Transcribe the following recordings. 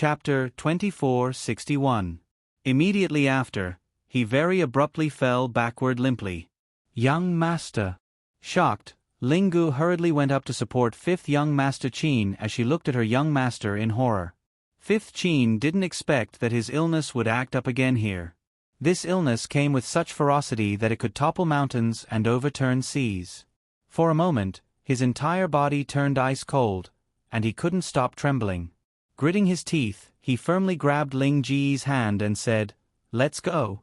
Chapter 2461. Immediately after, he very abruptly fell backward limply. Young Master. Shocked, Lingu hurriedly went up to support fifth young Master Qin as she looked at her young master in horror. Fifth Qin didn't expect that his illness would act up again here. This illness came with such ferocity that it could topple mountains and overturn seas. For a moment, his entire body turned ice cold, and he couldn't stop trembling. Gritting his teeth, he firmly grabbed Ling Ji's hand and said, "Let's go."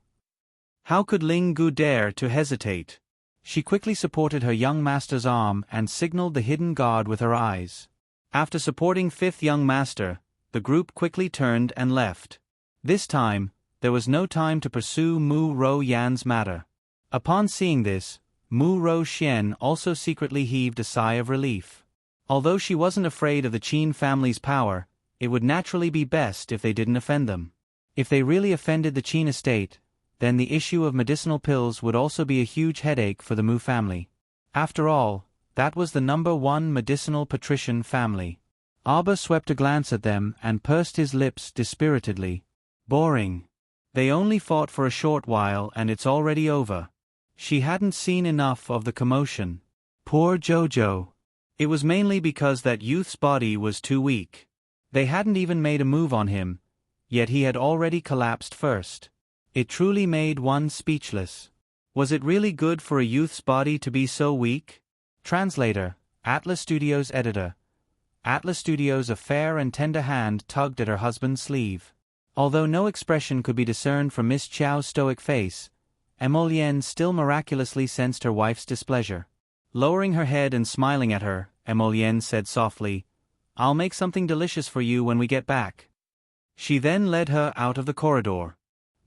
How could Ling Gu dare to hesitate? She quickly supported her young master's arm and signaled the hidden god with her eyes. After supporting fifth young master, the group quickly turned and left. This time, there was no time to pursue Mu Ro Yan's matter. Upon seeing this, Mu Ro Xian also secretly heaved a sigh of relief. Although she wasn't afraid of the Qin family's power, it would naturally be best if they didn't offend them. If they really offended the Qin estate, then the issue of medicinal pills would also be a huge headache for the Mu family. After all, that was the #1 medicinal patrician family. Abba swept a glance at them and pursed his lips dispiritedly. Boring. They only fought for a short while and it's already over. She hadn't seen enough of the commotion. Poor Jojo. It was mainly because that youth's body was too weak. They hadn't even made a move on him, yet he had already collapsed first. It truly made one speechless. Was it really good for a youth's body to be so weak? Translator, Atlas Studios editor. Atlas Studios' a fair and tender hand tugged at her husband's sleeve. Although no expression could be discerned from Miss Chow's stoic face, Emolienne still miraculously sensed her wife's displeasure. Lowering her head and smiling at her, Emolienne said softly, "I'll make something delicious for you when we get back." She then led her out of the corridor.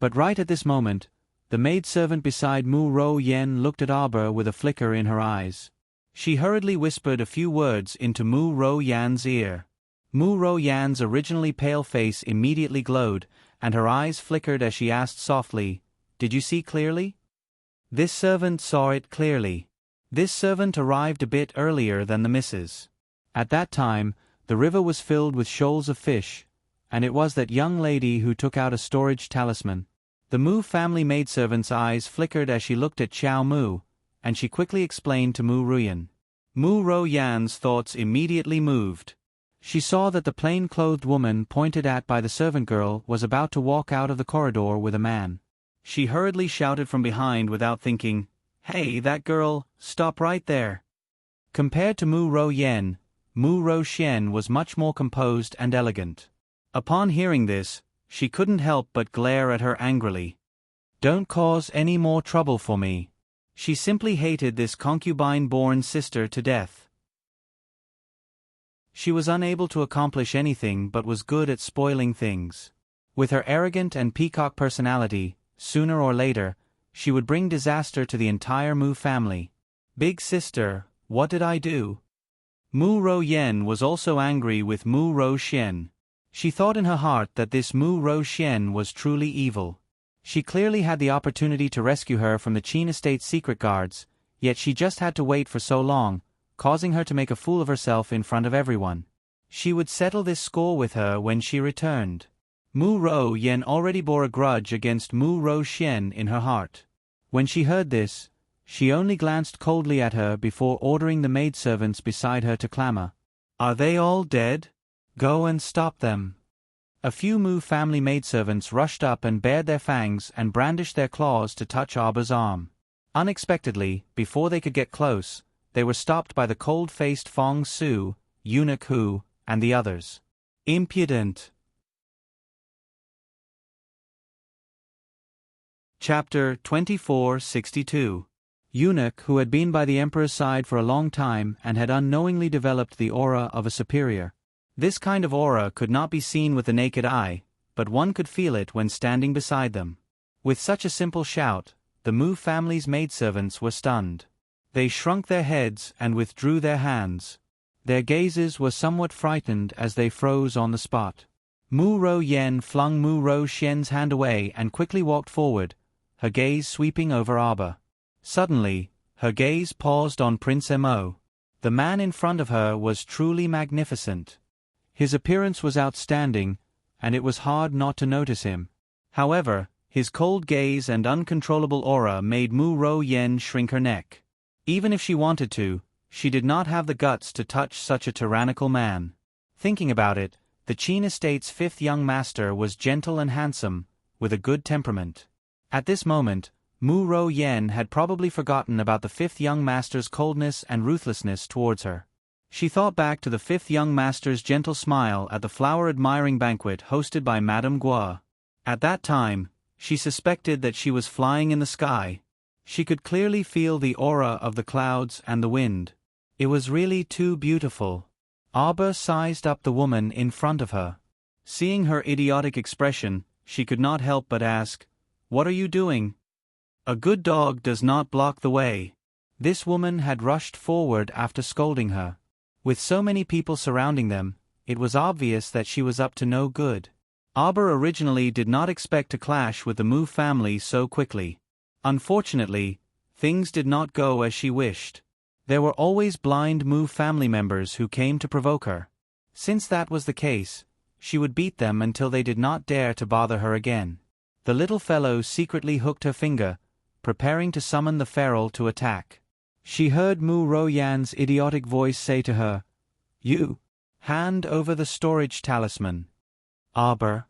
But right at this moment, the maidservant beside Mu Ro Yen looked at Abba with a flicker in her eyes. She hurriedly whispered a few words into Mu Ro Yan's ear. Mu Ro Yan's originally pale face immediately glowed, and her eyes flickered as she asked softly, "Did you see clearly?" This servant saw it clearly. This servant arrived a bit earlier than the missus. At that time, the river was filled with shoals of fish, and it was that young lady who took out a storage talisman. The Mu family maidservant's eyes flickered as she looked at Xiao Mu, and she quickly explained to Mu Ruyan. Mu Ro Yan's thoughts immediately moved. She saw that the plain-clothed woman pointed at by the servant girl was about to walk out of the corridor with a man. She hurriedly shouted from behind without thinking, "Hey, that girl, stop right there." Compared to Mu Ro Yen, Mu Ro Xian was much more composed and elegant. Upon hearing this, she couldn't help but glare at her angrily. "Don't cause any more trouble for me." She simply hated this concubine-born sister to death. She was unable to accomplish anything but was good at spoiling things. With her arrogant and peacock personality, sooner or later, she would bring disaster to the entire Mu family. "Big sister, what did I do?" Mu Ro Yen was also angry with Mu Ro Xian. She thought in her heart that this Mu Ro Xian was truly evil. She clearly had the opportunity to rescue her from the Qin estate's secret guards, yet she just had to wait for so long, causing her to make a fool of herself in front of everyone. She would settle this score with her when she returned. Mu Ro Yen already bore a grudge against Mu Ro Xian in her heart. When she heard this, she only glanced coldly at her before ordering the maidservants beside her to clamor. "Are they all dead? Go and stop them." A few Mu family maidservants rushed up and bared their fangs and brandished their claws to touch Abba's arm. Unexpectedly, before they could get close, they were stopped by the cold-faced Fong Su, Eunuch Hu, and the others. Impudent. Chapter 2462. Eunuch who had been by the Emperor's side for a long time and had unknowingly developed the aura of a superior. This kind of aura could not be seen with the naked eye, but one could feel it when standing beside them. With such a simple shout, the Mu family's maidservants were stunned. They shrunk their heads and withdrew their hands. Their gazes were somewhat frightened as they froze on the spot. Mu Ro Yen flung Mu Ro Xian's hand away and quickly walked forward, her gaze sweeping over Abba. Suddenly, her gaze paused on Prince Mo. The man in front of her was truly magnificent. His appearance was outstanding, and it was hard not to notice him. However, his cold gaze and uncontrollable aura made Mu Ro Yen shrink her neck. Even if she wanted to, she did not have the guts to touch such a tyrannical man. Thinking about it, the Qin estate's fifth young master was gentle and handsome, with a good temperament. At this moment, Mu Ro Yen had probably forgotten about the fifth young master's coldness and ruthlessness towards her. She thought back to the fifth young master's gentle smile at the flower-admiring banquet hosted by Madame Guo. At that time, she suspected that she was flying in the sky. She could clearly feel the aura of the clouds and the wind. It was really too beautiful. Arba sized up the woman in front of her. Seeing her idiotic expression, she could not help but ask, "What are you doing?" "A good dog does not block the way." This woman had rushed forward after scolding her. With so many people surrounding them, it was obvious that she was up to no good. Arba originally did not expect to clash with the Mu family so quickly. Unfortunately, things did not go as she wished. There were always blind Mu family members who came to provoke her. Since that was the case, she would beat them until they did not dare to bother her again. The little fellow secretly hooked her finger, preparing to summon the feral to attack. She heard Mu Ro Yan's idiotic voice say to her, "You, hand over the storage talisman." Arba.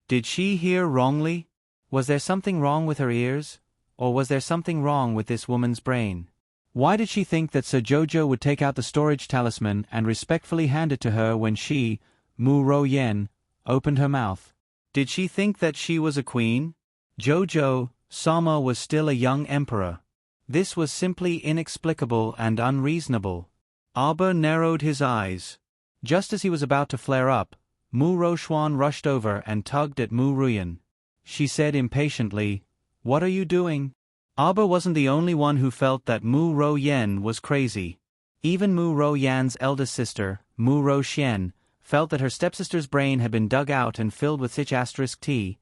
Did she hear wrongly? Was there something wrong with her ears? Or was there something wrong with this woman's brain? Why did she think that Sir Jojo would take out the storage talisman and respectfully hand it to her when she, Mu Ro Yen, opened her mouth? Did she think that she was a queen? Jojo Sama was still a young emperor. This was simply inexplicable and unreasonable. Arba narrowed his eyes. Just as he was about to flare up, Mu Ro Xuan rushed over and tugged at Mu Ruyan. She said impatiently, "What are you doing?" Arba wasn't the only one who felt that Mu Ro Yen was crazy. Even Mu Ro Yan's eldest sister, Mu Ro Xian, felt that her stepsister's brain had been dug out and filled with *T.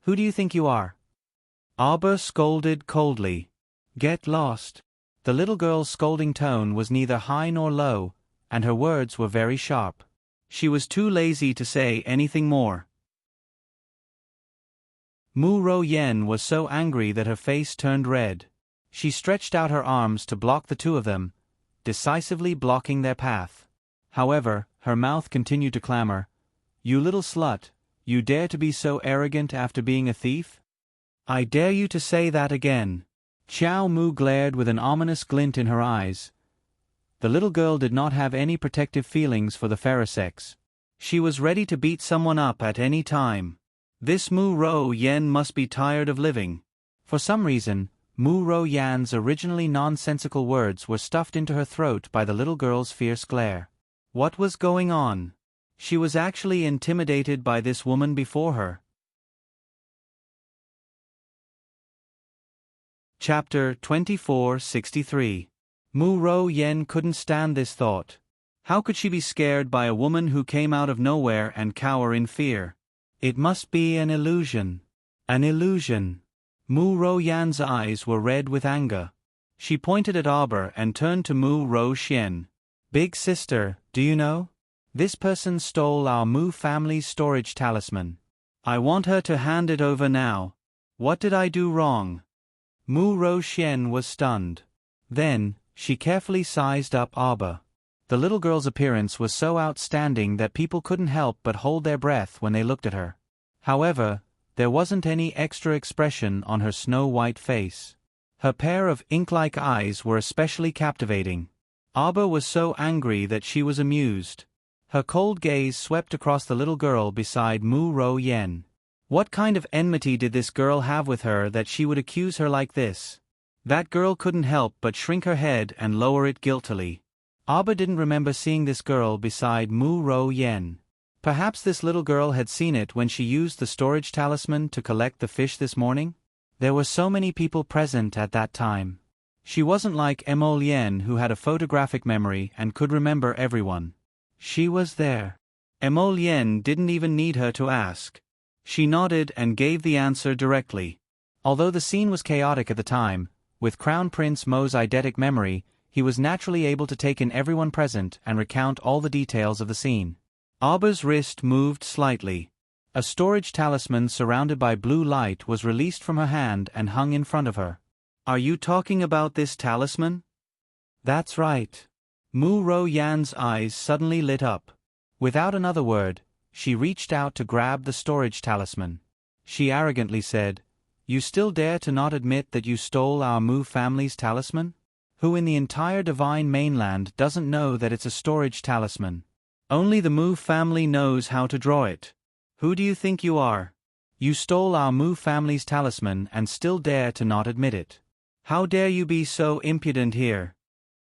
"Who do you think you are?" Arba scolded coldly. "Get lost." The little girl's scolding tone was neither high nor low, and her words were very sharp. She was too lazy to say anything more. Mu Ro Yen was so angry that her face turned red. She stretched out her arms to block the two of them, decisively blocking their path. However, her mouth continued to clamor, "You little slut, you dare to be so arrogant after being a thief? I dare you to say that again." Xiao Mu glared with an ominous glint in her eyes. The little girl did not have any protective feelings for the Pharisees. She was ready to beat someone up at any time. This Mu Ro Yen must be tired of living. For some reason, Mu Ro Yan's originally nonsensical words were stuffed into her throat by the little girl's fierce glare. What was going on? She was actually intimidated by this woman before her. Chapter 2463. Mu Ro Yen couldn't stand this thought. How could she be scared by a woman who came out of nowhere and cower in fear? It must be an illusion. An illusion. Mu Ro Yan's eyes were red with anger. She pointed at Arba and turned to Mu Ro Xian. "Big sister, do you know? This person stole our Mu family's storage talisman. I want her to hand it over now. What did I do wrong?" Mu Ro Xian was stunned. Then, she carefully sized up Arba. The little girl's appearance was so outstanding that people couldn't help but hold their breath when they looked at her. However, there wasn't any extra expression on her snow-white face. Her pair of ink-like eyes were especially captivating. Arba was so angry that she was amused. Her cold gaze swept across the little girl beside Mu Ro Yen. What kind of enmity did this girl have with her that she would accuse her like this? That girl couldn't help but shrink her head and lower it guiltily. Arba didn't remember seeing this girl beside Mu Ro Yen. Perhaps this little girl had seen it when she used the storage talisman to collect the fish this morning? There were so many people present at that time. She wasn't like Mo Lien, who had a photographic memory and could remember everyone. She was there. Mo Lien didn't even need her to ask. She nodded and gave the answer directly. Although the scene was chaotic at the time, with Crown Prince Mo's eidetic memory, he was naturally able to take in everyone present and recount all the details of the scene. Aba's wrist moved slightly. A storage talisman surrounded by blue light was released from her hand and hung in front of her. Are you talking about this talisman? That's right. Mu Ro Yan's eyes suddenly lit up. Without another word, she reached out to grab the storage talisman. She arrogantly said, "You still dare to not admit that you stole our Mu family's talisman? Who in the entire divine mainland doesn't know that it's a storage talisman? Only the Mu family knows how to draw it. Who do you think you are? You stole our Mu family's talisman and still dare to not admit it. How dare you be so impudent here?"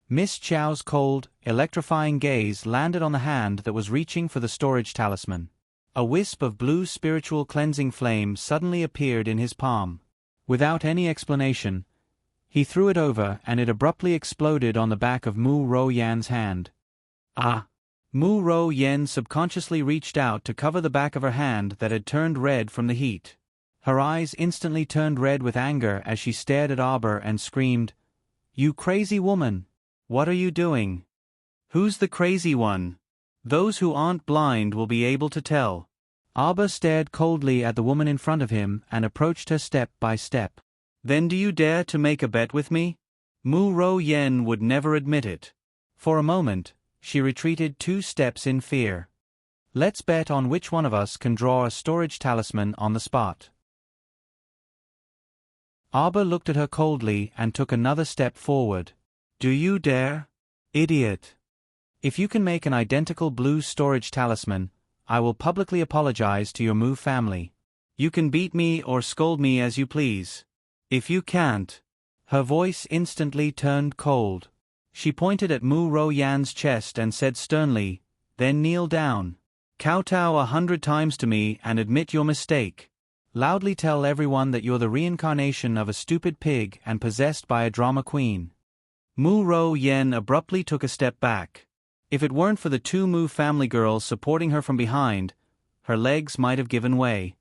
Miss Chow's cold, electrifying gaze landed on the hand that was reaching for the storage talisman. A wisp of blue spiritual cleansing flame suddenly appeared in his palm. Without any explanation, he threw it over and it abruptly exploded on the back of Mu Ro Yan's hand. Ah! Mu Ro Yan subconsciously reached out to cover the back of her hand that had turned red from the heat. Her eyes instantly turned red with anger as she stared at Aba and screamed, "You crazy woman! What are you doing? Who's the crazy one? Those who aren't blind will be able to tell." Aba stared coldly at the woman in front of him and approached her step by step. "Then do you dare to make a bet with me?" Mu Ro Yan would never admit it. For a moment, she retreated 2 steps in fear. "Let's bet on which one of us can draw a storage talisman on the spot." Aba looked at her coldly and took another step forward. "Do you dare? Idiot! If you can make an identical blue storage talisman, I will publicly apologize to your Mu family. You can beat me or scold me as you please. If you can't..." Her voice instantly turned cold. She pointed at Mu Ro Yan's chest and said sternly, "Then kneel down. Kowtow 100 times to me and admit your mistake. Loudly tell everyone that you're the reincarnation of a stupid pig and possessed by a drama queen." Mu Ro Yan abruptly took a step back. If it weren't for the 2 Mu family girls supporting her from behind, her legs might have given way.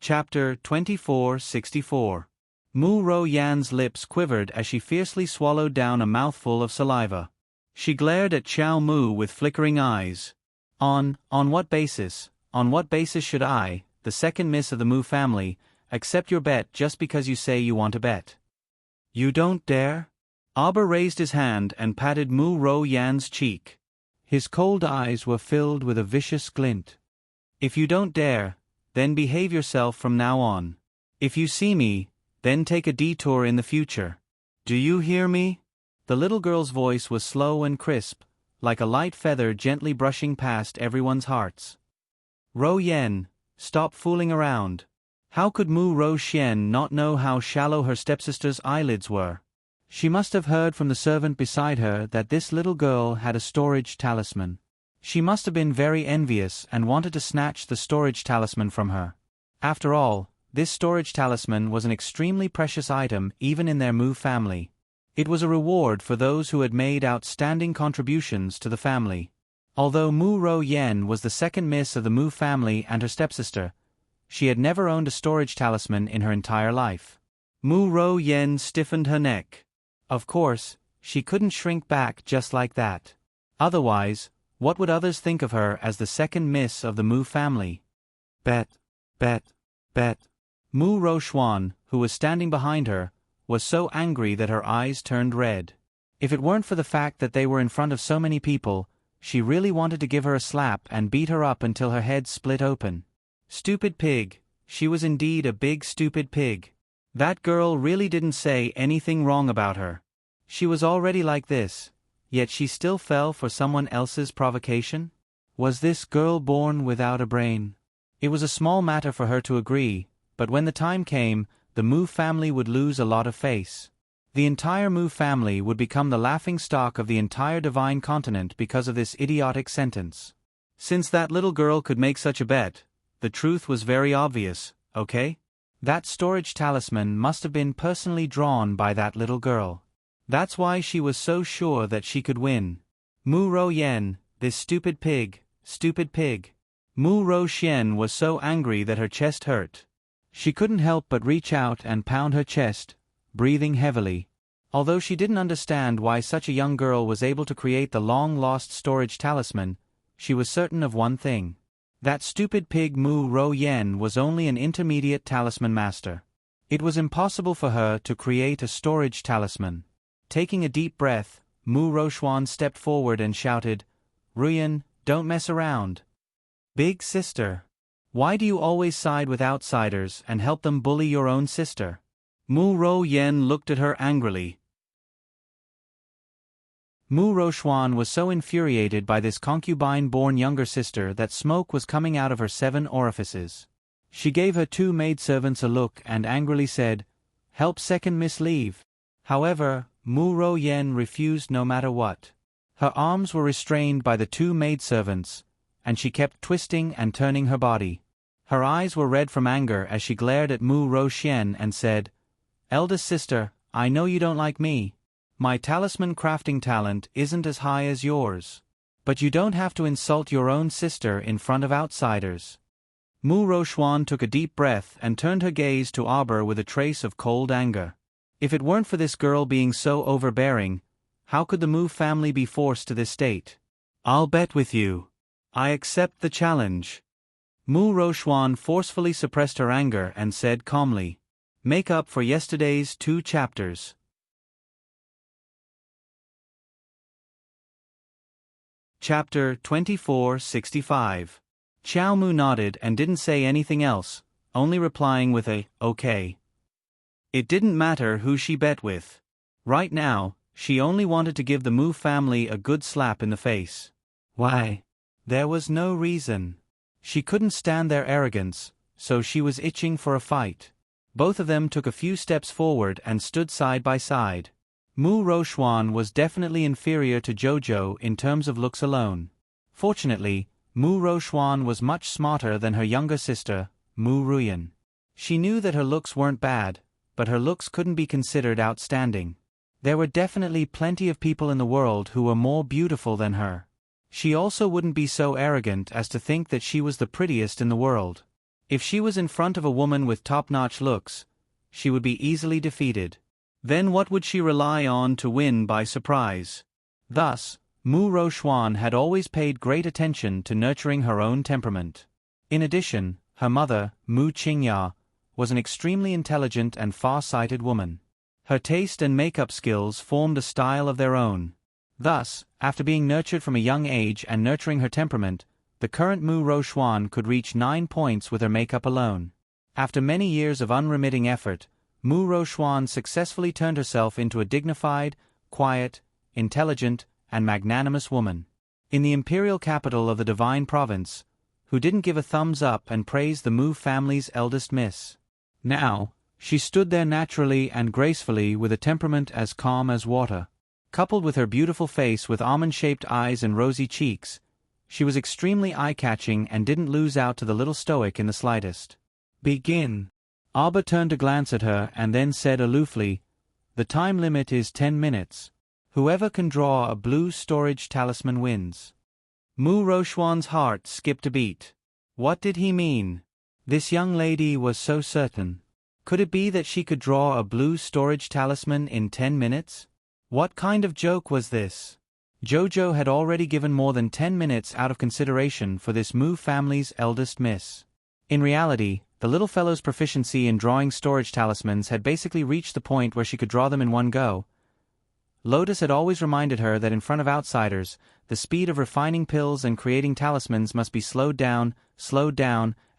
Chapter 2464. Mu Ro Yan's lips quivered as she fiercely swallowed down a mouthful of saliva. She glared at Xiao Mu with flickering eyes. On what basis? On what basis should I, the second miss of the Mu family, accept your bet just because you say you want to bet? You don't dare? Aba raised his hand and patted Mu Ro Yan's cheek. His cold eyes were filled with a vicious glint. "If you don't dare, then behave yourself from now on. If you see me, then take a detour in the future. Do you hear me?" The little girl's voice was slow and crisp, like a light feather gently brushing past everyone's hearts. "Ro Yan, stop fooling around." How could Mu Ro Xian not know how shallow her stepsister's eyelids were? She must have heard from the servant beside her that this little girl had a storage talisman. She must have been very envious and wanted to snatch the storage talisman from her. After all, this storage talisman was an extremely precious item even in their Mu family. It was a reward for those who had made outstanding contributions to the family. Although Mu Ro Yan was the second miss of the Mu family and her stepsister, she had never owned a storage talisman in her entire life. Mu Ro Yan stiffened her neck. Of course, she couldn't shrink back just like that. Otherwise, what would others think of her as the second miss of the Mu family? Bet, bet, bet. Mu Ro Xuan, who was standing behind her, was so angry that her eyes turned red. If it weren't for the fact that they were in front of so many people, she really wanted to give her a slap and beat her up until her head split open. Stupid pig, she was indeed a big stupid pig. That girl really didn't say anything wrong about her. She was already like this, yet she still fell for someone else's provocation? Was this girl born without a brain? It was a small matter for her to agree, but when the time came, the Mu family would lose a lot of face. The entire Mu family would become the laughingstock of the entire divine continent because of this idiotic sentence. Since that little girl could make such a bet, the truth was very obvious, okay? That storage talisman must have been personally drawn by that little girl. That's why she was so sure that she could win. Mu Ro Yan, this stupid pig, stupid pig. Mu Ro Xian was so angry that her chest hurt. She couldn't help but reach out and pound her chest, breathing heavily. Although she didn't understand why such a young girl was able to create the long-lost storage talisman, she was certain of one thing. That stupid pig Mu Ro Yen was only an intermediate talisman master. It was impossible for her to create a storage talisman. Taking a deep breath, Mu Ro Xuan stepped forward and shouted, "Ruyan, don't mess around. Big sister. Why do you always side with outsiders and help them bully your own sister?" Mu Ro Yen looked at her angrily. Mu Ro Xuan was so infuriated by this concubine-born younger sister that smoke was coming out of her 7 orifices. She gave her 2 maidservants a look and angrily said, "Help second miss leave." However, Mu Ro Yen refused no matter what. Her arms were restrained by the 2 maidservants, and she kept twisting and turning her body. Her eyes were red from anger as she glared at Mu Ro Xian and said, "Eldest sister, I know you don't like me. My talisman crafting talent isn't as high as yours. But you don't have to insult your own sister in front of outsiders." Mu Ro Xuan took a deep breath and turned her gaze to Auber with a trace of cold anger. If it weren't for this girl being so overbearing, how could the Mu family be forced to this state? "I'll bet with you. I accept the challenge." Mu Ro Xuan forcefully suppressed her anger and said calmly, "Make up for yesterday's 2 chapters. Chapter 2465. Xiao Mu nodded and didn't say anything else, only replying with a, "Okay." It didn't matter who she bet with. Right now, she only wanted to give the Mu family a good slap in the face. Why? There was no reason. She couldn't stand their arrogance, so she was itching for a fight. Both of them took a few steps forward and stood side by side. Mu Ro Xuan was definitely inferior to Jojo in terms of looks alone. Fortunately, Mu Ro Xuan was much smarter than her younger sister, Mu Ruyan. She knew that her looks weren't bad, but her looks couldn't be considered outstanding. There were definitely plenty of people in the world who were more beautiful than her. She also wouldn't be so arrogant as to think that she was the prettiest in the world. If she was in front of a woman with top-notch looks, she would be easily defeated. Then what would she rely on to win by surprise? Thus, Mu Ro Xuan had always paid great attention to nurturing her own temperament. In addition, her mother, Mu Qingya, was an extremely intelligent and far-sighted woman. Her taste and makeup skills formed a style of their own. Thus, after being nurtured from a young age and nurturing her temperament, the current Mu Ro Xuan could reach 9 points with her makeup alone. After many years of unremitting effort, Mu Ro Xuan successfully turned herself into a dignified, quiet, intelligent, and magnanimous woman. In the imperial capital of the Divine Province, who didn't give a thumbs up and praise the Mu family's eldest miss. Now, she stood there naturally and gracefully with a temperament as calm as water. Coupled with her beautiful face with almond-shaped eyes and rosy cheeks, she was extremely eye-catching and didn't lose out to the little stoic in the slightest. "Begin." Abba turned to glance at her and then said aloofly, "The time limit is 10 minutes. Whoever can draw a blue storage talisman wins." Mu Ro Xuan's heart skipped a beat. What did he mean? This young lady was so certain. Could it be that she could draw a blue storage talisman in 10 minutes? What kind of joke was this? Jojo had already given more than 10 minutes out of consideration for this Mu family's eldest miss. In reality, the little fellow's proficiency in drawing storage talismans had basically reached the point where she could draw them in one go. Lotus had always reminded her that in front of outsiders, the speed of refining pills and creating talismans must be slowed down,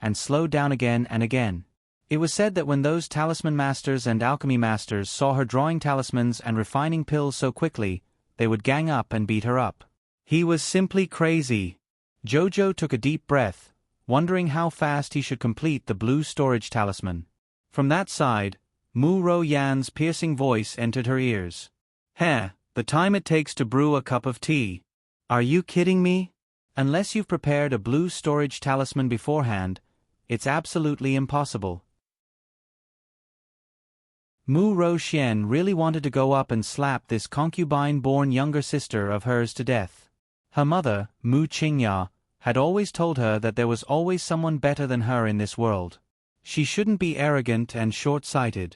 and slowed down again and again. It was said that when those talisman masters and alchemy masters saw her drawing talismans and refining pills so quickly, they would gang up and beat her up. He was simply crazy. Jojo took a deep breath, wondering how fast he should complete the blue storage talisman. From that side, Mu Ro Yan's piercing voice entered her ears. "Heh, the time it takes to brew a cup of tea. Are you kidding me? Unless you've prepared a blue storage talisman beforehand, it's absolutely impossible." Mu Ro Xian really wanted to go up and slap this concubine-born younger sister of hers to death. Her mother, Mu Qingya, had always told her that there was always someone better than her in this world. She shouldn't be arrogant and short-sighted.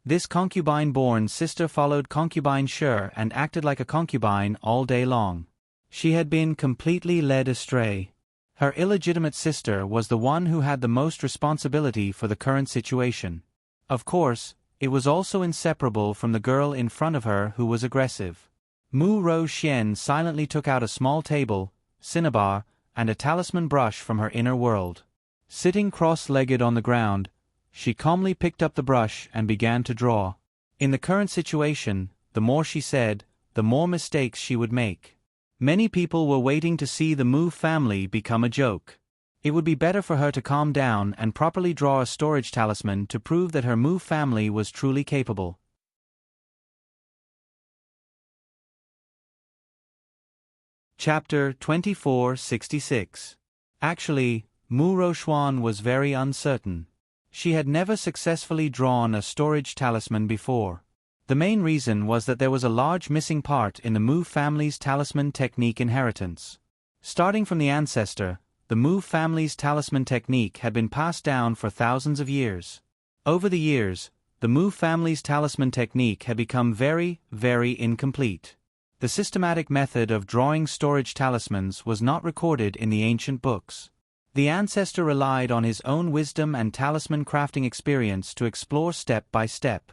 This concubine-born sister followed concubine Sher and acted like a concubine all day long. She had been completely led astray. Her illegitimate sister was the one who had the most responsibility for the current situation. Of course, it was also inseparable from the girl in front of her who was aggressive. Mu Ro Xian silently took out a small table, cinnabar, and a talisman brush from her inner world. Sitting cross-legged on the ground, she calmly picked up the brush and began to draw. In the current situation, the more she said, the more mistakes she would make. Many people were waiting to see the Mu family become a joke. It would be better for her to calm down and properly draw a storage talisman to prove that her Mu family was truly capable. Chapter 2466. Actually, Mu Roxuan was very uncertain. She had never successfully drawn a storage talisman before. The main reason was that there was a large missing part in the Mu family's talisman technique inheritance. Starting from the ancestor, the Mu family's talisman technique had been passed down for thousands of years. Over the years, the Mu family's talisman technique had become very, very incomplete. The systematic method of drawing storage talismans was not recorded in the ancient books. The ancestor relied on his own wisdom and talisman crafting experience to explore step by step.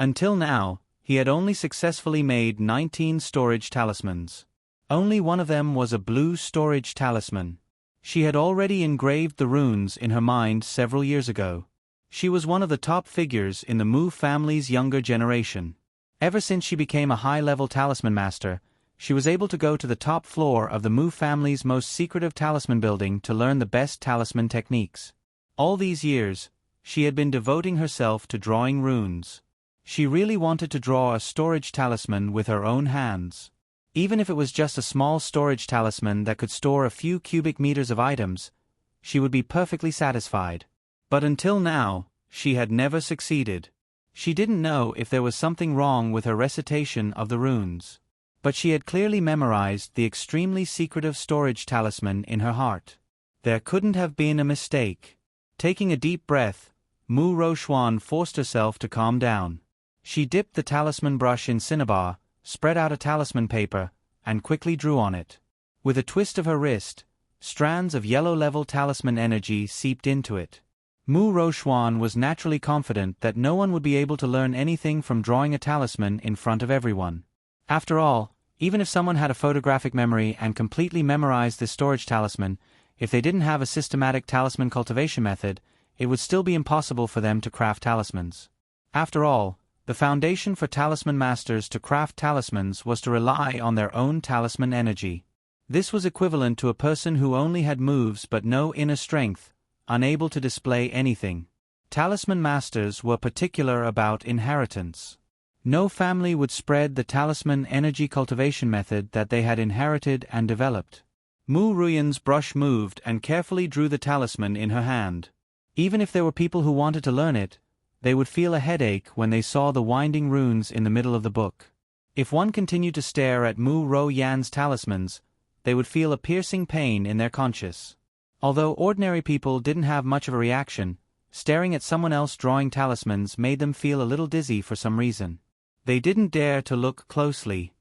Until now, he had only successfully made 19 storage talismans. Only one of them was a blue storage talisman. She had already engraved the runes in her mind several years ago. She was one of the top figures in the Mu family's younger generation. Ever since she became a high-level talisman master, she was able to go to the top floor of the Mu family's most secretive talisman building to learn the best talisman techniques. All these years, she had been devoting herself to drawing runes. She really wanted to draw a storage talisman with her own hands. Even if it was just a small storage talisman that could store a few cubic meters of items, she would be perfectly satisfied. But until now, she had never succeeded. She didn't know if there was something wrong with her recitation of the runes. But she had clearly memorized the extremely secretive storage talisman in her heart. There couldn't have been a mistake. Taking a deep breath, Mu Roxuan forced herself to calm down. She dipped the talisman brush in cinnabar, spread out a talisman paper, and quickly drew on it. With a twist of her wrist, strands of yellow-level talisman energy seeped into it. Mu Roxuan was naturally confident that no one would be able to learn anything from drawing a talisman in front of everyone. After all, even if someone had a photographic memory and completely memorized this storage talisman, if they didn't have a systematic talisman cultivation method, it would still be impossible for them to craft talismans. After all, the foundation for talisman masters to craft talismans was to rely on their own talisman energy. This was equivalent to a person who only had moves but no inner strength, unable to display anything. Talisman masters were particular about inheritance. No family would spread the talisman energy cultivation method that they had inherited and developed. Mu Ruyan's brush moved and carefully drew the talisman in her hand. Even if there were people who wanted to learn it, they would feel a headache when they saw the winding runes in the middle of the book. If one continued to stare at Mu Ruyan's talismans, they would feel a piercing pain in their conscience. Although ordinary people didn't have much of a reaction, staring at someone else drawing talismans made them feel a little dizzy for some reason. They didn't dare to look closely.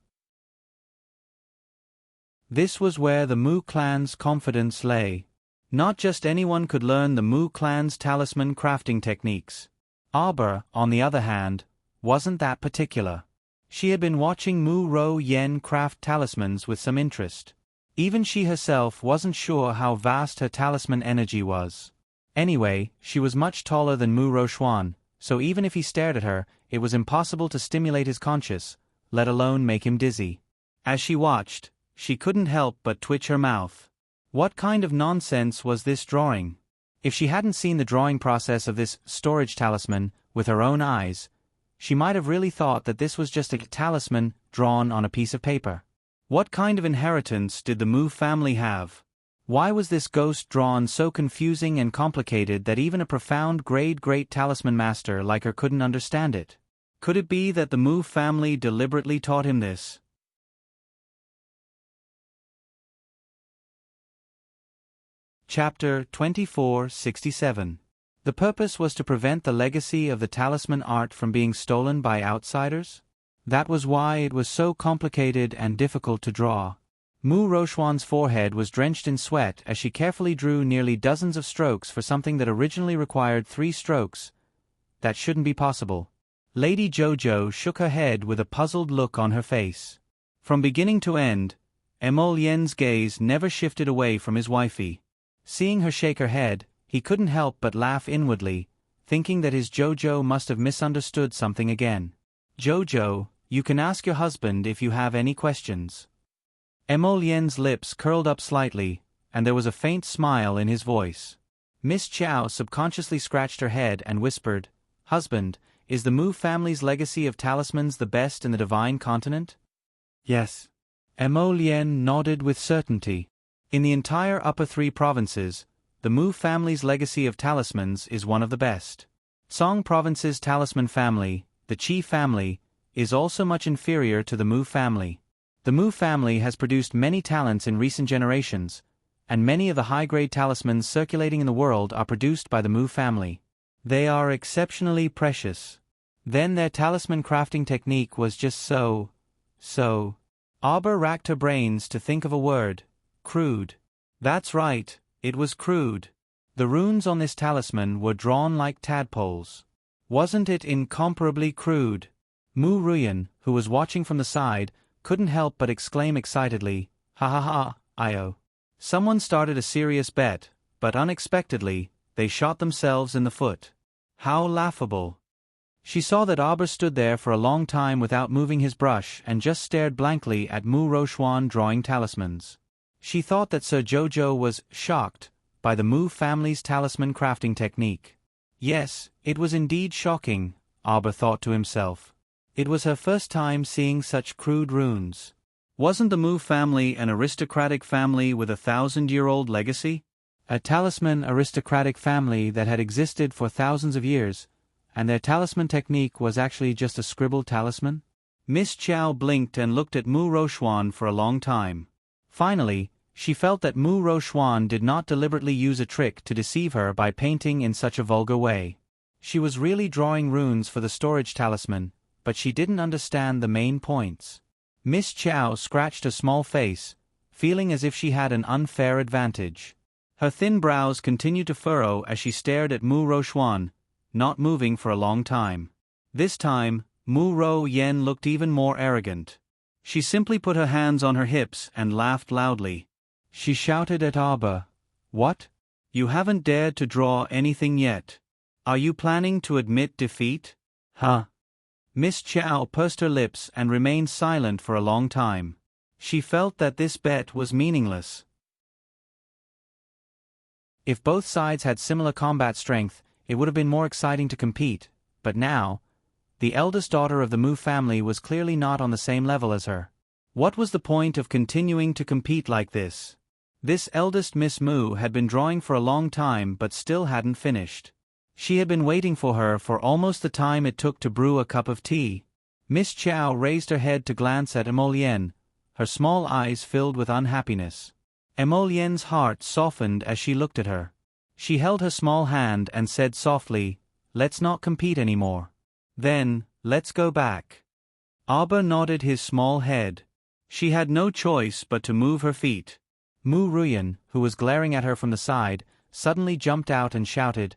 This was where the Mu clan's confidence lay. Not just anyone could learn the Mu clan's talisman crafting techniques. Arbor, on the other hand, wasn't that particular. She had been watching Mu Ruyan craft talismans with some interest. Even she herself wasn't sure how vast her talisman energy was. Anyway, she was much taller than Mu Roxuan, so even if he stared at her, it was impossible to stimulate his conscience, let alone make him dizzy. As she watched, she couldn't help but twitch her mouth. What kind of nonsense was this drawing? If she hadn't seen the drawing process of this storage talisman with her own eyes, she might have really thought that this was just a talisman drawn on a piece of paper. What kind of inheritance did the Mu family have? Why was this ghost drawn so confusing and complicated that even a profound grade-great talisman master like her couldn't understand it? Could it be that the Mu family deliberately taught him this? Chapter 2467. The purpose was to prevent the legacy of the talisman art from being stolen by outsiders? That was why it was so complicated and difficult to draw. Mu Rochuan's forehead was drenched in sweat as she carefully drew nearly dozens of strokes for something that originally required 3 strokes. That shouldn't be possible. Lady Jojo shook her head with a puzzled look on her face. From beginning to end, Emolien's gaze never shifted away from his wifey. Seeing her shake her head, he couldn't help but laugh inwardly, thinking that his Jojo must have misunderstood something again. Jojo, you can ask your husband if you have any questions. Emolien's lips curled up slightly, and there was a faint smile in his voice. Miss Chow subconsciously scratched her head and whispered, "Husband, is the Mu family's legacy of talismans the best in the Divine Continent?" "Yes." Emolien nodded with certainty. In the entire Upper 3 provinces, the Mu family's legacy of talismans is one of the best. Song Province's talisman family, the Qi family, is also much inferior to the Mu family. The Mu family has produced many talents in recent generations, and many of the high-grade talismans circulating in the world are produced by the Mu family. They are exceptionally precious. Then their talisman crafting technique was just so. Arbor racked her brains to think of a word. Crude. That's right, it was crude. The runes on this talisman were drawn like tadpoles. Wasn't it incomparably crude? Mu Ruyan, who was watching from the side, couldn't help but exclaim excitedly, "Ha ha ha, Io." Someone started a serious bet, but unexpectedly, they shot themselves in the foot. How laughable. She saw that Arbor stood there for a long time without moving his brush and just stared blankly at Mu Rochuan drawing talismans. She thought that Sir Jojo was shocked by the Mu family's talisman crafting technique. Yes, it was indeed shocking, Arbor thought to himself. It was her first time seeing such crude runes. Wasn't the Mu family an aristocratic family with a 1,000-year-old legacy? A talisman aristocratic family that had existed for thousands of years, and their talisman technique was actually just a scribbled talisman? Miss Chow blinked and looked at Mu Rochuan for a long time. Finally, she felt that Mu Rochuan did not deliberately use a trick to deceive her by painting in such a vulgar way. She was really drawing runes for the storage talisman, but she didn't understand the main points. Miss Chow scratched her small face, feeling as if she had an unfair advantage. Her thin brows continued to furrow as she stared at Mu Rochuan, not moving for a long time. This time, Mu Ro Yen looked even more arrogant. She simply put her hands on her hips and laughed loudly. She shouted at Arbor, "What? You haven't dared to draw anything yet. Are you planning to admit defeat?" "Huh?" Miss Chow pursed her lips and remained silent for a long time. She felt that this bet was meaningless. If both sides had similar combat strength, it would have been more exciting to compete, but now, the eldest daughter of the Mu family was clearly not on the same level as her. What was the point of continuing to compete like this? This eldest Miss Mu had been drawing for a long time but still hadn't finished. She had been waiting for her for almost the time it took to brew a cup of tea. Miss Chow raised her head to glance at Emolien, her small eyes filled with unhappiness. Emolien's heart softened as she looked at her. She held her small hand and said softly, "Let's not compete anymore. Then, let's go back." Arbor nodded his small head. She had no choice but to move her feet. Mu Ruyan, who was glaring at her from the side, suddenly jumped out and shouted,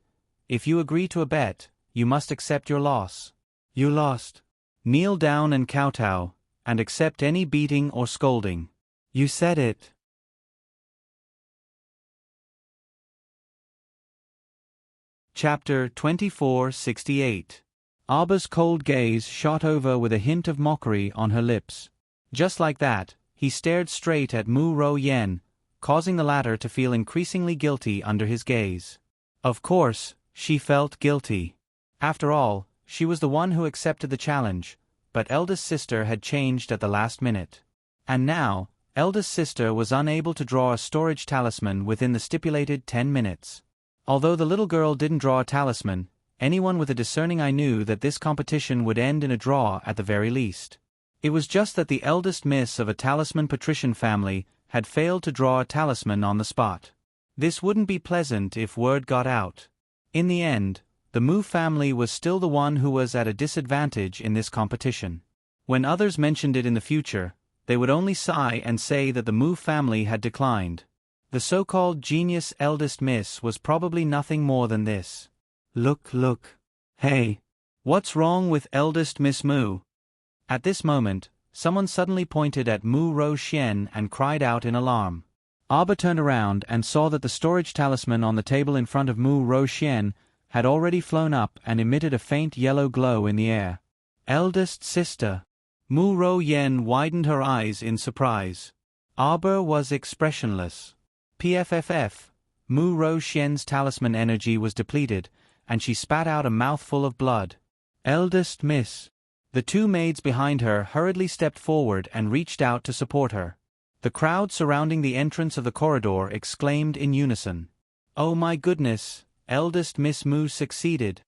"If you agree to a bet, you must accept your loss. You lost. Kneel down and kowtow, and accept any beating or scolding." "You said it." Chapter 2468. Arbor's cold gaze shot over with a hint of mockery on her lips. Just like that, he stared straight at Mu Ro Yen, causing the latter to feel increasingly guilty under his gaze. Of course, she felt guilty. After all, she was the one who accepted the challenge, but eldest sister had changed at the last minute. And now, eldest sister was unable to draw a storage talisman within the stipulated 10 minutes. Although the little girl didn't draw a talisman, anyone with a discerning eye knew that this competition would end in a draw at the very least. It was just that the eldest miss of a talisman patrician family had failed to draw a talisman on the spot. This wouldn't be pleasant if word got out. In the end, the Mu family was still the one who was at a disadvantage in this competition. When others mentioned it in the future, they would only sigh and say that the Mu family had declined. The so-called genius eldest miss was probably nothing more than this. Look. Hey. What's wrong with eldest Miss Mu? At this moment, someone suddenly pointed at Mu Rou Xian and cried out in alarm. Aba turned around and saw that the storage talisman on the table in front of Mu Rou Xian had already flown up and emitted a faint yellow glow in the air. Eldest sister. Mu Rou Yen widened her eyes in surprise. Aba was expressionless. PFFF. Mu Rou Xian's talisman energy was depleted, and she spat out a mouthful of blood. Eldest miss. The two maids behind her hurriedly stepped forward and reached out to support her. The crowd surrounding the entrance of the corridor exclaimed in unison. Oh my goodness, eldest Miss Mu succeeded.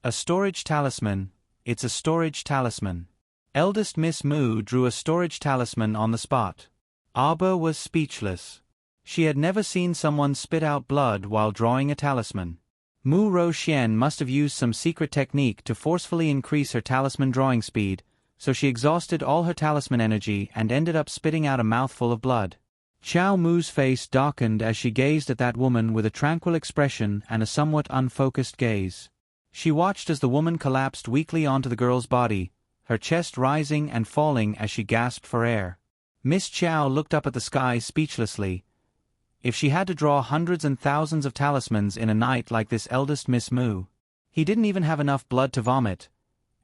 A storage talisman, it's a storage talisman. Eldest Miss Mu drew a storage talisman on the spot. Aba was speechless. She had never seen someone spit out blood while drawing a talisman. Mu Rou Xian must have used some secret technique to forcefully increase her talisman drawing speed, so she exhausted all her talisman energy and ended up spitting out a mouthful of blood. Qiao Mu's face darkened as she gazed at that woman with a tranquil expression and a somewhat unfocused gaze. She watched as the woman collapsed weakly onto the girl's body, her chest rising and falling as she gasped for air. Miss Qiao looked up at the sky speechlessly. If she had to draw hundreds and thousands of talismans in a night like this eldest Miss Mu, he didn't even have enough blood to vomit.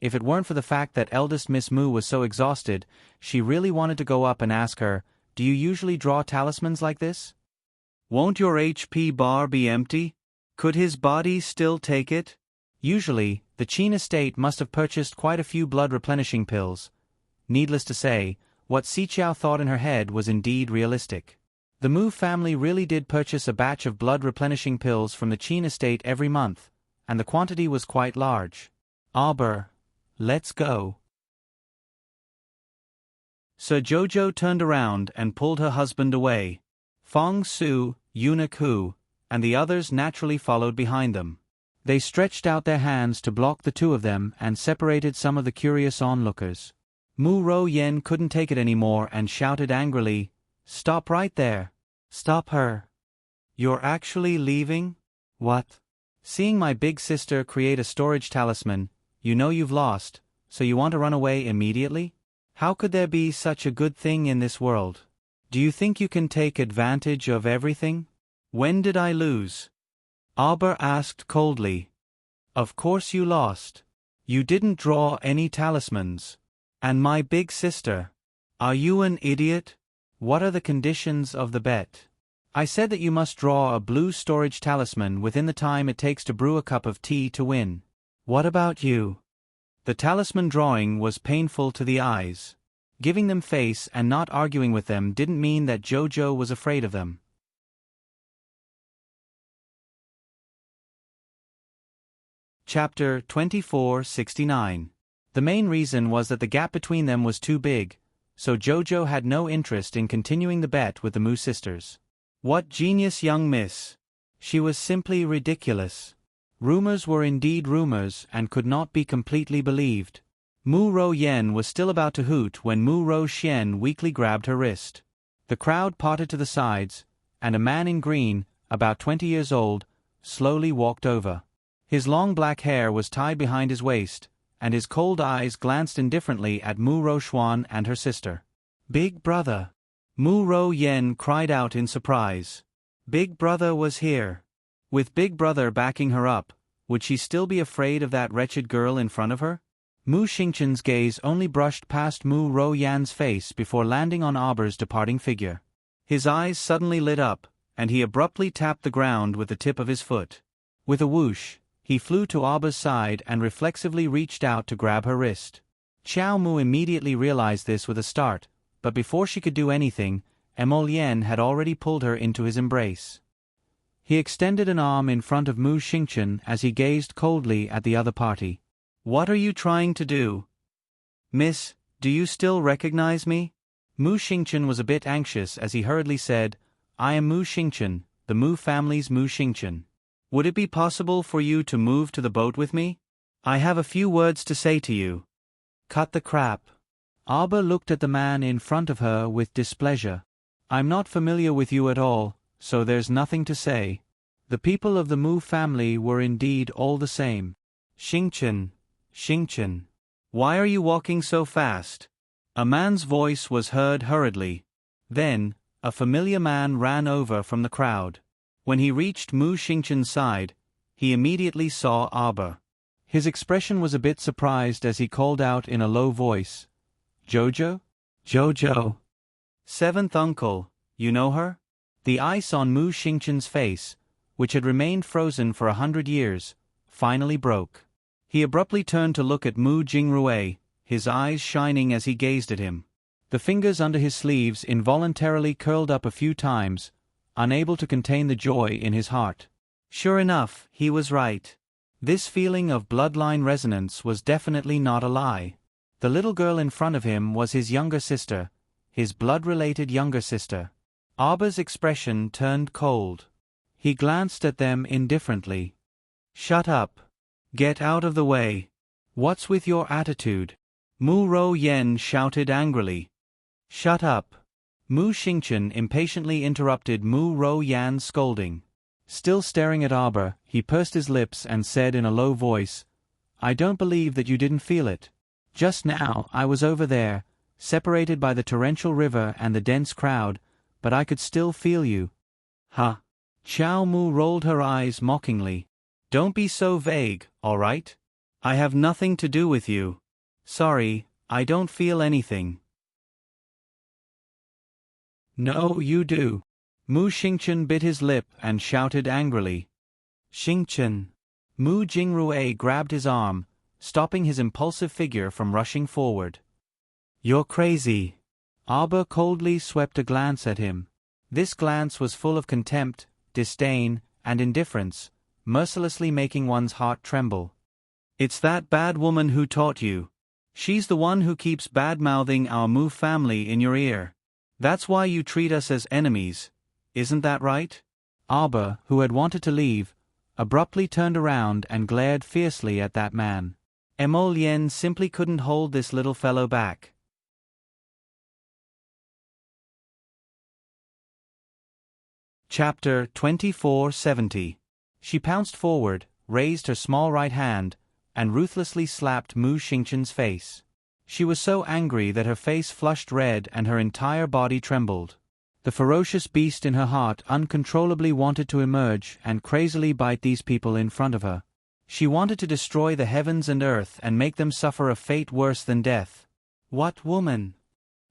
If it weren't for the fact that eldest Miss Mu was so exhausted, she really wanted to go up and ask her, "Do you usually draw talismans like this? Won't your HP bar be empty? Could his body still take it?" Usually, the Qin estate must have purchased quite a few blood-replenishing pills. Needless to say, what Xiqiao thought in her head was indeed realistic. The Mu family really did purchase a batch of blood-replenishing pills from the Qin estate every month, and the quantity was quite large. Aber, let's go. Sir Jojo turned around and pulled her husband away. Fong Su, Eunuch Hu, and the others naturally followed behind them. They stretched out their hands to block the two of them and separated some of the curious onlookers. Mu Rou Yen couldn't take it anymore and shouted angrily, "Stop right there. Stop her. You're actually leaving? What? Seeing my big sister create a storage talisman, you know you've lost, so you want to run away immediately? How could there be such a good thing in this world? Do you think you can take advantage of everything? When did I lose?" Aber asked coldly. "Of course you lost. You didn't draw any talismans. And my big sister. Are you an idiot? What are the conditions of the bet? I said that you must draw a blue storage talisman within the time it takes to brew a cup of tea to win. What about you?" The talisman drawing was painful to the eyes. Giving them face and not arguing with them didn't mean that Jojo was afraid of them. Chapter 2469. The main reason was that the gap between them was too big, so Jojo had no interest in continuing the bet with the Mu sisters. What genius young miss! She was simply ridiculous. Rumors were indeed rumors and could not be completely believed. Mu Rou Yen was still about to hoot when Mu Rou Xian weakly grabbed her wrist. The crowd parted to the sides, and a man in green, about 20 years old, slowly walked over. His long black hair was tied behind his waist, and his cold eyes glanced indifferently at Mu Rou Xuan and her sister. "Big brother!" Mu Rou Yen cried out in surprise. Big brother was here. With Big brother backing her up, would she still be afraid of that wretched girl in front of her? Mu Xingqian's gaze only brushed past Mu Rou Yan's face before landing on Aber's departing figure. His eyes suddenly lit up, and he abruptly tapped the ground with the tip of his foot. With a whoosh, he flew to Aber's side and reflexively reached out to grab her wrist. Qiao Mu immediately realized this with a start, but before she could do anything, Emolien had already pulled her into his embrace. He extended an arm in front of Mu Xingqian as he gazed coldly at the other party. "What are you trying to do? Miss, do you still recognize me?" Mu Xingqian was a bit anxious as he hurriedly said, "I am Mu Xingqian, the Mu family's Mu Xingqian." Would it be possible for you to move to the boat with me? I have a few words to say to you. Cut the crap. Arba looked at the man in front of her with displeasure. I'm not familiar with you at all, so there's nothing to say. The people of the Mu family were indeed all the same. Xingchen, Xingchen. Why are you walking so fast? A man's voice was heard hurriedly. Then, a familiar man ran over from the crowd. When he reached Mu Xingchen's side, he immediately saw Arba. His expression was a bit surprised as he called out in a low voice, Jojo? Jojo. Seventh uncle, you know her? The ice on Mu Xingchen's face, which had remained frozen for 100 years, finally broke. He abruptly turned to look at Mu Jingrui, his eyes shining as he gazed at him. The fingers under his sleeves involuntarily curled up a few times, unable to contain the joy in his heart. Sure enough, he was right. This feeling of bloodline resonance was definitely not a lie. The little girl in front of him was his younger sister, his blood-related younger sister. Arba's expression turned cold. He glanced at them indifferently. Shut up. Get out of the way. What's with your attitude? Mu Ro Yen shouted angrily. Shut up. Mu Xingchen impatiently interrupted Mu Ro Yan's scolding. Still staring at Arba, he pursed his lips and said in a low voice, I don't believe that you didn't feel it. Just now, I was over there, separated by the torrential river and the dense crowd, but I could still feel you. Huh? Xiao Mu rolled her eyes mockingly. Don't be so vague, all right? I have nothing to do with you. Sorry, I don't feel anything. No, you do. Mu Xingchen bit his lip and shouted angrily. Xingchen. Mu Jingrui grabbed his arm, stopping his impulsive figure from rushing forward. You're crazy. Arba coldly swept a glance at him. This glance was full of contempt, disdain, and indifference, mercilessly making one's heart tremble. It's that bad woman who taught you. She's the one who keeps bad-mouthing our Mu family in your ear. That's why you treat us as enemies. Isn't that right? Arba, who had wanted to leave, abruptly turned around and glared fiercely at that man. Mo Lien simply couldn't hold this little fellow back. Chapter 2470. She pounced forward, raised her small right hand, and ruthlessly slapped Mu Xingchen's face. She was so angry that her face flushed red and her entire body trembled. The ferocious beast in her heart uncontrollably wanted to emerge and crazily bite these people in front of her. She wanted to destroy the heavens and earth and make them suffer a fate worse than death. What woman?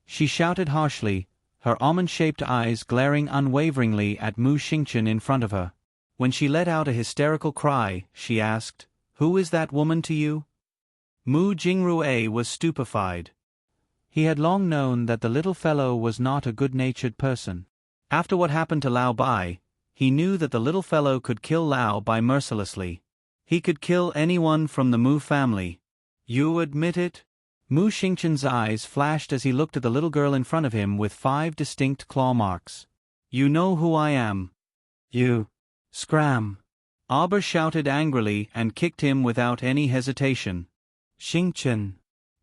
She shouted harshly, her almond-shaped eyes glaring unwaveringly at Mu Xingchen in front of her. When she let out a hysterical cry, she asked, Who is that woman to you? Mu Jingrui was stupefied. He had long known that the little fellow was not a good-natured person. After what happened to Lao Bai, he knew that the little fellow could kill Lao Bai mercilessly. He could kill anyone from the Mu family. You admit it? Mu Xingchen's eyes flashed as he looked at the little girl in front of him with 5 distinct claw marks. You know who I am. You. Scram. Arba shouted angrily and kicked him without any hesitation. Xingchen.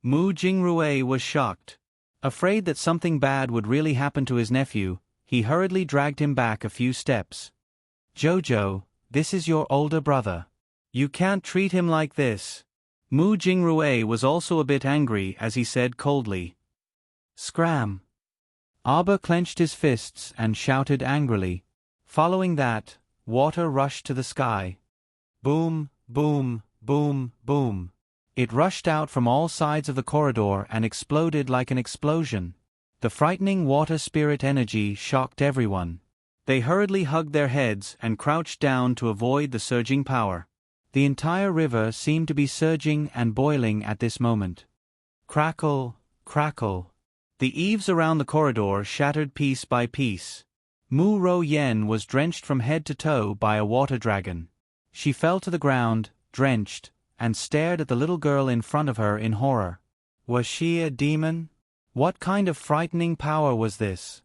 Mu Jingrui was shocked. Afraid that something bad would really happen to his nephew, he hurriedly dragged him back a few steps. Jojo, this is your older brother. You can't treat him like this. Mu Jingrui was also a bit angry as he said coldly. Scram. Arba clenched his fists and shouted angrily. Following that, water rushed to the sky. Boom, boom, boom, boom. It rushed out from all sides of the corridor and exploded like an explosion. The frightening water spirit energy shocked everyone. They hurriedly hugged their heads and crouched down to avoid the surging power. The entire river seemed to be surging and boiling at this moment. Crackle, crackle. The eaves around the corridor shattered piece by piece. Mu Ro Yen was drenched from head to toe by a water dragon. She fell to the ground, drenched, and stared at the little girl in front of her in horror. Was she a demon? What kind of frightening power was this?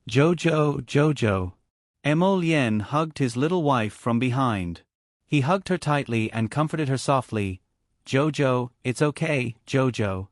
Jojo, Jojo. Emolien hugged his little wife from behind. He hugged her tightly and comforted her softly. "Jojo, it's okay, Jojo.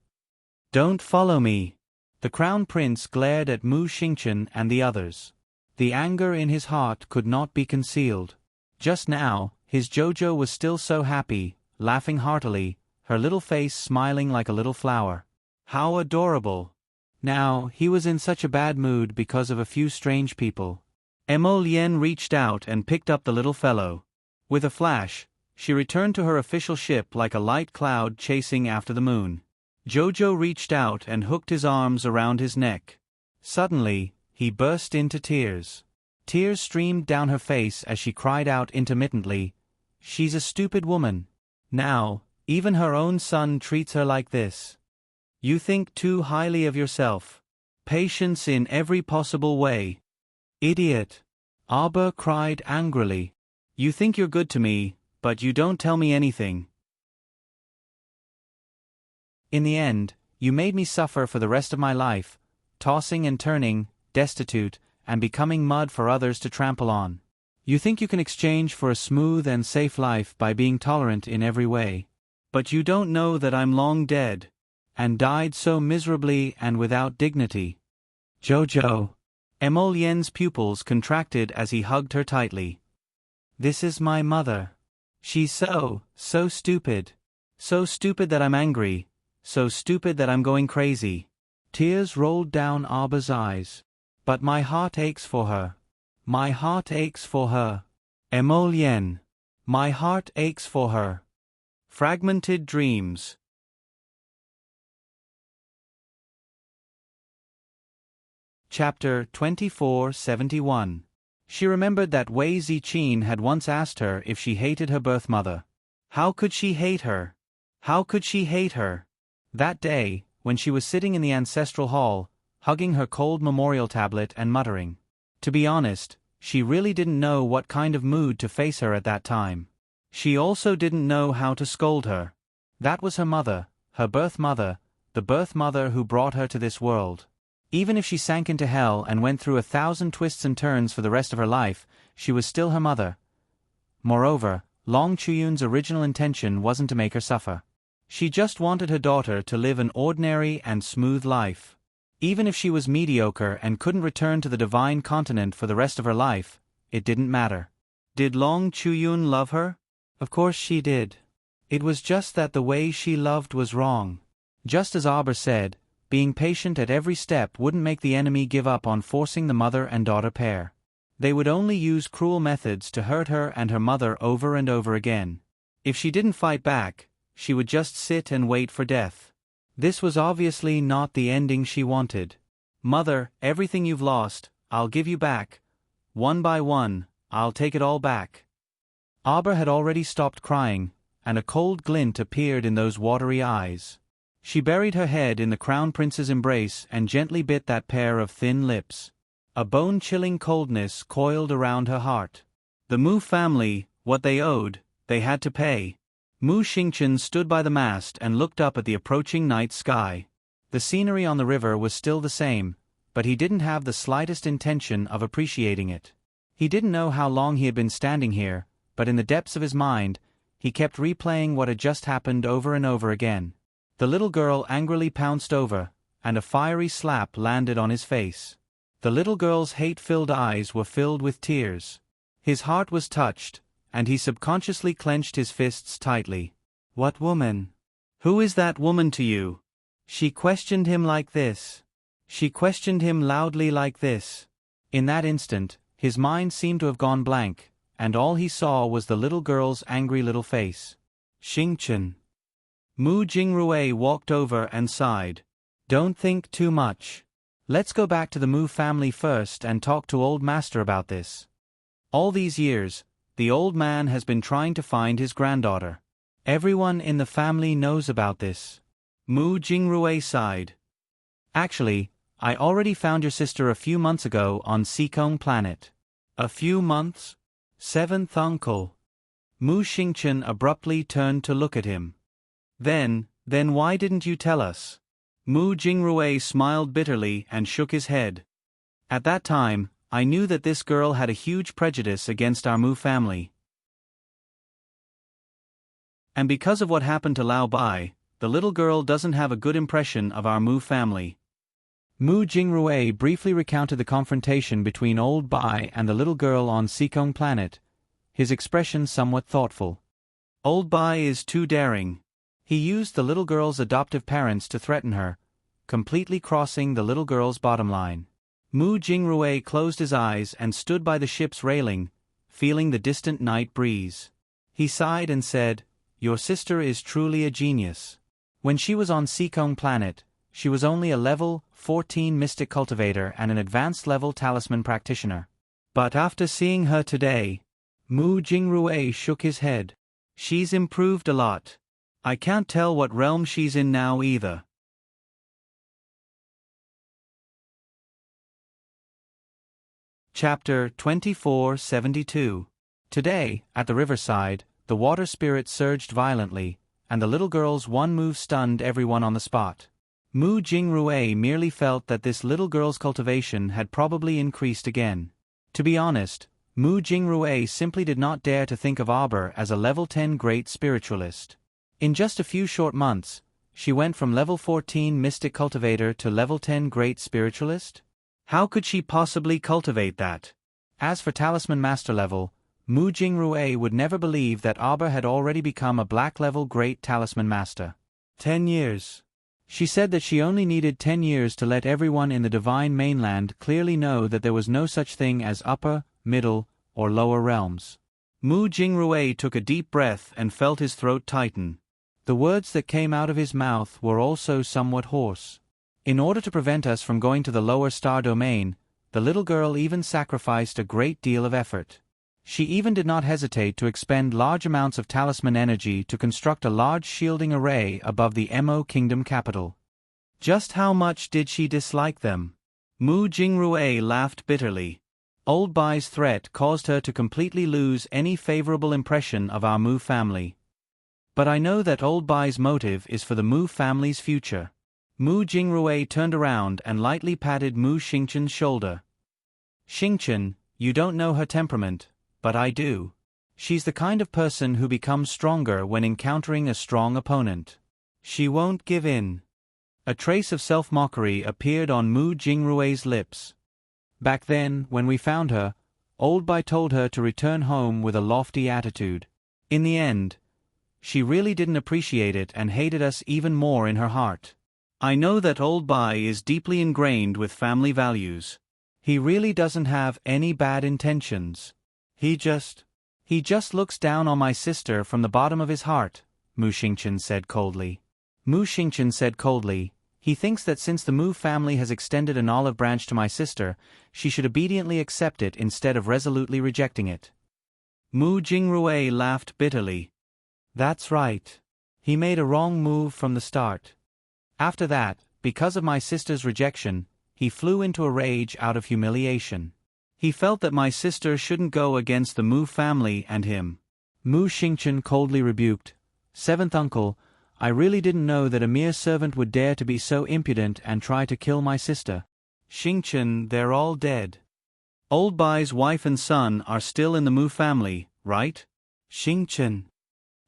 Don't follow me." The crown prince glared at Mu Xingqian and the others. The anger in his heart could not be concealed. Just now, his Jojo was still so happy, laughing heartily, her little face smiling like a little flower. How adorable! Now, he was in such a bad mood because of a few strange people. Emolien reached out and picked up the little fellow. With a flash, she returned to her official ship like a light cloud chasing after the moon. Jojo reached out and hooked his arms around his neck. Suddenly, he burst into tears. Tears streamed down her face as she cried out intermittently, "She's a stupid woman. Now, even her own son treats her like this. You think too highly of yourself. Patience in every possible way. Idiot." Arbor cried angrily. "You think you're good to me, but you don't tell me anything. In the end, you made me suffer for the rest of my life, tossing and turning, destitute, and becoming mud for others to trample on. You think you can exchange for a smooth and safe life by being tolerant in every way. But you don't know that I'm long dead, and died so miserably and without dignity." "Jojo." Emolien's pupils contracted as he hugged her tightly. "This is my mother. She's so stupid. So stupid that I'm angry. So stupid that I'm going crazy." Tears rolled down Arbor's eyes. "But my heart aches for her. My heart aches for her. Emolien. My heart aches for her." Fragmented Dreams. Chapter 2471. She remembered that Wei Ziqin had once asked her if she hated her birth mother. How could she hate her? How could she hate her? That day, when she was sitting in the ancestral hall, hugging her cold memorial tablet and muttering. To be honest, she really didn't know what kind of mood to face her at that time. She also didn't know how to scold her. That was her mother, her birth mother, the birth mother who brought her to this world. Even if she sank into hell and went through 1,000 twists and turns for the rest of her life, she was still her mother. Moreover, Long Chuyun's original intention wasn't to make her suffer. She just wanted her daughter to live an ordinary and smooth life. Even if she was mediocre and couldn't return to the divine continent for the rest of her life, it didn't matter. Did Long Chuyun love her? Of course she did. It was just that the way she loved was wrong. Just as Arbor said, being patient at every step wouldn't make the enemy give up on forcing the mother and daughter pair. They would only use cruel methods to hurt her and her mother over and over again. If she didn't fight back, she would just sit and wait for death. This was obviously not the ending she wanted. "Mother, everything you've lost, I'll give you back. One by one, I'll take it all back." Arbor had already stopped crying, and a cold glint appeared in those watery eyes. She buried her head in the crown prince's embrace and gently bit that pair of thin lips. A bone-chilling coldness coiled around her heart. The Mu family, what they owed, they had to pay. Mu Xingqian stood by the mast and looked up at the approaching night sky. The scenery on the river was still the same, but he didn't have the slightest intention of appreciating it. He didn't know how long he had been standing here, but in the depths of his mind, he kept replaying what had just happened over and over again. The little girl angrily pounced over, and a fiery slap landed on his face. The little girl's hate-filled eyes were filled with tears. His heart was touched, and he subconsciously clenched his fists tightly. "What woman? Who is that woman to you?" She questioned him like this. She questioned him loudly like this. In that instant, his mind seemed to have gone blank, and all he saw was the little girl's angry little face. "Xingqian." Mu Jingrui walked over and sighed. "Don't think too much. Let's go back to the Mu family first and talk to Old Master about this. All these years, the old man has been trying to find his granddaughter. Everyone in the family knows about this." Mu Jingrui sighed. "Actually, I already found your sister a few months ago on Sikong planet." "A few months? Seventh uncle." Mu Xingqian abruptly turned to look at him. Then why didn't you tell us?" Mu Jingrui smiled bitterly and shook his head. "At that time, I knew that this girl had a huge prejudice against our Mu family. And because of what happened to Lao Bai, the little girl doesn't have a good impression of our Mu family. Mu Jingrui briefly recounted the confrontation between Old Bai and the little girl on Sikong planet, his expression somewhat thoughtful. Old Bai is too daring. He used the little girl's adoptive parents to threaten her, completely crossing the little girl's bottom line. Mu Jingrui closed his eyes and stood by the ship's railing, feeling the distant night breeze. He sighed and said, "Your sister is truly a genius." When she was on Sikong planet, she was only a level 14 mystic cultivator and an advanced level talisman practitioner. But after seeing her today, Mu Jingrui shook his head. She's improved a lot. I can't tell what realm she's in now either. Chapter 2472. Today, at the riverside, the water spirit surged violently, and the little girl's one move stunned everyone on the spot. Mu Jingrui merely felt that this little girl's cultivation had probably increased again. To be honest, Mu Jingrui simply did not dare to think of Arbor as a level 10 great spiritualist. In just a few short months, she went from level 14 mystic cultivator to level 10 great spiritualist? How could she possibly cultivate that? As for talisman master level, Mu Jingrui would never believe that Arbor had already become a black level great talisman master. 10 years. She said that she only needed 10 years to let everyone in the divine mainland clearly know that there was no such thing as upper, middle, or lower realms. Mu Jingrui took a deep breath and felt his throat tighten. The words that came out of his mouth were also somewhat hoarse. In order to prevent us from going to the lower star domain, the little girl even sacrificed a great deal of effort. She even did not hesitate to expend large amounts of talisman energy to construct a large shielding array above the Mo Kingdom capital. Just how much did she dislike them? Mu Jingrui laughed bitterly. Old Bai's threat caused her to completely lose any favorable impression of our Mu family. But I know that Old Bai's motive is for the Mu family's future. Mu Jingrui turned around and lightly patted Mu Xingchen's shoulder. "Xingchen, you don't know her temperament, but I do. She's the kind of person who becomes stronger when encountering a strong opponent. She won't give in." A trace of self-mockery appeared on Mu Jingrui's lips. Back then, when we found her, Old Bai told her to return home with a lofty attitude. In the end, she really didn't appreciate it and hated us even more in her heart. I know that Old Bai is deeply ingrained with family values. He really doesn't have any bad intentions. He just looks down on my sister from the bottom of his heart, Mu Xingchen said coldly. Mu Xingchen said coldly, "He thinks that since the Mu family has extended an olive branch to my sister, she should obediently accept it instead of resolutely rejecting it." Mu Jingrui laughed bitterly. "That's right. He made a wrong move from the start. After that, because of my sister's rejection, he flew into a rage out of humiliation. He felt that my sister shouldn't go against the Mu family and him." Mu Xingchen coldly rebuked, "Seventh uncle, I really didn't know that a mere servant would dare to be so impudent and try to kill my sister." "Xingchen, they're all dead. Old Bai's wife and son are still in the Mu family, right?" "Xingchen."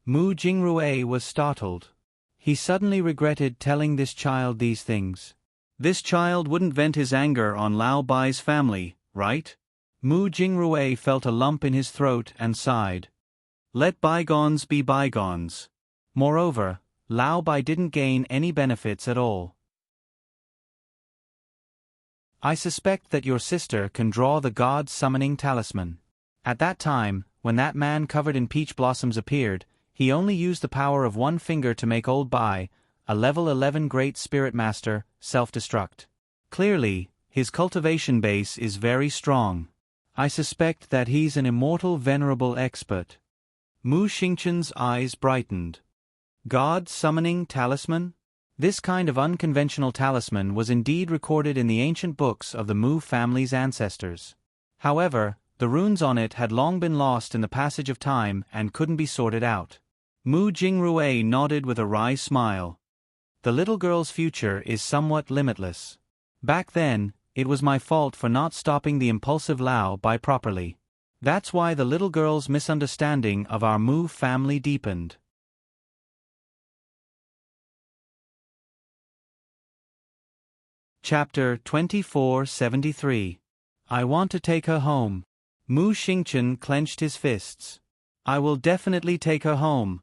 Mu Jingrui was startled. He suddenly regretted telling this child these things. This child wouldn't vent his anger on Lao Bai's family, right? Mu Jingrui felt a lump in his throat and sighed. Let bygones be bygones. Moreover, Lao Bai didn't gain any benefits at all. "I suspect that your sister can draw the god summoning talisman." At that time, when that man covered in peach blossoms appeared, he only used the power of one finger to make Old Bai, a level 11 great spirit master, self-destruct. Clearly, his cultivation base is very strong. I suspect that he's an immortal venerable expert. Mu Xingchen's eyes brightened. God summoning talisman? This kind of unconventional talisman was indeed recorded in the ancient books of the Mu family's ancestors. However, the runes on it had long been lost in the passage of time and couldn't be sorted out. Mu Jingrui nodded with a wry smile. The little girl's future is somewhat limitless. Back then, It was my fault for not stopping the impulsive Lao Bai properly. That's why the little girl's misunderstanding of our Mu family deepened. Chapter 2473. I want to take her home. Mu Xingchen clenched his fists. I will definitely take her home.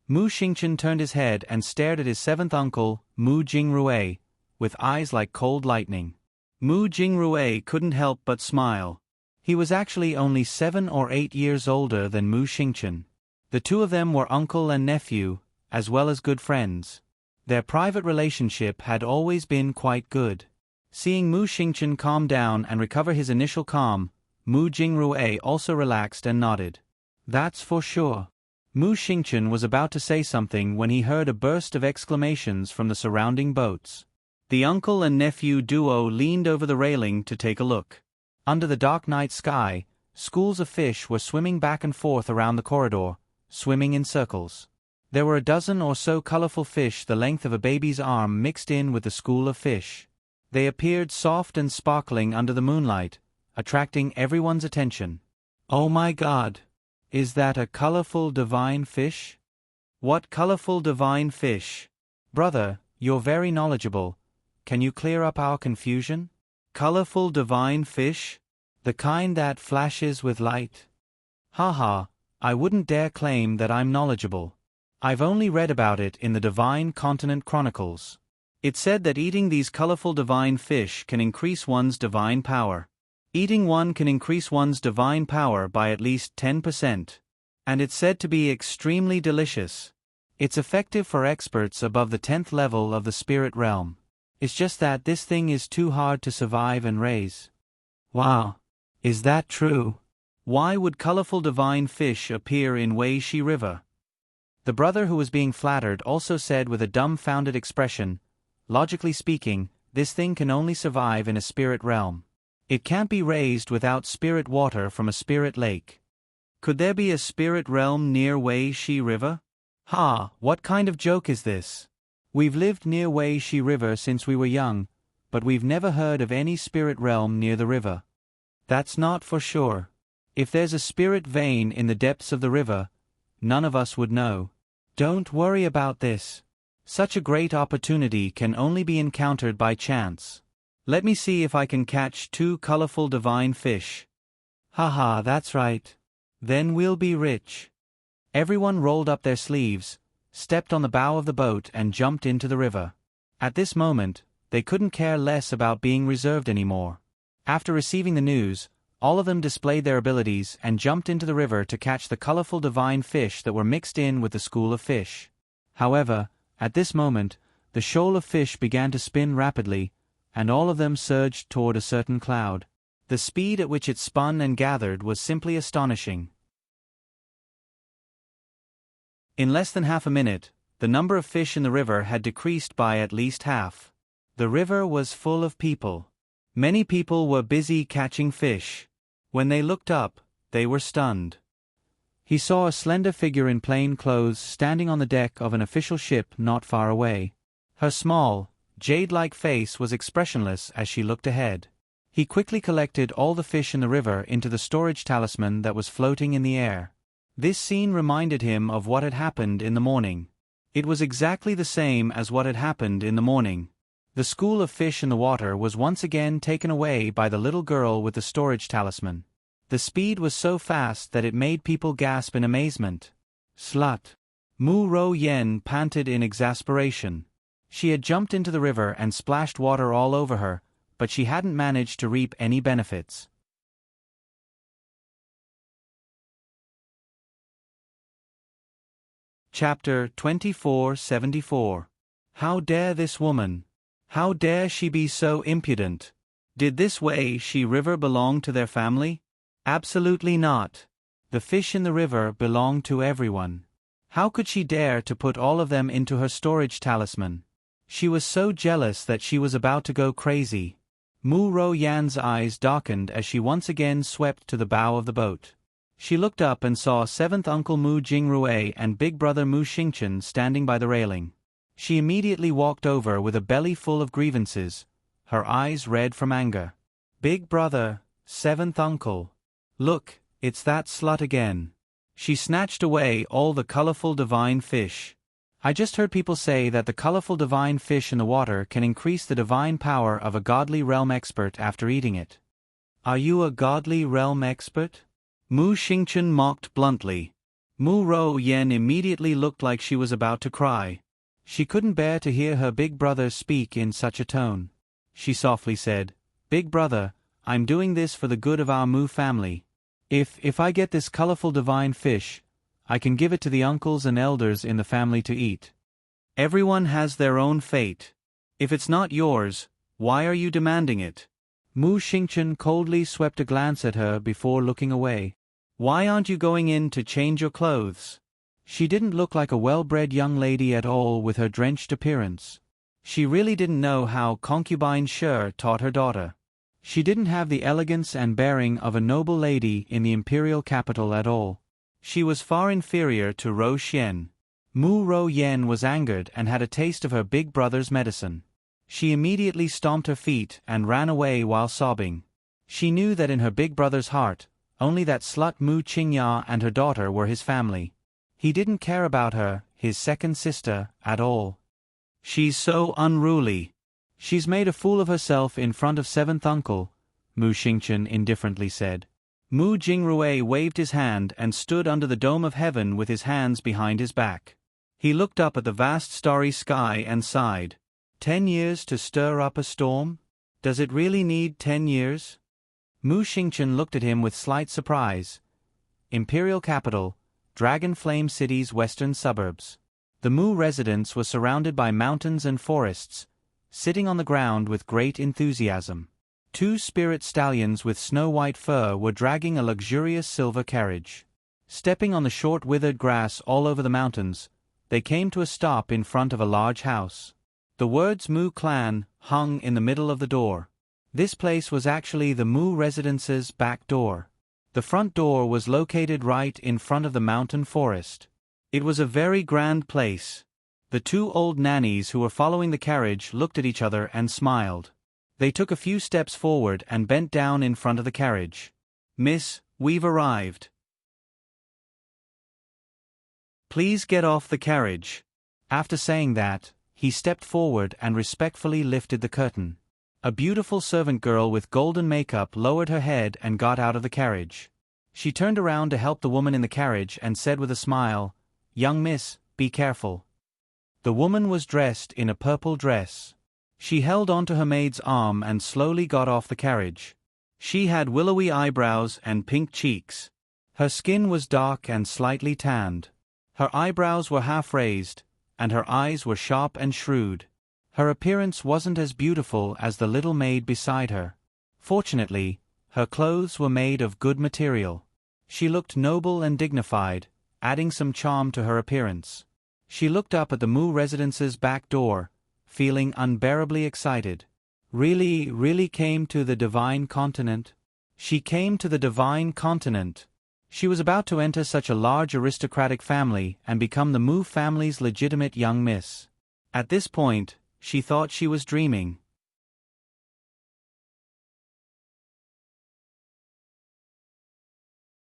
Mu Xingchen turned his head and stared at his seventh uncle, Mu Jingrui, with eyes like cold lightning. Mu Jingrui couldn't help but smile. He was actually only 7 or 8 years older than Mu Xingchen. The two of them were uncle and nephew, as well as good friends. Their private relationship had always been quite good. Seeing Mu Xingchen calm down and recover his initial calm, Mu Jingrui also relaxed and nodded. That's for sure. Mu Xingchen was about to say something when he heard a burst of exclamations from the surrounding boats. The uncle and nephew duo leaned over the railing to take a look. Under the dark night sky, schools of fish were swimming back and forth around the corridor, swimming in circles. There were a dozen or so colorful fish the length of a baby's arm mixed in with the school of fish. They appeared soft and sparkling under the moonlight, attracting everyone's attention. Oh my God! Is that a colorful divine fish? What colorful divine fish? Brother, you're very knowledgeable. Can you clear up our confusion? Colorful divine fish? The kind that flashes with light? Haha, I wouldn't dare claim that I'm knowledgeable. I've only read about it in the Divine Continent Chronicles. It said that eating these colorful divine fish can increase one's divine power. Eating one can increase one's divine power by at least 10%. And it's said to be extremely delicious. It's effective for experts above the 10th level of the spirit realm. It's just that this thing is too hard to survive and raise. Wow. Is that true? Why would colorful divine fish appear in Wei Shi River? The brother who was being flattered also said with a dumbfounded expression, logically speaking, this thing can only survive in a spirit realm. It can't be raised without spirit water from a spirit lake. Could there be a spirit realm near Wei Shi River? Ha, what kind of joke is this? We've lived near Wei Shi River since we were young, but we've never heard of any spirit realm near the river. That's not for sure. If there's a spirit vein in the depths of the river, none of us would know. Don't worry about this. Such a great opportunity can only be encountered by chance. Let me see if I can catch 2 colorful divine fish. Haha, that's right. Then we'll be rich. Everyone rolled up their sleeves, stepped on the bow of the boat and jumped into the river. At this moment, they couldn't care less about being reserved anymore. After receiving the news, all of them displayed their abilities and jumped into the river to catch the colorful divine fish that were mixed in with the school of fish. However, at this moment, the shoal of fish began to spin rapidly, and all of them surged toward a certain cloud. The speed at which it spun and gathered was simply astonishing. In less than half a minute, the number of fish in the river had decreased by at least half. The river was full of people. Many people were busy catching fish. When they looked up, they were stunned. He saw a slender figure in plain clothes standing on the deck of an official ship not far away. Her small, jade-like face was expressionless as she looked ahead. He quickly collected all the fish in the river into the storage talisman that was floating in the air. This scene reminded him of what had happened in the morning. It was exactly the same as what had happened in the morning. The school of fish in the water was once again taken away by the little girl with the storage talisman. The speed was so fast that it made people gasp in amazement. Slut! Mu Ro Yen panted in exasperation. She had jumped into the river and splashed water all over her, but she hadn't managed to reap any benefits. Chapter 2474. How dare this woman? How dare she be so impudent? Did this Wei Shi River belong to their family? Absolutely not. The fish in the river belonged to everyone. How could she dare to put all of them into her storage talisman? She was so jealous that she was about to go crazy. Mu Ro Yan's eyes darkened as she once again swept to the bow of the boat. She looked up and saw 7th Uncle Mu Jingrui and Big Brother Mu Xingchen standing by the railing. She immediately walked over with a belly full of grievances, her eyes red from anger. "Big brother, seventh uncle. Look, it's that slut again." She snatched away all the colorful divine fish. "I just heard people say that the colorful divine fish in the water can increase the divine power of a godly realm expert after eating it." "Are you a godly realm expert?" Mu Xingchen mocked bluntly. Mu Ro Yen immediately looked like she was about to cry. She couldn't bear to hear her big brother speak in such a tone. She softly said, "Big brother, I'm doing this for the good of our Mu family. If I get this colorful divine fish, I can give it to the uncles and elders in the family to eat. Everyone has their own fate. If it's not yours, why are you demanding it?" Mu Xingchen coldly swept a glance at her before looking away. "Why aren't you going in to change your clothes?" She didn't look like a well-bred young lady at all with her drenched appearance. She really didn't know how concubine Shi taught her daughter. She didn't have the elegance and bearing of a noble lady in the imperial capital at all. She was far inferior to Ro Xian. Mu Ro Yen was angered and had a taste of her big brother's medicine. She immediately stomped her feet and ran away while sobbing. She knew that in her big brother's heart, only that slut Mu Qingya and her daughter were his family. He didn't care about her, his second sister, at all. "She's so unruly. She's made a fool of herself in front of seventh uncle," Mu Xingchen indifferently said. Mu Jingrui waved his hand and stood under the dome of heaven with his hands behind his back. He looked up at the vast starry sky and sighed. 10 years to stir up a storm? Does it really need 10 years? Mu Xingchen looked at him with slight surprise. Imperial capital, Dragon Flame City's western suburbs. The Mu residence was surrounded by mountains and forests, sitting on the ground with great enthusiasm. 2 spirit stallions with snow-white fur were dragging a luxurious silver carriage. Stepping on the short withered grass all over the mountains, they came to a stop in front of a large house. The words Mu Clan hung in the middle of the door. This place was actually the Mu residence's back door. The front door was located right in front of the mountain forest. It was a very grand place. The 2 old nannies who were following the carriage looked at each other and smiled. They took a few steps forward and bent down in front of the carriage. "Miss, we've arrived. Please get off the carriage." After saying that, he stepped forward and respectfully lifted the curtain. A beautiful servant girl with golden makeup lowered her head and got out of the carriage. She turned around to help the woman in the carriage and said with a smile, "Young miss, be careful." The woman was dressed in a purple dress. She held onto her maid's arm and slowly got off the carriage. She had willowy eyebrows and pink cheeks. Her skin was dark and slightly tanned. Her eyebrows were half raised, and her eyes were sharp and shrewd. Her appearance wasn't as beautiful as the little maid beside her. Fortunately, her clothes were made of good material. She looked noble and dignified, adding some charm to her appearance. She looked up at the Mu residence's back door, feeling unbearably excited. Really came to the divine continent? She came to the divine continent. She was about to enter such a large aristocratic family and become the Mu family's legitimate young miss. At this point, she thought she was dreaming.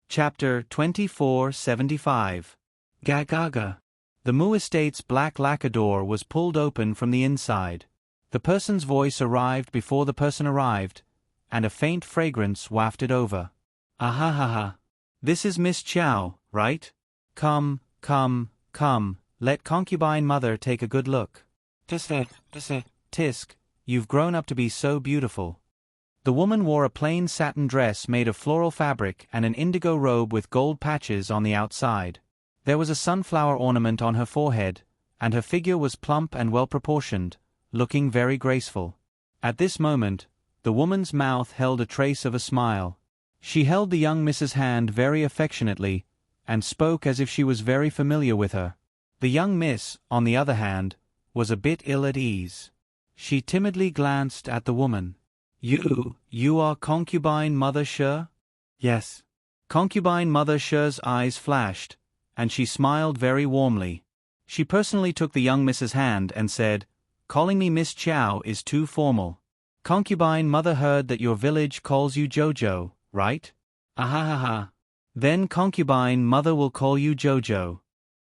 Chapter 2475. Gagaga. The Mu estate's black lacquer door was pulled open from the inside. The person's voice arrived before the person arrived, and a faint fragrance wafted over. "Ahahaha. This is Miss Chow, right? Come, let concubine mother take a good look. Tisk, you've grown up to be so beautiful." The woman wore a plain satin dress made of floral fabric and an indigo robe with gold patches on the outside. There was a sunflower ornament on her forehead, and her figure was plump and well-proportioned, looking very graceful. At this moment, the woman's mouth held a trace of a smile. She held the young Miss's hand very affectionately, and spoke as if she was very familiar with her. The young Miss, on the other hand, was a bit ill at ease. She timidly glanced at the woman. You are concubine Mother Shi?" "Yes." Concubine Mother Shi's eyes flashed, and she smiled very warmly. She personally took the young Miss's hand and said, "Calling me Miss Chow is too formal. Concubine mother heard that your village calls you Jojo, right? Ahahaha. Then concubine mother will call you Jojo.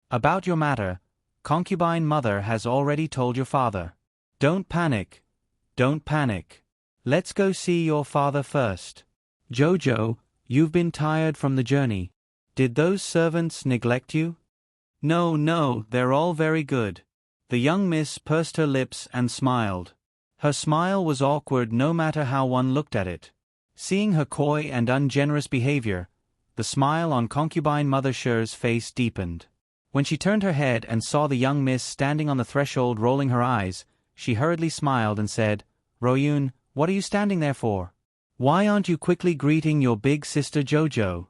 About your matter, concubine mother has already told your father. Don't panic. Don't panic. Let's go see your father first. Jojo, you've been tired from the journey. Did those servants neglect you? No, no, they're all very good. The young miss pursed her lips and smiled. Her smile was awkward no matter how one looked at it. Seeing her coy and ungenerous behavior, the smile on concubine Mother Sher's face deepened. When she turned her head and saw the young miss standing on the threshold rolling her eyes, she hurriedly smiled and said, Royun, what are you standing there for? Why aren't you quickly greeting your big sister Jojo?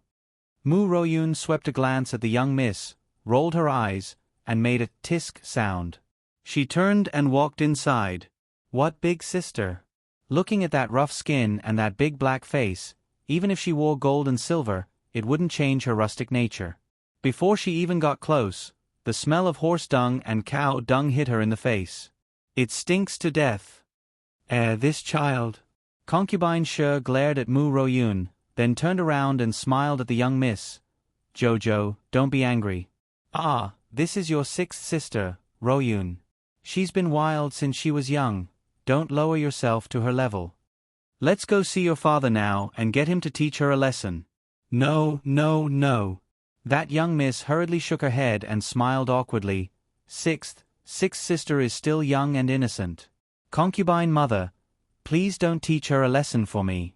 Mu Royun swept a glance at the young miss, rolled her eyes, and made a tisk sound. She turned and walked inside. What big sister? Looking at that rough skin and that big black face, even if she wore gold and silver, it wouldn't change her rustic nature. Before she even got close, the smell of horse dung and cow dung hit her in the face. It stinks to death. This child. Concubine Sher glared at Mu Royun, then turned around and smiled at the young miss. Jojo, don't be angry. Ah, this is your sixth sister, Royun. She's been wild since she was young. Don't lower yourself to her level. Let's go see your father now and get him to teach her a lesson. No, no, no. That young miss hurriedly shook her head and smiled awkwardly. Sixth sister is still young and innocent. Concubine mother, please don't teach her a lesson for me.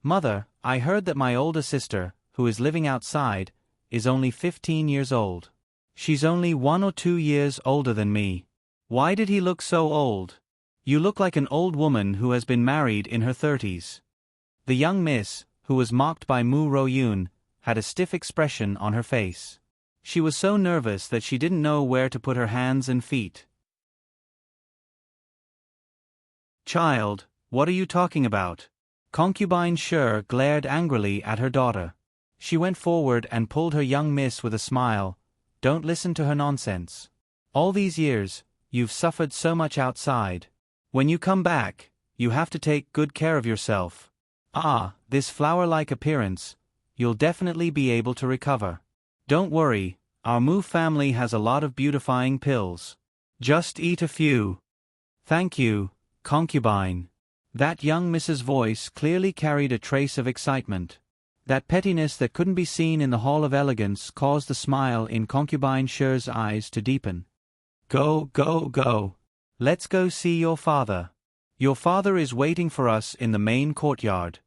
Mother, I heard that my older sister, who is living outside, is only 15 years old. She's only 1 or 2 years older than me. Why did he look so old? You look like an old woman who has been married in her 30s. The young miss, who was mocked by Mu Royun, had a stiff expression on her face. She was so nervous that she didn't know where to put her hands and feet. Child, what are you talking about? Concubine Sher glared angrily at her daughter. She went forward and pulled her young miss with a smile. Don't listen to her nonsense. All these years, you've suffered so much outside. When you come back, you have to take good care of yourself. Ah, this flower-like appearance, you'll definitely be able to recover. Don't worry, our Mu family has a lot of beautifying pills. Just eat a few. Thank you, concubine. That young miss's voice clearly carried a trace of excitement. That pettiness that couldn't be seen in the Hall of Elegance caused the smile in concubine Sher's eyes to deepen. Go, go, go. Let's go see your father. Your father is waiting for us in the main courtyard.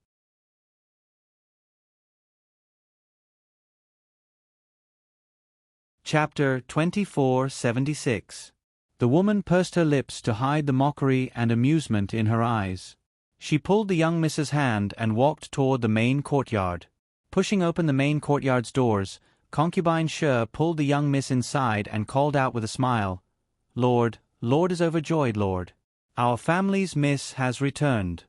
Chapter 2476. The woman pursed her lips to hide the mockery and amusement in her eyes. She pulled the young miss's hand and walked toward the main courtyard. Pushing open the main courtyard's doors, concubine Sher pulled the young miss inside and called out with a smile, Lord is overjoyed, Lord. Our family's miss has returned.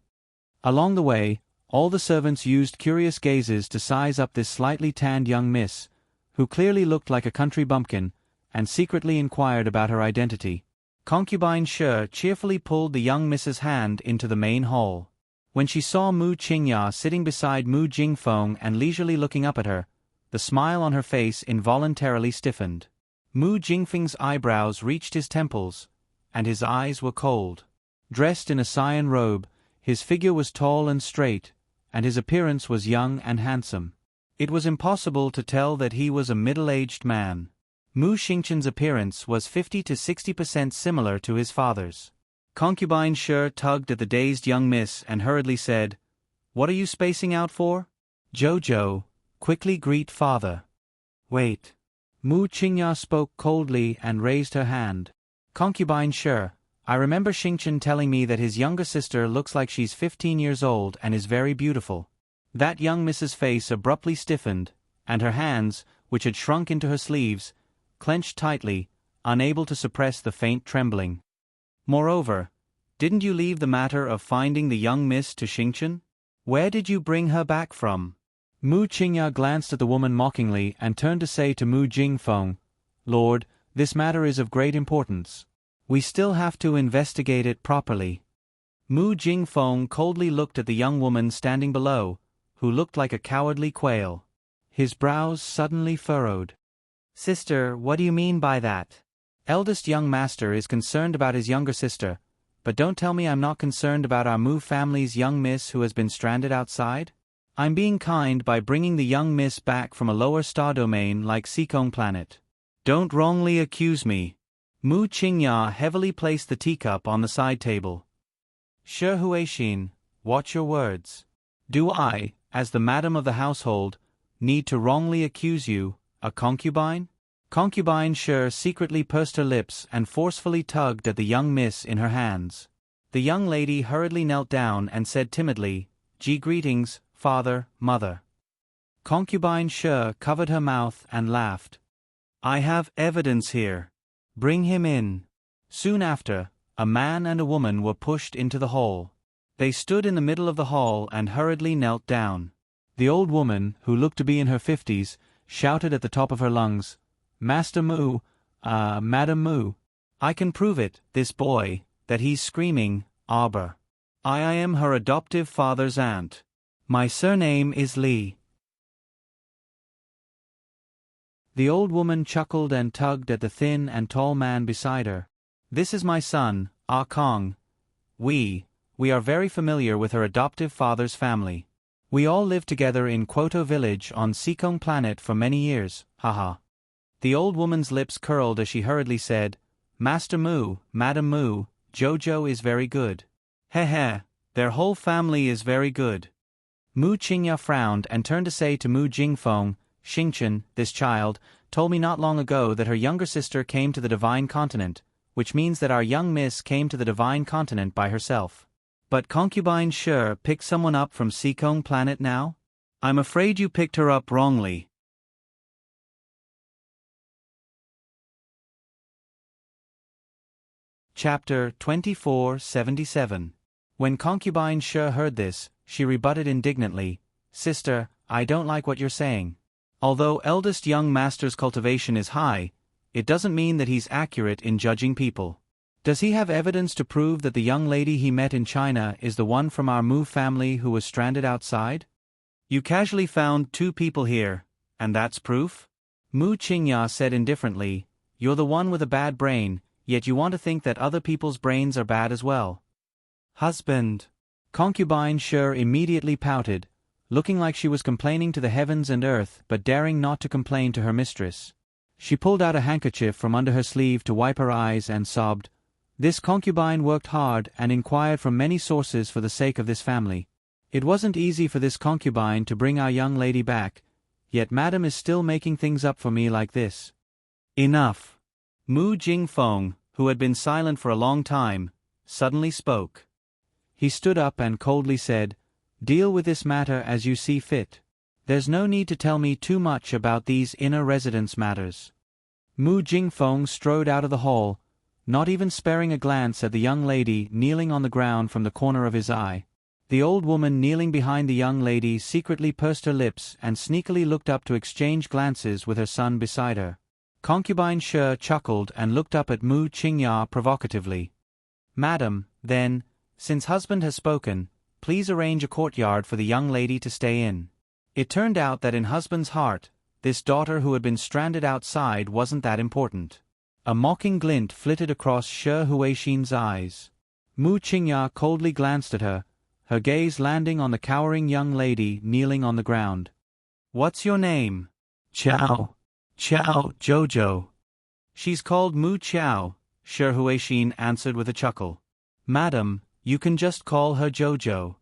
Along the way, all the servants used curious gazes to size up this slightly tanned young miss, who clearly looked like a country bumpkin, and secretly inquired about her identity. Concubine Sher cheerfully pulled the young miss's hand into the main hall. When she saw Mu Qingya sitting beside Mu Jingfeng and leisurely looking up at her, the smile on her face involuntarily stiffened. Mu Jingfeng's eyebrows reached his temples, and his eyes were cold. Dressed in a cyan robe, his figure was tall and straight, and his appearance was young and handsome. It was impossible to tell that he was a middle-aged man. Mu Xingqian's appearance was 50 to 60% similar to his father's. Concubine Sher tugged at the dazed young miss and hurriedly said, What are you spacing out for? Jojo, quickly greet father. Wait. Mu Qingya spoke coldly and raised her hand. Concubine Sher, I remember Xingqian telling me that his younger sister looks like she's 15 years old and is very beautiful. That young miss's face abruptly stiffened, and her hands, which had shrunk into her sleeves, clenched tightly, unable to suppress the faint trembling. Moreover, didn't you leave the matter of finding the young miss to Xingqian? Where did you bring her back from? Mu Qingya glanced at the woman mockingly and turned to say to Mu Jingfeng, Lord, this matter is of great importance. We still have to investigate it properly. Mu Jingfeng coldly looked at the young woman standing below, who looked like a cowardly quail. His brows suddenly furrowed. Sister, what do you mean by that? Eldest young master is concerned about his younger sister, but don't tell me I'm not concerned about our Mu family's young miss who has been stranded outside? I'm being kind by bringing the young miss back from a lower star domain like Seekong planet. Don't wrongly accuse me. Mu Qingya heavily placed the teacup on the side table. Shi Huixin, watch your words. Do I, as the madam of the household, need to wrongly accuse you, a concubine? Concubine Shi secretly pursed her lips and forcefully tugged at the young miss in her hands. The young lady hurriedly knelt down and said timidly, Greetings, father, mother. Concubine Shi covered her mouth and laughed. I have evidence here. Bring him in. Soon after, a man and a woman were pushed into the hall. They stood in the middle of the hall and hurriedly knelt down. The old woman, who looked to be in her 50s, shouted at the top of her lungs, Master Mu, Madam Mu. I can prove it, this boy, that he's screaming, Arbor. I am her adoptive father's aunt. My surname is Li. The old woman chuckled and tugged at the thin and tall man beside her. This is my son, Ah Kong. We are very familiar with her adoptive father's family. We all lived together in Kwoto village on Seekong planet for many years, haha. The old woman's lips curled as she hurriedly said, Master Mu, Madam Mu, Jojo is very good. Heh, their whole family is very good. Mu Qingya frowned and turned to say to Mu Jingfeng, Xingchen, this child, told me not long ago that her younger sister came to the divine continent, which means that our young miss came to the divine continent by herself. But concubine Shi picked someone up from Seekong planet now? I'm afraid you picked her up wrongly. Chapter 2477. When concubine Shi heard this, she rebutted indignantly, Sister, I don't like what you're saying. Although eldest young master's cultivation is high, it doesn't mean that he's accurate in judging people. Does he have evidence to prove that the young lady he met in China is the one from our Mu family who was stranded outside? You casually found 2 people here, and that's proof? Mu Qingya said indifferently, You're the one with a bad brain, yet you want to think that other people's brains are bad as well. Husband. Concubine Shi immediately pouted, looking like she was complaining to the heavens and earth but daring not to complain to her mistress. She pulled out a handkerchief from under her sleeve to wipe her eyes and sobbed. This concubine worked hard and inquired from many sources for the sake of this family. It wasn't easy for this concubine to bring our young lady back, yet madam is still making things up for me like this. Enough. Mu Jingfeng, who had been silent for a long time, suddenly spoke. He stood up and coldly said, Deal with this matter as you see fit. There's no need to tell me too much about these inner residence matters. Mu Jingfeng strode out of the hall, not even sparing a glance at the young lady kneeling on the ground from the corner of his eye. The old woman kneeling behind the young lady secretly pursed her lips and sneakily looked up to exchange glances with her son beside her. Concubine Shi chuckled and looked up at Mu Qingya provocatively. Madam, then, since husband has spoken, please arrange a courtyard for the young lady to stay in. It turned out that in husband's heart, this daughter who had been stranded outside wasn't that important. A mocking glint flitted across Shi Huixin's eyes. Mu Qingya coldly glanced at her, her gaze landing on the cowering young lady kneeling on the ground. What's your name? Chow, Jojo. She's called Mu Chow, Shi Huixin answered with a chuckle. Madam, you can just call her Jojo.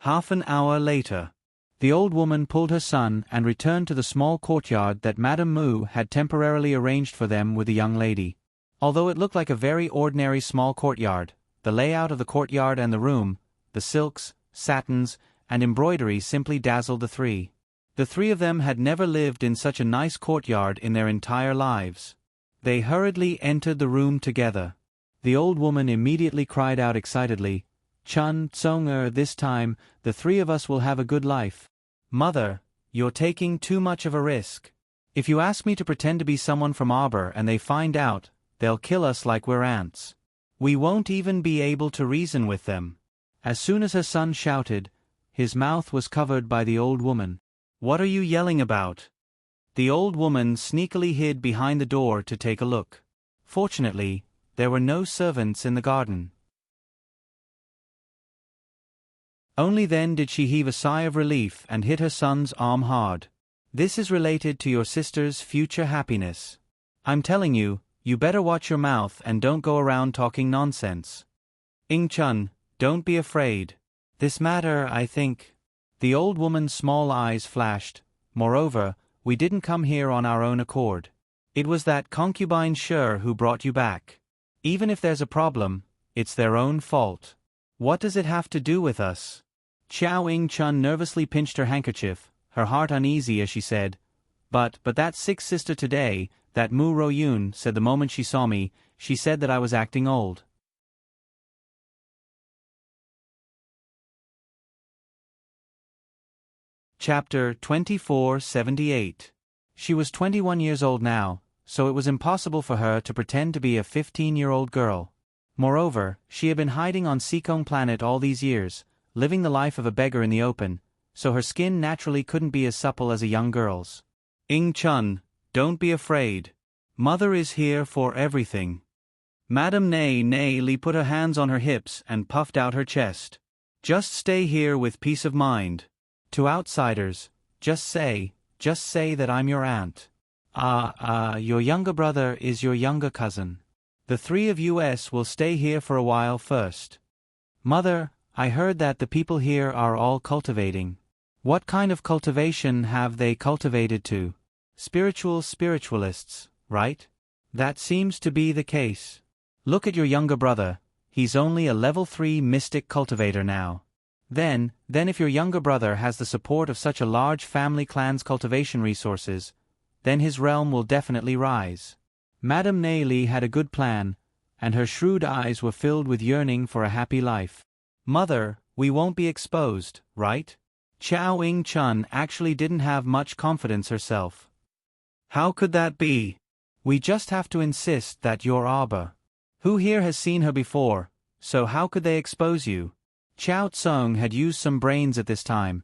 Half an hour later, the old woman pulled her son and returned to the small courtyard that Madam Mu had temporarily arranged for them with the young lady. Although it looked like a very ordinary small courtyard, the layout of the courtyard and the room, the silks, satins, and embroidery simply dazzled the three. The 3 of them had never lived in such a nice courtyard in their entire lives. They hurriedly entered the room together. The old woman immediately cried out excitedly, Chun Tsong this time, the 3 of us will have a good life. Mother, you're taking too much of a risk. If you ask me to pretend to be someone from Arbor and they find out, they'll kill us like we're ants. We won't even be able to reason with them. As soon as her son shouted, his mouth was covered by the old woman. "What are you yelling about?" The old woman sneakily hid behind the door to take a look. Fortunately, there were no servants in the garden. Only then did she heave a sigh of relief and hit her son's arm hard. "This is related to your sister's future happiness. I'm telling you, you better watch your mouth and don't go around talking nonsense. Ing-chun, don't be afraid. This matter, I think." The old woman's small eyes flashed. "Moreover, we didn't come here on our own accord. It was that concubine Sher who brought you back. Even if there's a problem, it's their own fault. What does it have to do with us?" Xiao Ing-chun nervously pinched her handkerchief, her heart uneasy as she said, But that sick sister today, that Mu Ro-yun, said the moment she saw me, she said that I was acting old." Chapter 2478. She was 21 years old now, so it was impossible for her to pretend to be a 15-year-old girl. Moreover, she had been hiding on Seekong Planet all these years, living the life of a beggar in the open, so her skin naturally couldn't be as supple as a young girl's. "Ing-chun, don't be afraid. Mother is here for everything." Madame Nay Li put her hands on her hips and puffed out her chest. "Just stay here with peace of mind. To outsiders, just say that I'm your aunt. Your younger brother is your younger cousin. The three of us will stay here for a while first. Mother, I heard that the people here are all cultivating. What kind of cultivation have they cultivated to? Spiritualists, right? That seems to be the case. Look at your younger brother, he's only a level 3 mystic cultivator now. Then if your younger brother has the support of such a large family clan's cultivation resources, then his realm will definitely rise." Madame Nay Li had a good plan, and her shrewd eyes were filled with yearning for a happy life. "Mother, we won't be exposed, right?" Xiao Ing-chun actually didn't have much confidence herself. "How could that be? We just have to insist that you're Arba. Who here has seen her before, so how could they expose you?" Qiao Tsung had used some brains at this time,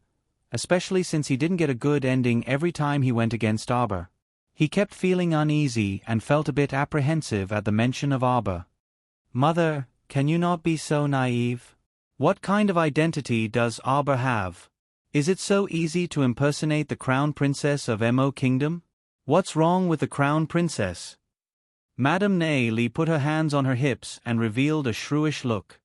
especially since he didn't get a good ending every time he went against Arba. He kept feeling uneasy and felt a bit apprehensive at the mention of Arba. "Mother, can you not be so naive? What kind of identity does Arba have? Is it so easy to impersonate the crown princess of Mo Kingdom? What's wrong with the crown princess?" Madame Nay Li put her hands on her hips and revealed a shrewish look.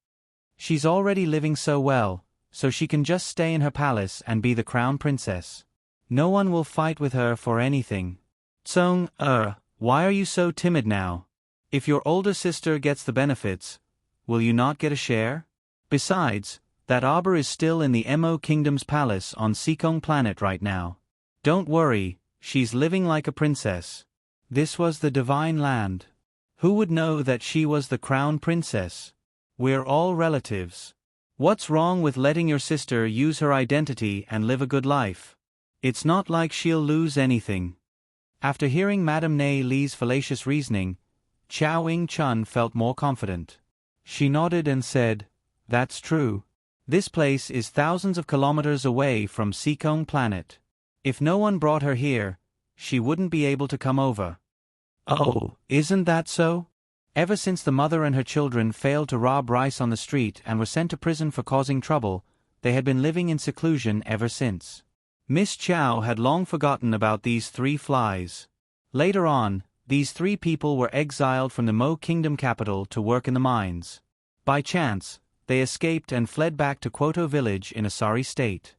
"She's already living so well, so she can just stay in her palace and be the crown princess. No one will fight with her for anything." "Tsung, why are you so timid now? If your older sister gets the benefits, will you not get a share? Besides, that Arbor is still in the Mo Kingdom's palace on Seekong Planet right now. Don't worry, she's living like a princess." This was the divine land. Who would know that she was the crown princess? We're all relatives. What's wrong with letting your sister use her identity and live a good life? It's not like she'll lose anything. After hearing Madame Nay Li's fallacious reasoning, Xiao Ing-chun felt more confident. She nodded and said, "That's true. This place is thousands of kilometers away from Seekong Planet. If no one brought her here, she wouldn't be able to come over." "Oh, isn't that so?" Ever since the mother and her children failed to rob rice on the street and were sent to prison for causing trouble, they had been living in seclusion ever since. Miss Chow had long forgotten about these 3 flies. Later on, these 3 people were exiled from the Mo Kingdom capital to work in the mines. By chance, they escaped and fled back to Kwoto village in a sorry state.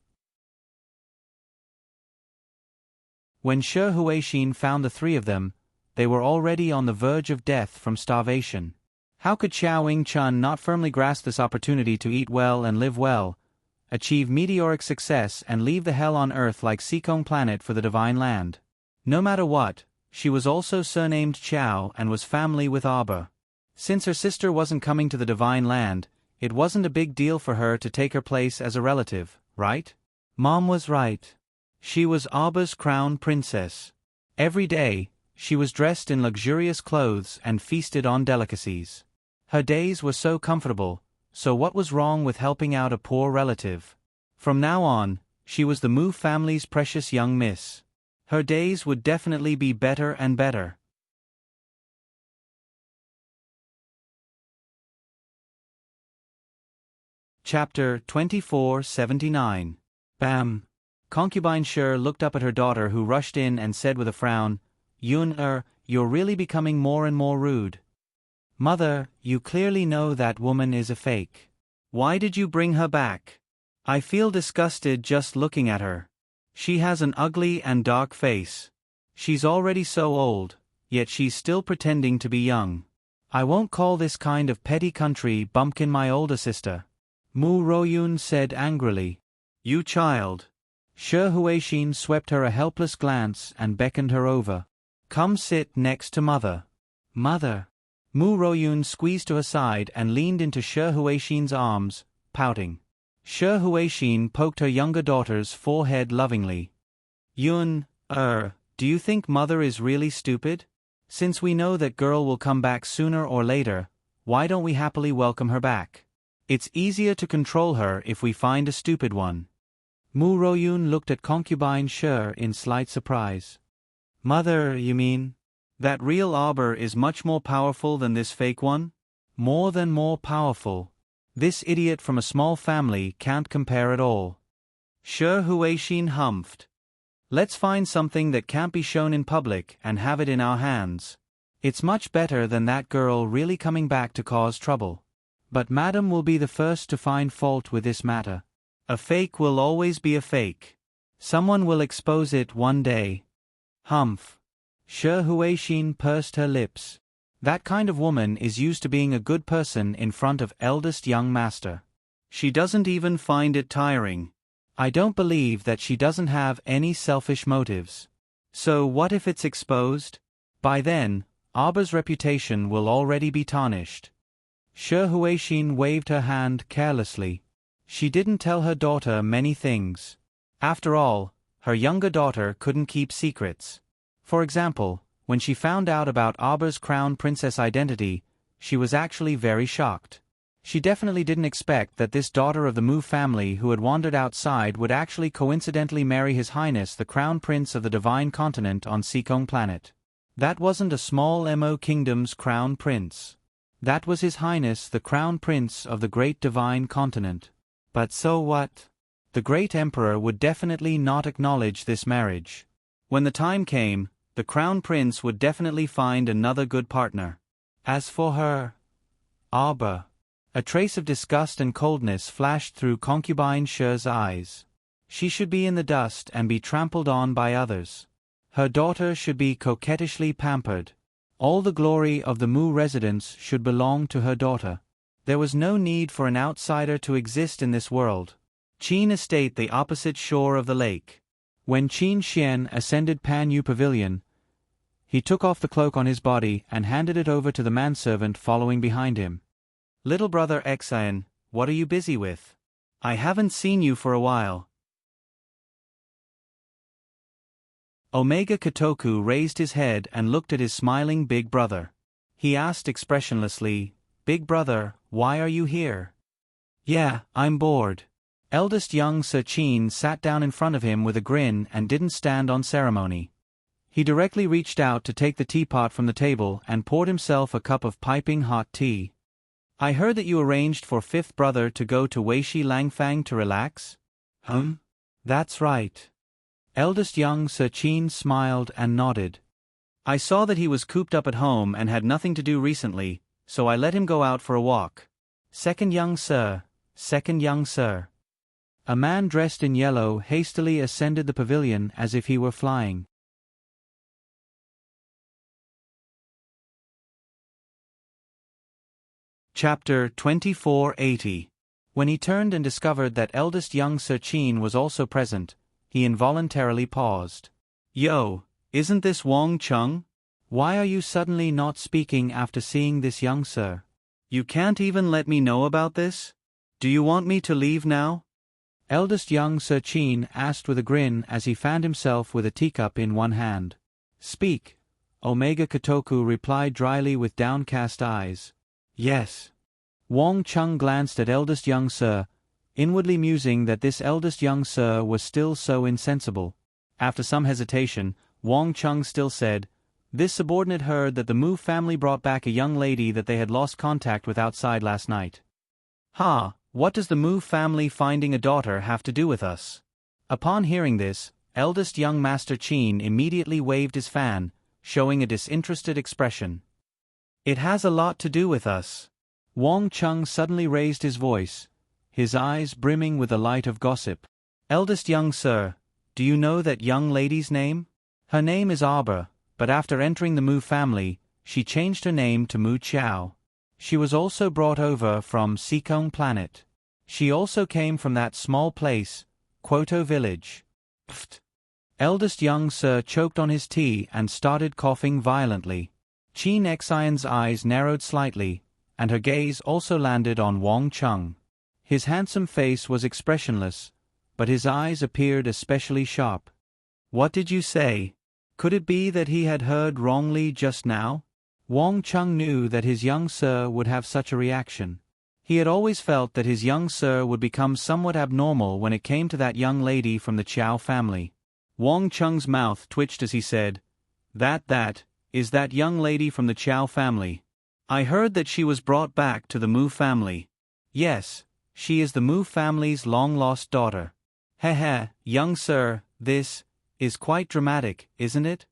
When Shi Huixin found the 3 of them, they were already on the verge of death from starvation. How could Xiao Ing-chun not firmly grasp this opportunity to eat well and live well, achieve meteoric success and leave the hell on earth like Seekong Planet for the divine land? No matter what, she was also surnamed Qiao and was family with Arba. Since her sister wasn't coming to the divine land, it wasn't a big deal for her to take her place as a relative, right? Mom was right. She was Arba's crown princess. Every day, she was dressed in luxurious clothes and feasted on delicacies. Her days were so comfortable, so what was wrong with helping out a poor relative? From now on, she was the Mu family's precious young miss. Her days would definitely be better and better. Chapter 2479. Bam! Concubine Sher looked up at her daughter, who rushed in and said with a frown, Yun, you're really becoming more and more rude. Mother, you clearly know that woman is a fake. Why did you bring her back? I feel disgusted just looking at her. She has an ugly and dark face. She's already so old, yet she's still pretending to be young. I won't call this kind of petty country bumpkin my older sister. Mu Royun said angrily. You child. Shi Huixin swept her a helpless glance and beckoned her over. Come sit next to mother. Mother. Mu Royun squeezed to her side and leaned into Shi Huixin's arms, pouting. Shi Huixin poked her younger daughter's forehead lovingly. Yun, do you think mother is really stupid? Since we know that girl will come back sooner or later, why don't we happily welcome her back? It's easier to control her if we find a stupid one. Mu Royun looked at concubine Shi in slight surprise. Mother, you mean? That real arbor is much more powerful than this fake one? More than more powerful. This idiot from a small family can't compare at all. Shi Huixin humphed. Let's find something that can't be shown in public and have it in our hands. It's much better than that girl really coming back to cause trouble. But Madam will be the first to find fault with this matter. A fake will always be a fake. Someone will expose it one day. Humph. Shi Huixin pursed her lips. That kind of woman is used to being a good person in front of eldest young master. She doesn't even find it tiring. I don't believe that she doesn't have any selfish motives. So what if it's exposed? By then, Arbor's reputation will already be tarnished. Shi Huixin waved her hand carelessly. She didn't tell her daughter many things. After all, her younger daughter couldn't keep secrets. For example, when she found out about Arbor's crown princess identity, she was actually very shocked. She definitely didn't expect that this daughter of the Mu family who had wandered outside would actually coincidentally marry His Highness the Crown Prince of the Divine Continent on Seekong Planet. That wasn't a small Mo Kingdom's Crown Prince. That was His Highness the Crown Prince of the Great Divine Continent. But so what? The Great Emperor would definitely not acknowledge this marriage. When the time came, the Crown Prince would definitely find another good partner. As for her, Arbor. A trace of disgust and coldness flashed through concubine Shi's eyes. She should be in the dust and be trampled on by others. Her daughter should be coquettishly pampered. All the glory of the Mu residence should belong to her daughter. There was no need for an outsider to exist in this world. Qin Estate, the opposite shore of the lake. When Qin Xian ascended Pan Yu Pavilion, he took off the cloak on his body and handed it over to the manservant following behind him. Little brother Xian, what are you busy with? I haven't seen you for a while. Omega Kotoku raised his head and looked at his smiling big brother. He asked expressionlessly, Big brother, why are you here? Yeah, I'm bored. Eldest young Sir Qin sat down in front of him with a grin and didn't stand on ceremony. He directly reached out to take the teapot from the table and poured himself a cup of piping hot tea. I heard that you arranged for fifth brother to go to Weishi Langfang to relax? That's right. Eldest young Sir Qin smiled and nodded. I saw that he was cooped up at home and had nothing to do recently, so I let him go out for a walk. Second young sir. A man dressed in yellow hastily ascended the pavilion as if he were flying. Chapter 2480. When he turned and discovered that eldest young Sir Qin was also present, he involuntarily paused. Yo, isn't this Wang Chung? Why are you suddenly not speaking after seeing this young sir? You can't even let me know about this? Do you want me to leave now? Eldest young Sir Qin asked with a grin as he found himself with a teacup in one hand. Speak, Omega Kotoku replied dryly with downcast eyes. Yes. Wang Chung glanced at eldest young sir, inwardly musing that this eldest young sir was still so insensible. After some hesitation, Wang Chung still said, "This subordinate heard that the Mu family brought back a young lady that they had lost contact with outside last night." "Ha, what does the Mu family finding a daughter have to do with us?" Upon hearing this, eldest young Master Qin immediately waved his fan, showing a disinterested expression. "It has a lot to do with us." Wang Chung suddenly raised his voice, his eyes brimming with the light of gossip. "Eldest young sir, do you know that young lady's name? Her name is Arbor, but after entering the Mu family, she changed her name to Mu Chiao. She was also brought over from Sikong planet. She also came from that small place, Kwoto village." Pfft. Eldest young sir choked on his tea and started coughing violently. Qin Xian's eyes narrowed slightly, and her gaze also landed on Wang Chung. His handsome face was expressionless, but his eyes appeared especially sharp. "What did you say? Could it be that he had heard wrongly just now?" Wang Chung knew that his young sir would have such a reaction. He had always felt that his young sir would become somewhat abnormal when it came to that young lady from the Chiao family. Wang Chung's mouth twitched as he said, That is that young lady from the Chiao family. I heard that she was brought back to the Mu family. Yes, she is the Mu family's long-lost daughter." "Heh, young sir, this is quite dramatic, isn't it?"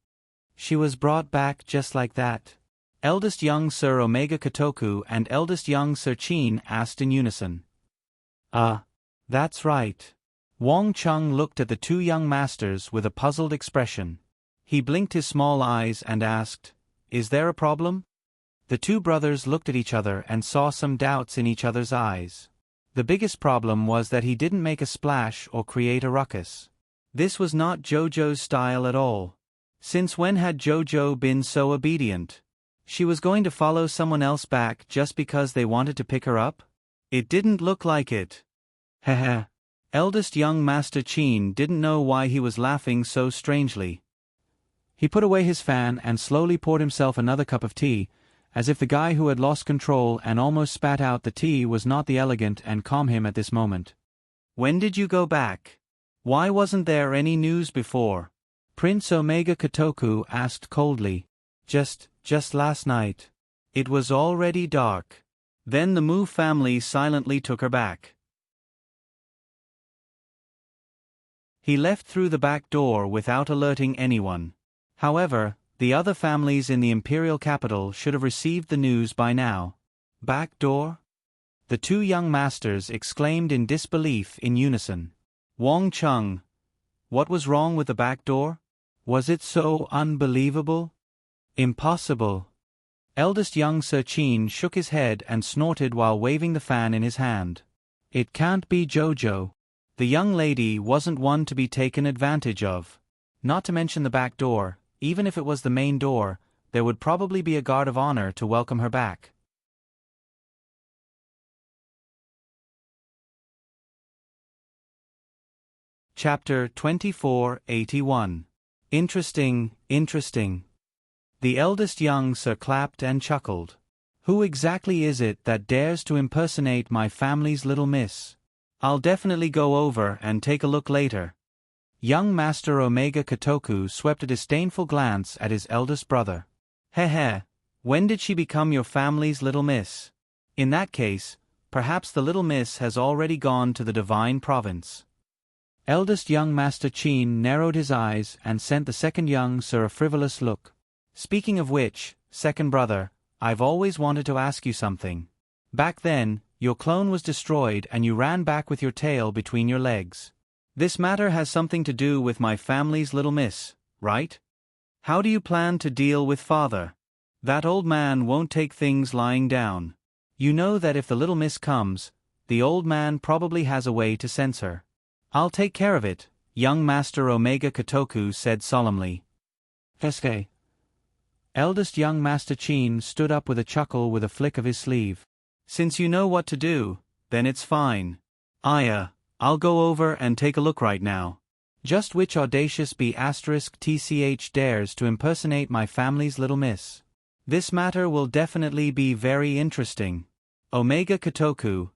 "She was brought back just like that?" Eldest young Sir Omega Kotoku and eldest young Sir Qin asked in unison. That's right." Wang Chung looked at the two young masters with a puzzled expression. He blinked his small eyes and asked, "Is there a problem?" The two brothers looked at each other and saw some doubts in each other's eyes. The biggest problem was that he didn't make a splash or create a ruckus. This was not Jojo's style at all. Since when had Jojo been so obedient? She was going to follow someone else back just because they wanted to pick her up? It didn't look like it. Heh. Eldest young Master Qin didn't know why he was laughing so strangely. He put away his fan and slowly poured himself another cup of tea, as if the guy who had lost control and almost spat out the tea was not the elegant and calm him at this moment. "When did you go back? Why wasn't there any news before?" Prince Omega Kotoku asked coldly. Just last night. It was already dark. Then the Mu family silently took her back. He left through the back door without alerting anyone. However, the other families in the imperial capital should have received the news by now. "Back door?" The two young masters exclaimed in disbelief in unison. "Wang Chung, what was wrong with the back door? Was it so unbelievable? Impossible." Eldest young Sir Qin shook his head and snorted while waving the fan in his hand. "It can't be Jojo. The young lady wasn't one to be taken advantage of. Not to mention the back door, even if it was the main door, there would probably be a guard of honor to welcome her back." Chapter 2481. Interesting. The eldest young Sir clapped and chuckled. "Who exactly is it that dares to impersonate my family's little miss? I'll definitely go over and take a look later." Young Master Omega Kotoku swept a disdainful glance at his eldest brother. Heh, when did she become your family's little miss? In that case, perhaps the little miss has already gone to the divine province. Eldest young Master Qin narrowed his eyes and sent the second young Sir a frivolous look. "Speaking of which, second brother, I've always wanted to ask you something. Back then, your clone was destroyed and you ran back with your tail between your legs. This matter has something to do with my family's little miss, right? How do you plan to deal with father? That old man won't take things lying down. You know that if the little miss comes, the old man probably has a way to censor." "I'll take care of it," young Master Omega Kotoku said solemnly. "Heske." Eldest young Master Qin stood up with a chuckle with a flick of his sleeve. "Since you know what to do, then it's fine. I'll go over and take a look right now. Just which audacious B***TCH dares to impersonate my family's little miss? This matter will definitely be very interesting." Omega Kotoku,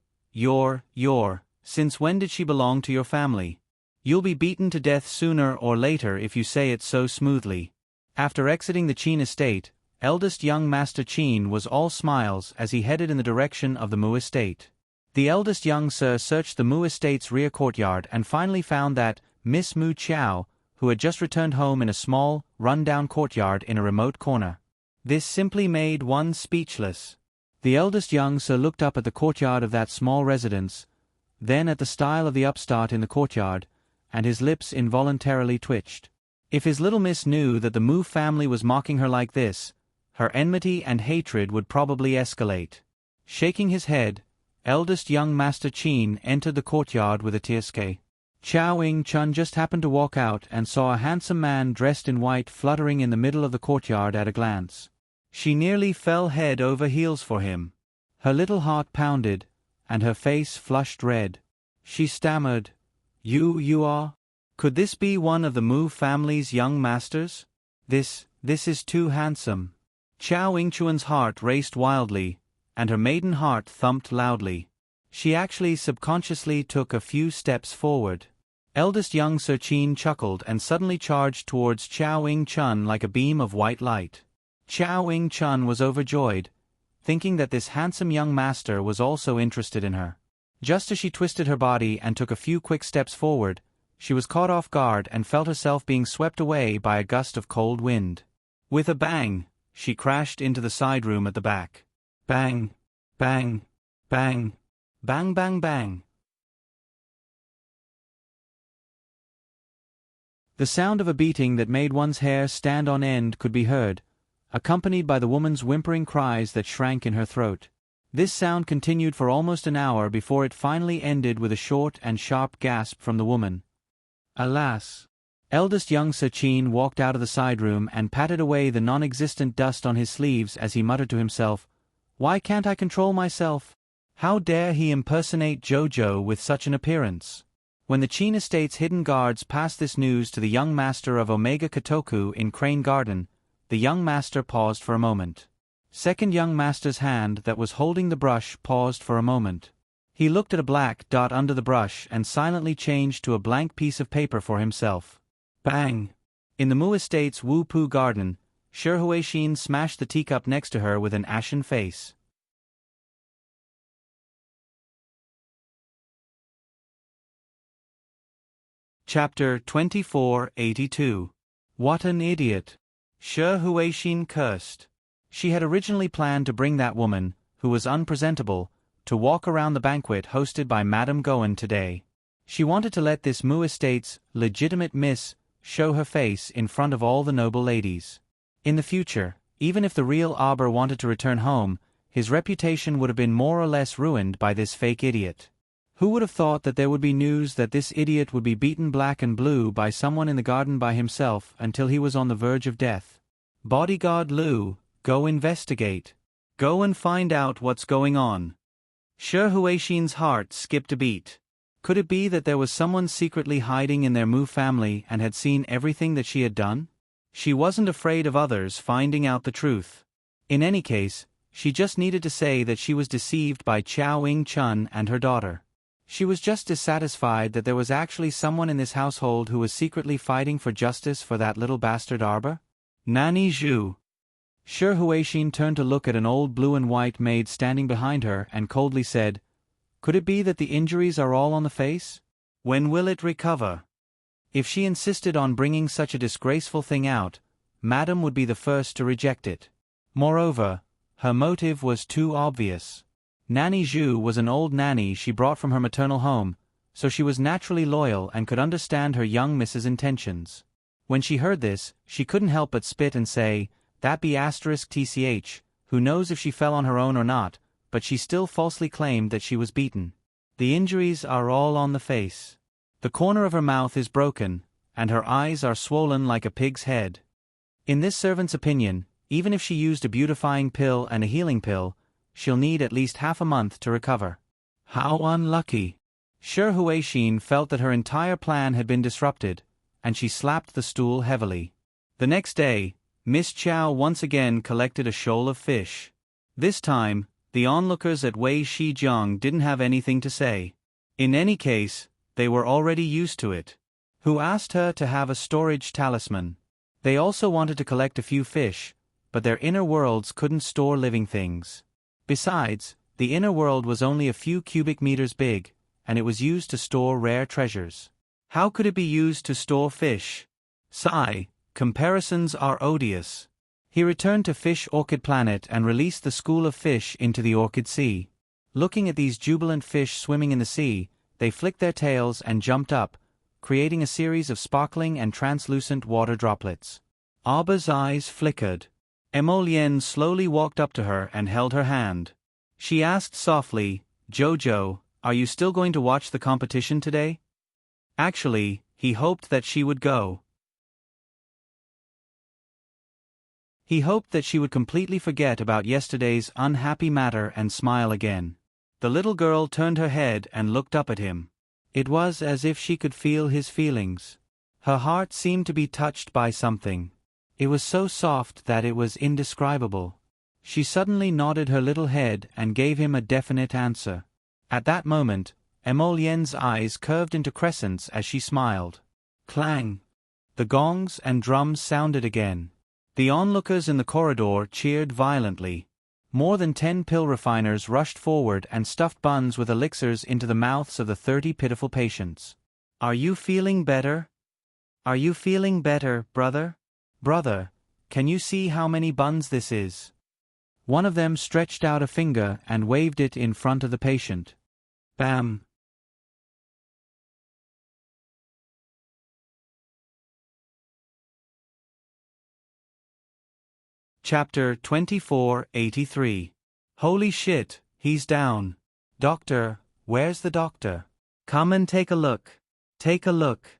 since when did she belong to your family? You'll be beaten to death sooner or later if you say it so smoothly. After exiting the Chin estate, eldest young Master Chin was all smiles as he headed in the direction of the Mu estate. The eldest young sir searched the Mu estate's rear courtyard and finally found that Miss Mu Chiao, who had just returned home in a small, run-down courtyard in a remote corner. This simply made one speechless. The eldest young sir looked up at the courtyard of that small residence, then at the style of the upstart in the courtyard, and his lips involuntarily twitched. If his little miss knew that the Mu family was mocking her like this, her enmity and hatred would probably escalate. Shaking his head, eldest young Master Chin entered the courtyard with a tsuke. Chow Ing-chun just happened to walk out and saw a handsome man dressed in white fluttering in the middle of the courtyard at a glance. She nearly fell head over heels for him. Her little heart pounded, and her face flushed red. She stammered, You are? Could this be one of the Mu family's young masters? This is too handsome. Chow Ing-chun's heart raced wildly, and her maiden heart thumped loudly. She actually subconsciously took a few steps forward. Eldest young Sir Chin chuckled and suddenly charged towards Chow Ing-chun like a beam of white light. Chow Ing-chun was overjoyed, thinking that this handsome young master was also interested in her. Just as she twisted her body and took a few quick steps forward, she was caught off guard and felt herself being swept away by a gust of cold wind. With a bang, she crashed into the side room at the back. Bang, bang, bang, bang, bang, bang. The sound of a beating that made one's hair stand on end could be heard, accompanied by the woman's whimpering cries that shrank in her throat. This sound continued for almost an hour before it finally ended with a short and sharp gasp from the woman. Alas! Eldest young Sir Chin walked out of the side room and patted away the non-existent dust on his sleeves as he muttered to himself, Why can't I control myself? How dare he impersonate Jojo with such an appearance? When the Chin estate's hidden guards passed this news to the young master of Omega Kotoku in Crane Garden, the young master paused for a moment. Second young master's hand that was holding the brush paused for a moment. He looked at a black dot under the brush and silently changed to a blank piece of paper for himself. Bang! In the Mu estate's Wu Pu garden, Shi Huixin smashed the teacup next to her with an ashen face. Chapter 2482. What an idiot! Shi Huixin cursed. She had originally planned to bring that woman, who was unpresentable, to walk around the banquet hosted by Madame Goen today. She wanted to let this Mu estate's legitimate miss show her face in front of all the noble ladies. In the future, even if the real Aber wanted to return home, his reputation would have been more or less ruined by this fake idiot. Who would have thought that there would be news that this idiot would be beaten black and blue by someone in the garden by himself until he was on the verge of death? Bodyguard Liu, go investigate. Go and find out what's going on. Shi Huixin's heart skipped a beat. Could it be that there was someone secretly hiding in their Mu family and had seen everything that she had done? She wasn't afraid of others finding out the truth. In any case, she just needed to say that she was deceived by Chow Ing-chun and her daughter. She was just dissatisfied that there was actually someone in this household who was secretly fighting for justice for that little bastard Arba. Nanny Zhu. Shi Huixin turned to look at an old blue and white maid standing behind her and coldly said, Could it be that the injuries are all on the face? When will it recover? If she insisted on bringing such a disgraceful thing out, Madame would be the first to reject it. Moreover, her motive was too obvious. Nanny Zhu was an old nanny she brought from her maternal home, so she was naturally loyal and could understand her young miss's intentions. When she heard this, she couldn't help but spit and say, That be *tch, who knows if she fell on her own or not, but she still falsely claimed that she was beaten. The injuries are all on the face. The corner of her mouth is broken, and her eyes are swollen like a pig's head. In this servant's opinion, even if she used a beautifying pill and a healing pill, she'll need at least half a month to recover. How unlucky! Shi Huixin felt that her entire plan had been disrupted, and she slapped the stool heavily. The next day, Miss Chow once again collected a shoal of fish. This time, the onlookers at Wei Shijiang didn't have anything to say. In any case, they were already used to it. Who asked her to have a storage talisman? They also wanted to collect a few fish, but their inner worlds couldn't store living things. Besides, the inner world was only a few cubic meters big, and it was used to store rare treasures. How could it be used to store fish? Sigh, comparisons are odious. He returned to Fish Orchid Planet and released the school of fish into the Orchid Sea. Looking at these jubilant fish swimming in the sea, they flicked their tails and jumped up, creating a series of sparkling and translucent water droplets. Aba's eyes flickered. Emolien slowly walked up to her and held her hand. She asked softly, "Jojo, are you still going to watch the competition today?" Actually, he hoped that she would go. He hoped that she would completely forget about yesterday's unhappy matter and smile again. The little girl turned her head and looked up at him. It was as if she could feel his feelings. Her heart seemed to be touched by something. It was so soft that it was indescribable. She suddenly nodded her little head and gave him a definite answer. At that moment, Emolien's eyes curved into crescents as she smiled. Clang! The gongs and drums sounded again. The onlookers in the corridor cheered violently. More than 10 pill refiners rushed forward and stuffed buns with elixirs into the mouths of the 30 pitiful patients. "Are you feeling better? Are you feeling better, brother? Brother, can you see how many buns this is?" One of them stretched out a finger and waved it in front of the patient. Bam! Chapter 2483. Holy shit, he's down. Doctor, where's the doctor? Come and take a look. Take a look.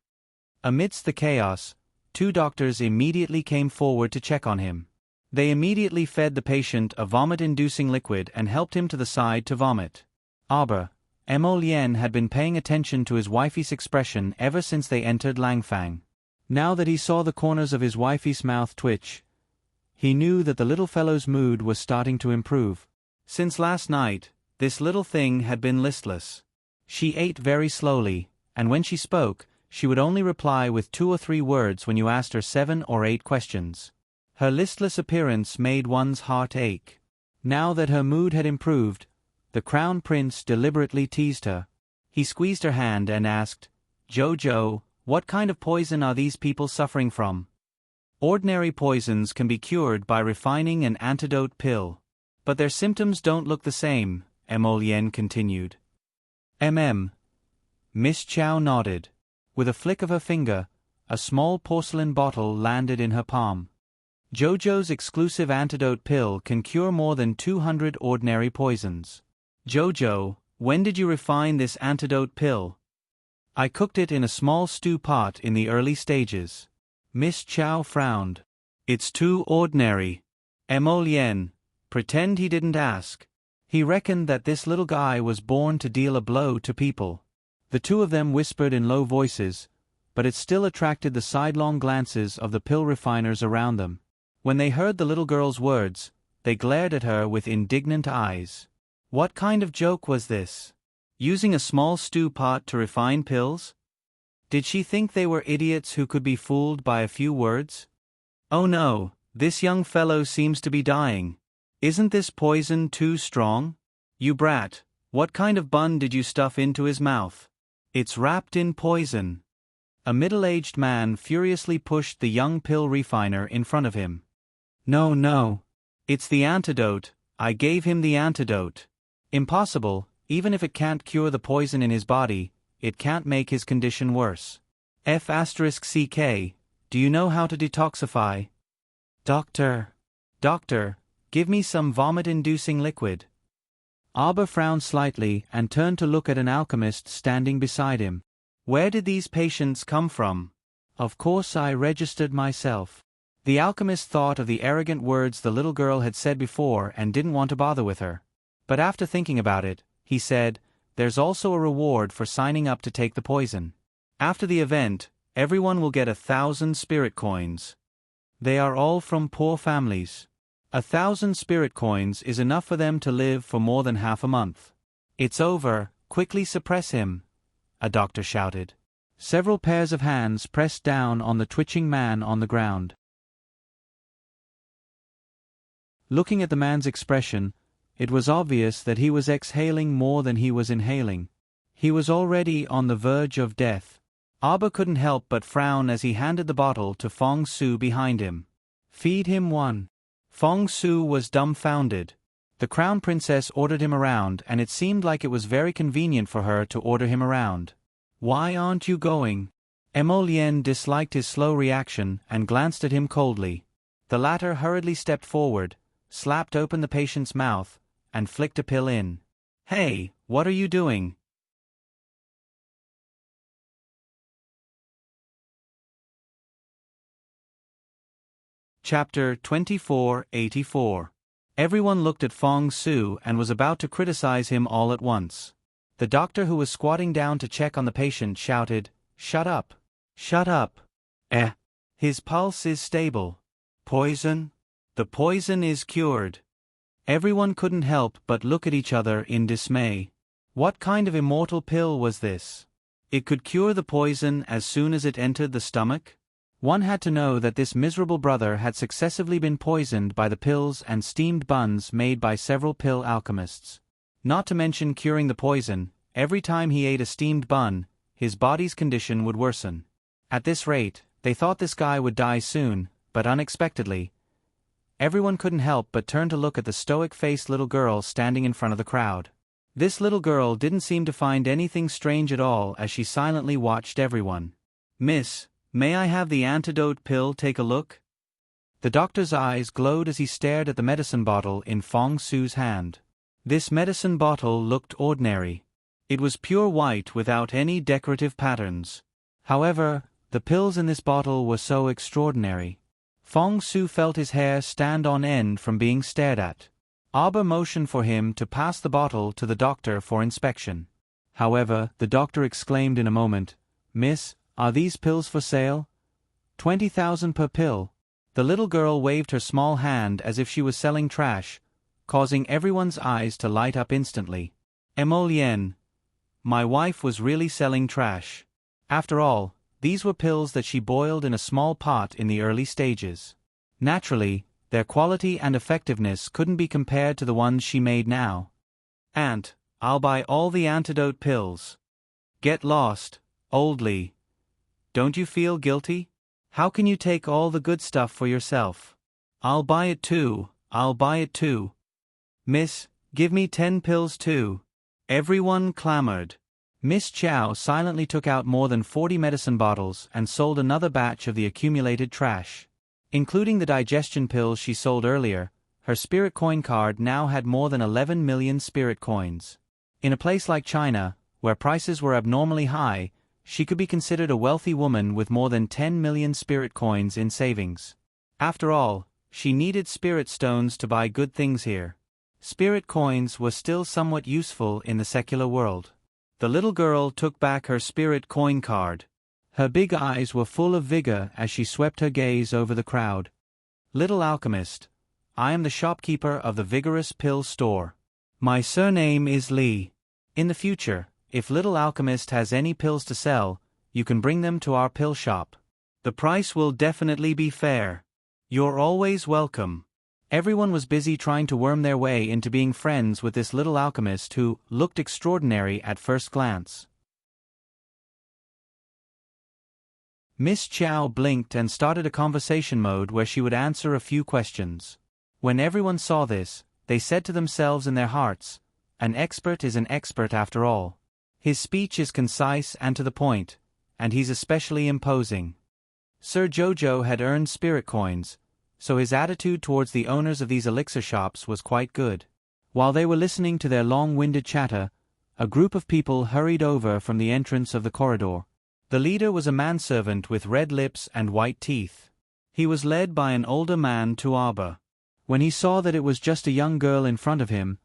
Amidst the chaos, 2 doctors immediately came forward to check on him. They immediately fed the patient a vomit-inducing liquid and helped him to the side to vomit. Aber, Emolien had been paying attention to his wifey's expression ever since they entered Langfang. Now that he saw the corners of his wifey's mouth twitch, he knew that the little fellow's mood was starting to improve. Since last night, this little thing had been listless. She ate very slowly, and when she spoke, she would only reply with 2 or 3 words when you asked her 7 or 8 questions. Her listless appearance made one's heart ache. Now that her mood had improved, the Crown Prince deliberately teased her. He squeezed her hand and asked, "Jojo, what kind of poison are these people suffering from?" Ordinary poisons can be cured by refining an antidote pill. But their symptoms don't look the same, Emolien continued. Miss Chow nodded. With a flick of her finger, a small porcelain bottle landed in her palm. Jojo's exclusive antidote pill can cure more than 200 ordinary poisons. Jojo, when did you refine this antidote pill? I cooked it in a small stew pot in the early stages. Miss Chow frowned. It's too ordinary. Emolien, pretend he didn't ask. He reckoned that this little guy was born to deal a blow to people. The 2 of them whispered in low voices, but it still attracted the sidelong glances of the pill refiners around them. When they heard the little girl's words, they glared at her with indignant eyes. What kind of joke was this? Using a small stew pot to refine pills? Did she think they were idiots who could be fooled by a few words? Oh no, this young fellow seems to be dying. Isn't this poison too strong? You brat, what kind of bun did you stuff into his mouth? It's wrapped in poison. A middle-aged man furiously pushed the young pill refiner in front of him. No. It's the antidote, I gave him the antidote. Impossible, even if it can't cure the poison in his body, it can't make his condition worse. F***CK, do you know how to detoxify? Doctor, give me some vomit-inducing liquid. Aber frowned slightly and turned to look at an alchemist standing beside him. Where did these patients come from? Of course I registered myself. The alchemist thought of the arrogant words the little girl had said before and didn't want to bother with her. But after thinking about it, he said, "There's also a reward for signing up to take the poison. After the event, everyone will get 1,000 spirit coins. They are all from poor families. 1,000 spirit coins is enough for them to live for more than half a month. It's over, quickly suppress him, a doctor shouted. Several pairs of hands pressed down on the twitching man on the ground. Looking at the man's expression, it was obvious that he was exhaling more than he was inhaling. He was already on the verge of death. Aba couldn't help but frown as he handed the bottle to Fong Su behind him. Feed him one. Fong Su was dumbfounded. The crown princess ordered him around, and it seemed like it was very convenient for her to order him around. Why aren't you going? Emolien disliked his slow reaction and glanced at him coldly. The latter hurriedly stepped forward, slapped open the patient's mouth, and flicked a pill in. Hey, what are you doing? Chapter 2484. Everyone looked at Fong Su and was about to criticize him all at once. The doctor who was squatting down to check on the patient shouted, "Shut up! Shut up! His pulse is stable. Poison? The poison is cured." Everyone couldn't help but look at each other in dismay. What kind of immortal pill was this? It could cure the poison as soon as it entered the stomach? One had to know that this miserable brother had successively been poisoned by the pills and steamed buns made by several pill alchemists. Not to mention curing the poison, every time he ate a steamed bun, his body's condition would worsen. At this rate, they thought this guy would die soon, but unexpectedly. Everyone couldn't help but turn to look at the stoic-faced little girl standing in front of the crowd. This little girl didn't seem to find anything strange at all as she silently watched everyone. "Miss, may I have the antidote pill? Take a look?" The doctor's eyes glowed as he stared at the medicine bottle in Fong Su's hand. This medicine bottle looked ordinary. It was pure white without any decorative patterns. However, the pills in this bottle were so extraordinary. Fong Su felt his hair stand on end from being stared at. Aba motioned for him to pass the bottle to the doctor for inspection. However, the doctor exclaimed in a moment, "Miss, are these pills for sale? 20,000 per pill." The little girl waved her small hand as if she was selling trash, causing everyone's eyes to light up instantly. Emolien. My wife was really selling trash. After all, these were pills that she boiled in a small pot in the early stages. Naturally, their quality and effectiveness couldn't be compared to the ones she made now. "Aunt, I'll buy all the antidote pills." "Get lost, old Lee. Don't you feel guilty? How can you take all the good stuff for yourself?" "I'll buy it too, I'll buy it too." "Miss, give me 10 pills too." Everyone clamored. Miss Chow silently took out more than 40 medicine bottles and sold another batch of the accumulated trash. Including the digestion pills she sold earlier, her spirit coin card now had more than 11 million spirit coins. In a place like China, where prices were abnormally high, she could be considered a wealthy woman with more than 10 million spirit coins in savings. After all, she needed spirit stones to buy good things here. Spirit coins were still somewhat useful in the secular world. The little girl took back her spirit coin card. Her big eyes were full of vigor as she swept her gaze over the crowd. "Little alchemist, I am the shopkeeper of the Vigorous Pill Store. My surname is Lee. In the future, if Little Alchemist has any pills to sell, you can bring them to our pill shop. The price will definitely be fair. You're always welcome." Everyone was busy trying to worm their way into being friends with this little alchemist who looked extraordinary at first glance. Miss Chow blinked and started a conversation mode where she would answer a few questions. When everyone saw this, they said to themselves in their hearts, "An expert is an expert after all. His speech is concise and to the point, and he's especially imposing." Sir Jojo had earned spirit coins, so his attitude towards the owners of these elixir shops was quite good. While they were listening to their long-winded chatter, a group of people hurried over from the entrance of the corridor. The leader was a manservant with red lips and white teeth. He was led by an older man to Aba. When he saw that it was just a young girl in front of him,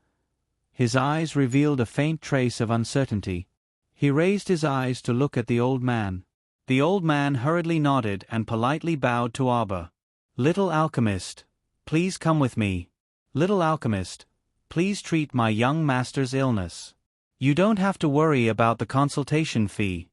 his eyes revealed a faint trace of uncertainty. He raised his eyes to look at the old man. The old man hurriedly nodded and politely bowed to Aba. "Little alchemist, please come with me. Little alchemist, please treat my young master's illness. You don't have to worry about the consultation fee.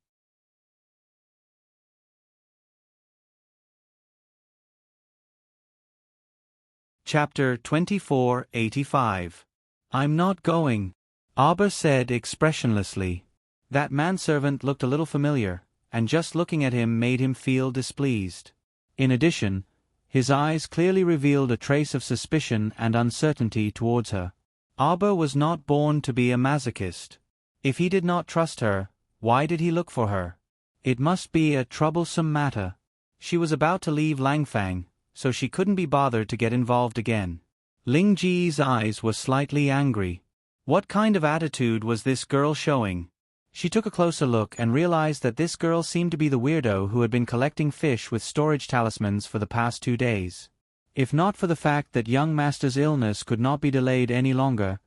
Chapter 2485. I'm not going, Auber said expressionlessly. That manservant looked a little familiar, and just looking at him made him feel displeased. In addition, his eyes clearly revealed a trace of suspicion and uncertainty towards her. Auber was not born to be a masochist. If he did not trust her, why did he look for her? It must be a troublesome matter. She was about to leave Langfang, so she couldn't be bothered to get involved again. Ling Ji's eyes were slightly angry. What kind of attitude was this girl showing? She took a closer look and realized that this girl seemed to be the weirdo who had been collecting fish with storage talismans for the past 2 days. If not for the fact that young master's illness could not be delayed any longer,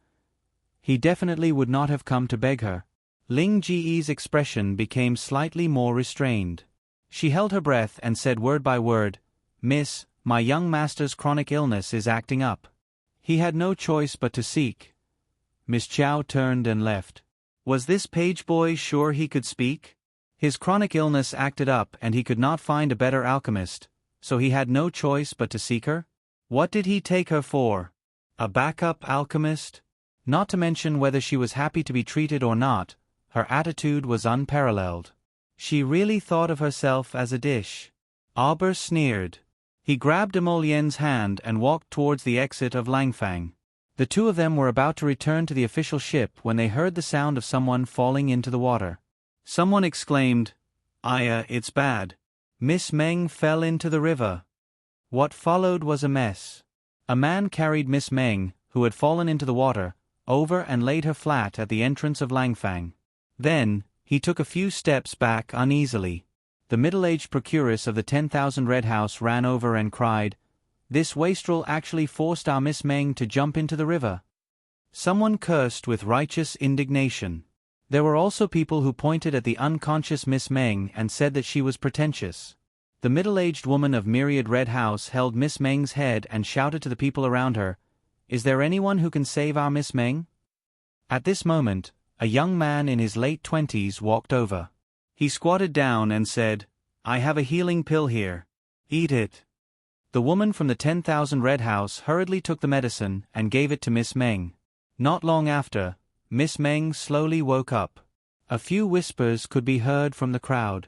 he definitely would not have come to beg her. Ling Ji's expression became slightly more restrained. She held her breath and said word by word, "Miss, my young master's chronic illness is acting up." He had no choice but to seek. Miss Chow turned and left. Was this page boy sure he could speak? His chronic illness acted up and he could not find a better alchemist, so he had no choice but to seek her? What did he take her for? A backup alchemist? Not to mention whether she was happy to be treated or not, her attitude was unparalleled. She really thought of herself as a dish. Auber sneered. He grabbed Demolien's hand and walked towards the exit of Langfang. The two of them were about to return to the official ship when they heard the sound of someone falling into the water. Someone exclaimed, "Aya, it's bad. Miss Meng fell into the river." What followed was a mess. A man carried Miss Meng, who had fallen into the water, over and laid her flat at the entrance of Langfang. Then, he took a few steps back uneasily. The middle-aged procuress of the 10,000 Red House ran over and cried, "This wastrel actually forced our Miss Meng to jump into the river." Someone cursed with righteous indignation. There were also people who pointed at the unconscious Miss Meng and said that she was pretentious. The middle-aged woman of Myriad Red House held Miss Meng's head and shouted to the people around her, "Is there anyone who can save our Miss Meng?" At this moment, a young man in his late 20s walked over. He squatted down and said, "I have a healing pill here. Eat it." The woman from the 10,000 Red House hurriedly took the medicine and gave it to Miss Meng. Not long after, Miss Meng slowly woke up. A few whispers could be heard from the crowd.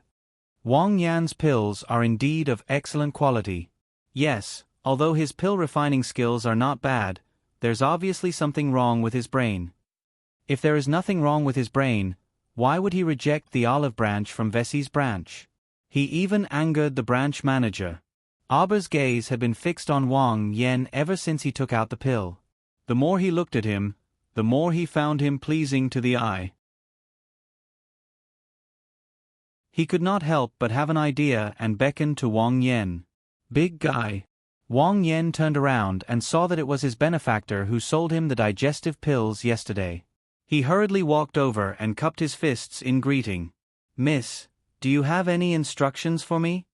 Wang Yan's pills are indeed of excellent quality. Yes, although his pill refining skills are not bad, there's obviously something wrong with his brain. If there is nothing wrong with his brain, why would he reject the olive branch from Vessi's branch? He even angered the branch manager. Auber's gaze had been fixed on Wang Yan ever since he took out the pill. The more he looked at him, the more he found him pleasing to the eye. He could not help but have an idea and beckoned to Wang Yan. "Big guy." Wang Yan turned around and saw that it was his benefactor who sold him the digestive pills yesterday. He hurriedly walked over and cupped his fists in greeting. "Miss, do you have any instructions for me?"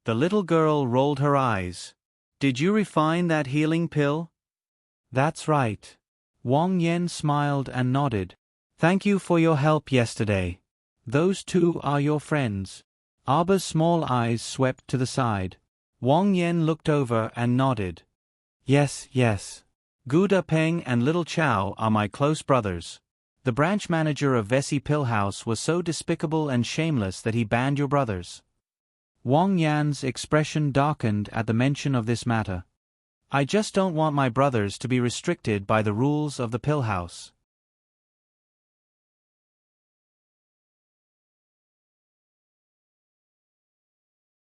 The little girl rolled her eyes. "Did you refine that healing pill?" "That's right." Wang Yan smiled and nodded. "Thank you for your help yesterday. Those two are your friends." Auber's small eyes swept to the side. Wang Yan looked over and nodded. "Yes, yes. Guda Peng and Little Chow are my close brothers. The branch manager of Vessi Pill House was so despicable and shameless that he banned your brothers." Wang Yan's expression darkened at the mention of this matter. "I just don't want my brothers to be restricted by the rules of the pill house."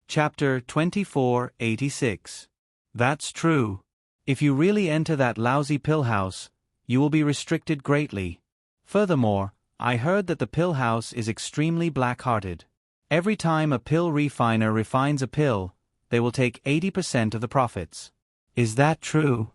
Chapter 2486. That's true. If you really enter that lousy pill house, you will be restricted greatly. Furthermore, I heard that the pill house is extremely black-hearted. Every time a pill refiner refines a pill, they will take 80% of the profits. Is that true?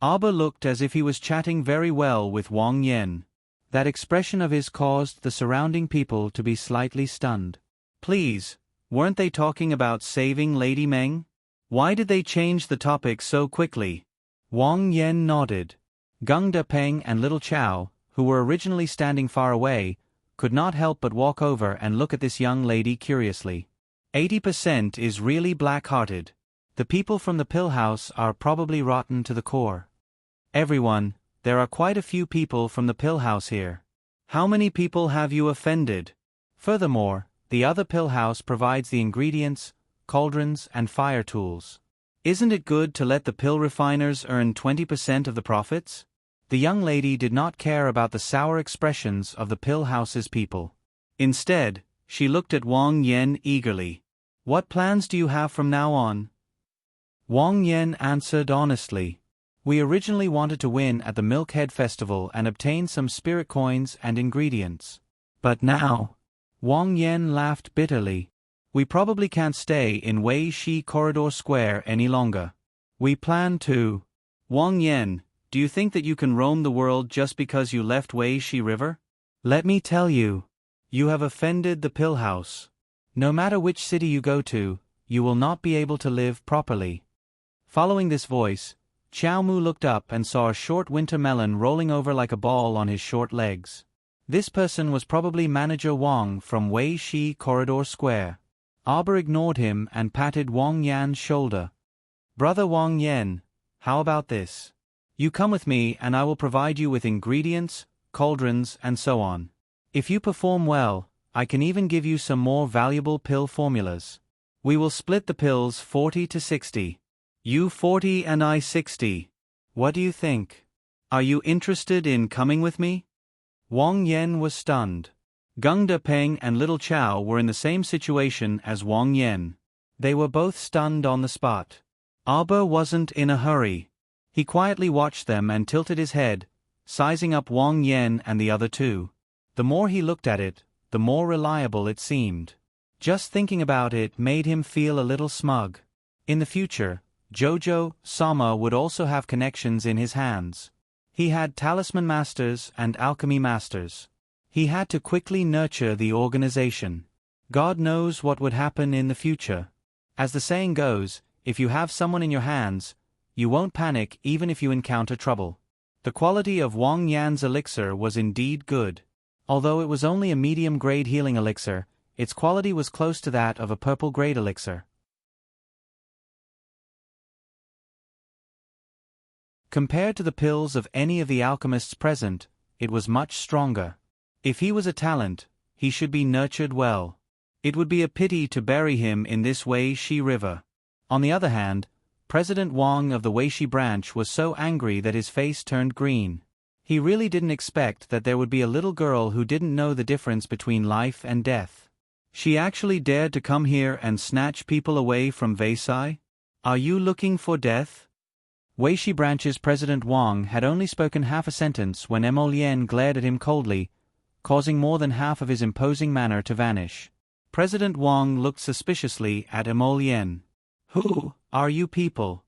Auber looked as if he was chatting very well with Wang Yan. That expression of his caused the surrounding people to be slightly stunned. Please, weren't they talking about saving Lady Meng? Why did they change the topic so quickly? Wang Yan nodded. Gung De Peng and Little Chow, who were originally standing far away, could not help but walk over and look at this young lady curiously. 80% is really black-hearted. The people from the pill house are probably rotten to the core. Everyone, there are quite a few people from the pill house here. How many people have you offended? Furthermore, the other pill house provides the ingredients, cauldrons, and fire tools. Isn't it good to let the pill refiners earn 20% of the profits? The young lady did not care about the sour expressions of the pill house's people. Instead, she looked at Wang Yan eagerly. What plans do you have from now on? Wang Yan answered honestly. We originally wanted to win at the Milkhead Festival and obtain some spirit coins and ingredients. But now, Wang Yan laughed bitterly. We probably can't stay in Wei Shi Corridor Square any longer. We plan to. Wang Yan, do you think that you can roam the world just because you left Wei Shi River? Let me tell you. You have offended the pill house. No matter which city you go to, you will not be able to live properly. Following this voice, Xiao Mu looked up and saw a short winter melon rolling over like a ball on his short legs. This person was probably Manager Wang from Wei Shi Corridor Square. Arbor ignored him and patted Wang Yan's shoulder. Brother Wang Yan, how about this? You come with me and I will provide you with ingredients, cauldrons, and so on. If you perform well, I can even give you some more valuable pill formulas. We will split the pills 40 to 60. You 40 and I 60. What do you think? Are you interested in coming with me? Wang Yan was stunned. Gung De Peng and Little Chow were in the same situation as Wang Yan. They were both stunned on the spot. Arbor wasn't in a hurry. He quietly watched them and tilted his head, sizing up Wang Yan and the other two. The more he looked at it, the more reliable it seemed. Just thinking about it made him feel a little smug. In the future, Jojo Sama would also have connections in his hands. He had talisman masters and alchemy masters. He had to quickly nurture the organization. God knows what would happen in the future. As the saying goes, if you have someone in your hands, you won't panic even if you encounter trouble. The quality of Wang Yan's elixir was indeed good. Although it was only a medium-grade healing elixir, its quality was close to that of a purple-grade elixir. Compared to the pills of any of the alchemists present, it was much stronger. If he was a talent, he should be nurtured well. It would be a pity to bury him in this Wei Shi River. On the other hand, President Wang of the Wei Shi branch was so angry that his face turned green. He really didn't expect that there would be a little girl who didn't know the difference between life and death. She actually dared to come here and snatch people away from Versailles? Are you looking for death? Wei Shi branch's President Wang had only spoken half a sentence when Emolien glared at him coldly, causing more than half of his imposing manner to vanish. President Wang looked suspiciously at Emolien. Who are you people?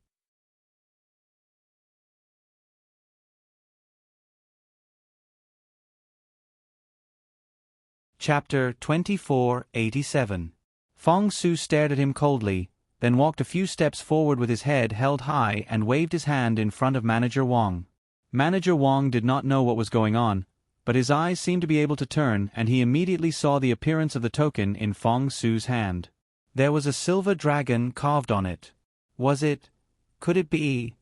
Chapter 2487. Fong Su stared at him coldly, then walked a few steps forward with his head held high and waved his hand in front of Manager Wang. Manager Wang did not know what was going on, but his eyes seemed to be able to turn and he immediately saw the appearance of the token in Fong Su's hand. There was a silver dragon carved on it. Could it be,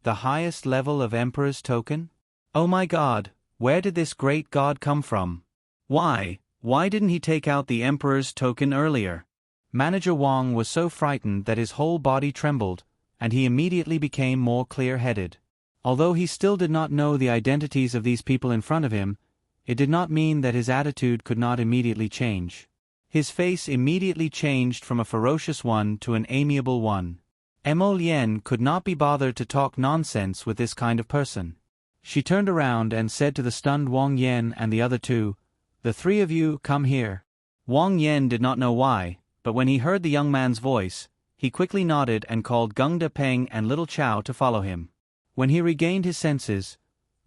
the highest level of Emperor's token? Oh my God, where did this great god come from? Why didn't he take out the Emperor's token earlier? Manager Wang was so frightened that his whole body trembled, and he immediately became more clear-headed. Although he still did not know the identities of these people in front of him, it did not mean that his attitude could not immediately change. His face immediately changed from a ferocious one to an amiable one. Emolien could not be bothered to talk nonsense with this kind of person. She turned around and said to the stunned Wang Yan and the other two, "The three of you come here." Wang Yan did not know why, but when he heard the young man's voice, he quickly nodded and called Gung De Peng and Little Chow to follow him. When he regained his senses,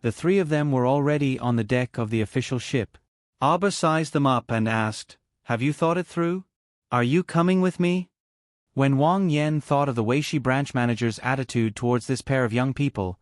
the three of them were already on the deck of the official ship. Arbor sized them up and asked, "Have you thought it through? Are you coming with me?" When Wang Yan thought of the Weishi branch manager's attitude towards this pair of young people,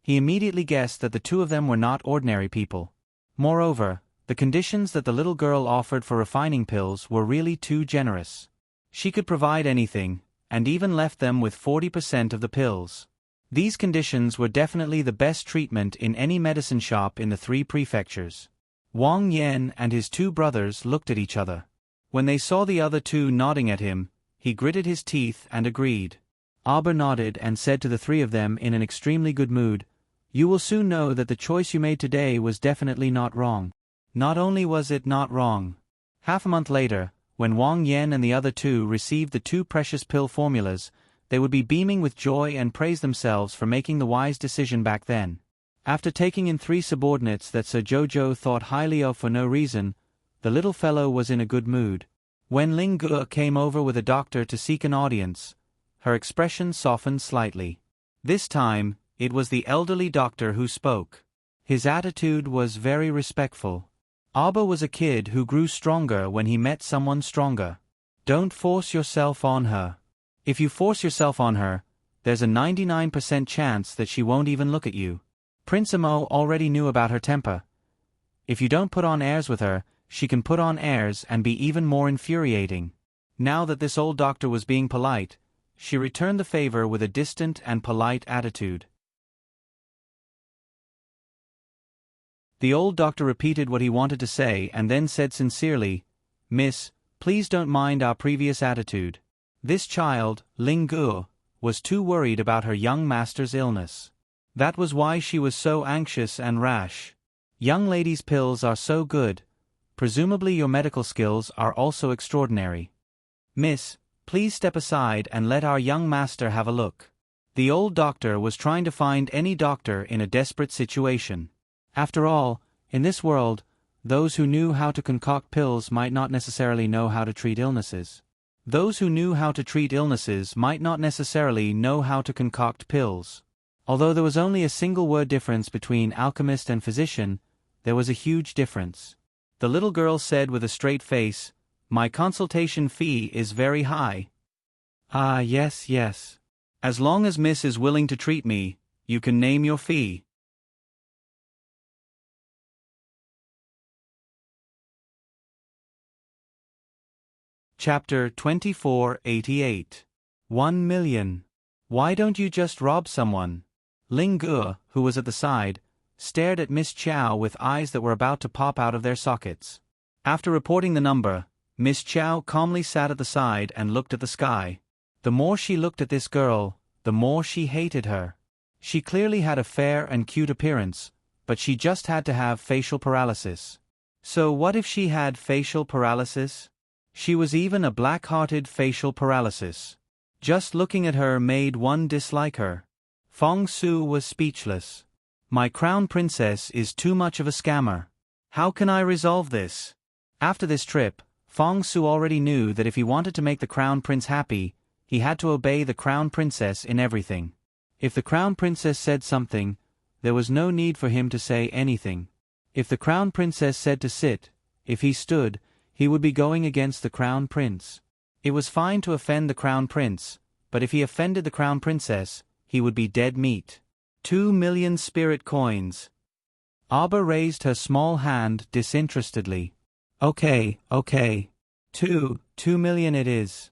he immediately guessed that the two of them were not ordinary people. Moreover, the conditions that the little girl offered for refining pills were really too generous. She could provide anything, and even left them with 40% of the pills. These conditions were definitely the best treatment in any medicine shop in the 3 prefectures. Wang Yan and his 2 brothers looked at each other. When they saw the other 2 nodding at him, he gritted his teeth and agreed. Aber nodded and said to the 3 of them in an extremely good mood, "You will soon know that the choice you made today was definitely not wrong." Not only was it not wrong. Half a month later, when Wang Yan and the other 2 received the 2 precious pill formulas, they would be beaming with joy and praise themselves for making the wise decision back then. After taking in 3 subordinates that Sir Jojo thought highly of for no reason, the little fellow was in a good mood. When Ling Ge came over with a doctor to seek an audience, her expression softened slightly. This time, it was the elderly doctor who spoke. His attitude was very respectful. Abba was a kid who grew stronger when he met someone stronger. Don't force yourself on her. If you force yourself on her, there's a 99% chance that she won't even look at you. Prince Amo already knew about her temper. If you don't put on airs with her, she can put on airs and be even more infuriating. Now that this old doctor was being polite, she returned the favor with a distant and polite attitude. The old doctor repeated what he wanted to say and then said sincerely, "Miss, please don't mind our previous attitude. This child, Ling Ge, was too worried about her young master's illness. That was why she was so anxious and rash. Young ladies' pills are so good. Presumably your medical skills are also extraordinary. Miss, please step aside and let our young master have a look." The old doctor was trying to find any doctor in a desperate situation. After all, in this world, those who knew how to concoct pills might not necessarily know how to treat illnesses. Those who knew how to treat illnesses might not necessarily know how to concoct pills. Although there was only a single word difference between alchemist and physician, there was a huge difference. The little girl said with a straight face, "My consultation fee is very high." "Ah, yes, yes. As long as Miss is willing to treat me, you can name your fee." Chapter 2488. 1 million. Why don't you just rob someone? Ling Ge, who was at the side, stared at Miss Chow with eyes that were about to pop out of their sockets. After reporting the number, Miss Chow calmly sat at the side and looked at the sky. The more she looked at this girl, the more she hated her. She clearly had a fair and cute appearance, but she just had to have facial paralysis. So what if she had facial paralysis? She was even a black-hearted facial paralysis. Just looking at her made one dislike her. Fong Su was speechless. My crown princess is too much of a scammer. How can I resolve this? After this trip, Fong Su already knew that if he wanted to make the crown prince happy, he had to obey the crown princess in everything. If the crown princess said something, there was no need for him to say anything. If the crown princess said to sit, if he stood, he would be going against the crown prince. It was fine to offend the crown prince, but if he offended the crown princess, he would be dead meat. 2 million spirit coins. Abba raised her small hand disinterestedly. Okay. 2 million it is.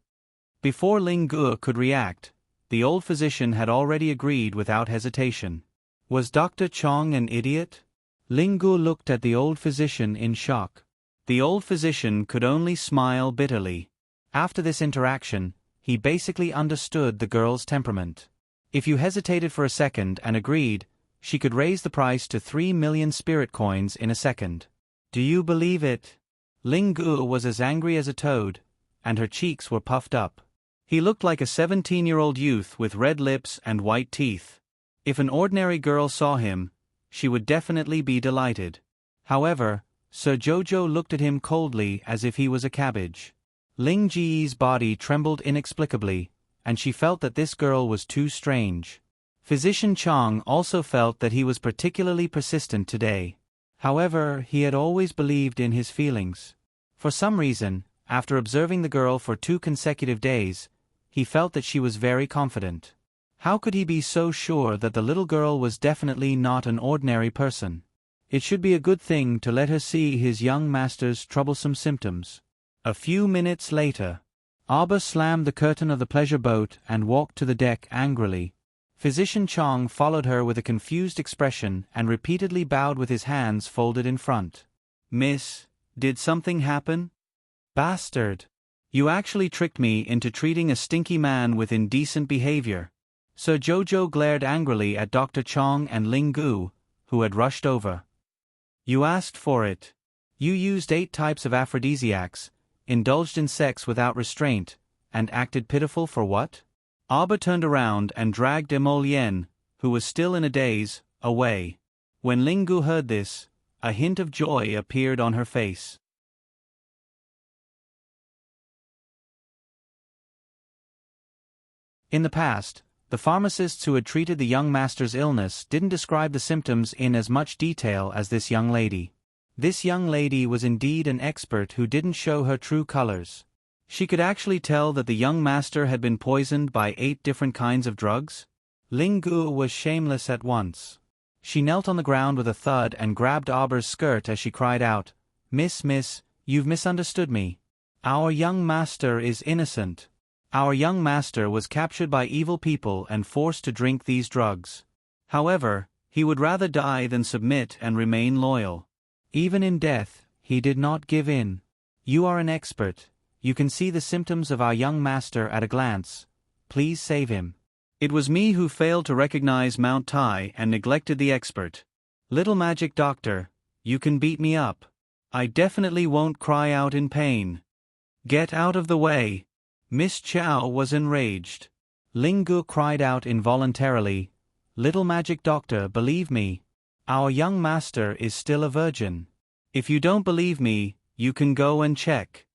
Before Ling Ge could react, the old physician had already agreed without hesitation. Was Dr. Chong an idiot? Ling Ge looked at the old physician in shock. The old physician could only smile bitterly. After this interaction, he basically understood the girl's temperament. If you hesitated for a second and agreed, she could raise the price to 3 million spirit coins in a second. Do you believe it? Ling Ge was as angry as a toad, and her cheeks were puffed up. He looked like a 17-year-old youth with red lips and white teeth. If an ordinary girl saw him, she would definitely be delighted. However, Sir Jojo looked at him coldly as if he was a cabbage. Ling Ji's body trembled inexplicably, and she felt that this girl was too strange. Physician Chang also felt that he was particularly persistent today. However, he had always believed in his feelings. For some reason, after observing the girl for 2 consecutive days, he felt that she was very confident. How could he be so sure that the little girl was definitely not an ordinary person? It should be a good thing to let her see his young master's troublesome symptoms. A few minutes later, Arba slammed the curtain of the pleasure boat and walked to the deck angrily. Physician Chong followed her with a confused expression and repeatedly bowed with his hands folded in front. "Miss, did something happen?" "Bastard! You actually tricked me into treating a stinky man with indecent behavior." Sir Jojo glared angrily at Dr. Chong and Ling Gu, who had rushed over. "You asked for it. You used 8 types of aphrodisiacs, indulged in sex without restraint, and acted pitiful for what?" Arba turned around and dragged Emolien, who was still in a daze, away. When Ling Gu heard this, a hint of joy appeared on her face. In the past, the pharmacists who had treated the young master's illness didn't describe the symptoms in as much detail as this young lady. This young lady was indeed an expert who didn't show her true colors. She could actually tell that the young master had been poisoned by 8 different kinds of drugs. Ling Gu was shameless at once. She knelt on the ground with a thud and grabbed Arba's skirt as she cried out, Miss, you've misunderstood me. Our young master is innocent. Our young master was captured by evil people and forced to drink these drugs. However, he would rather die than submit and remain loyal. Even in death, he did not give in. You are an expert. You can see the symptoms of our young master at a glance. Please save him. It was me who failed to recognize Mount Tai and neglected the expert. Little magic doctor, you can beat me up. I definitely won't cry out in pain. Get out of the way. Miss Chow was enraged. Ling Gu cried out involuntarily, Little magic doctor, believe me. Our young master is still a virgin. If you don't believe me, you can go and check.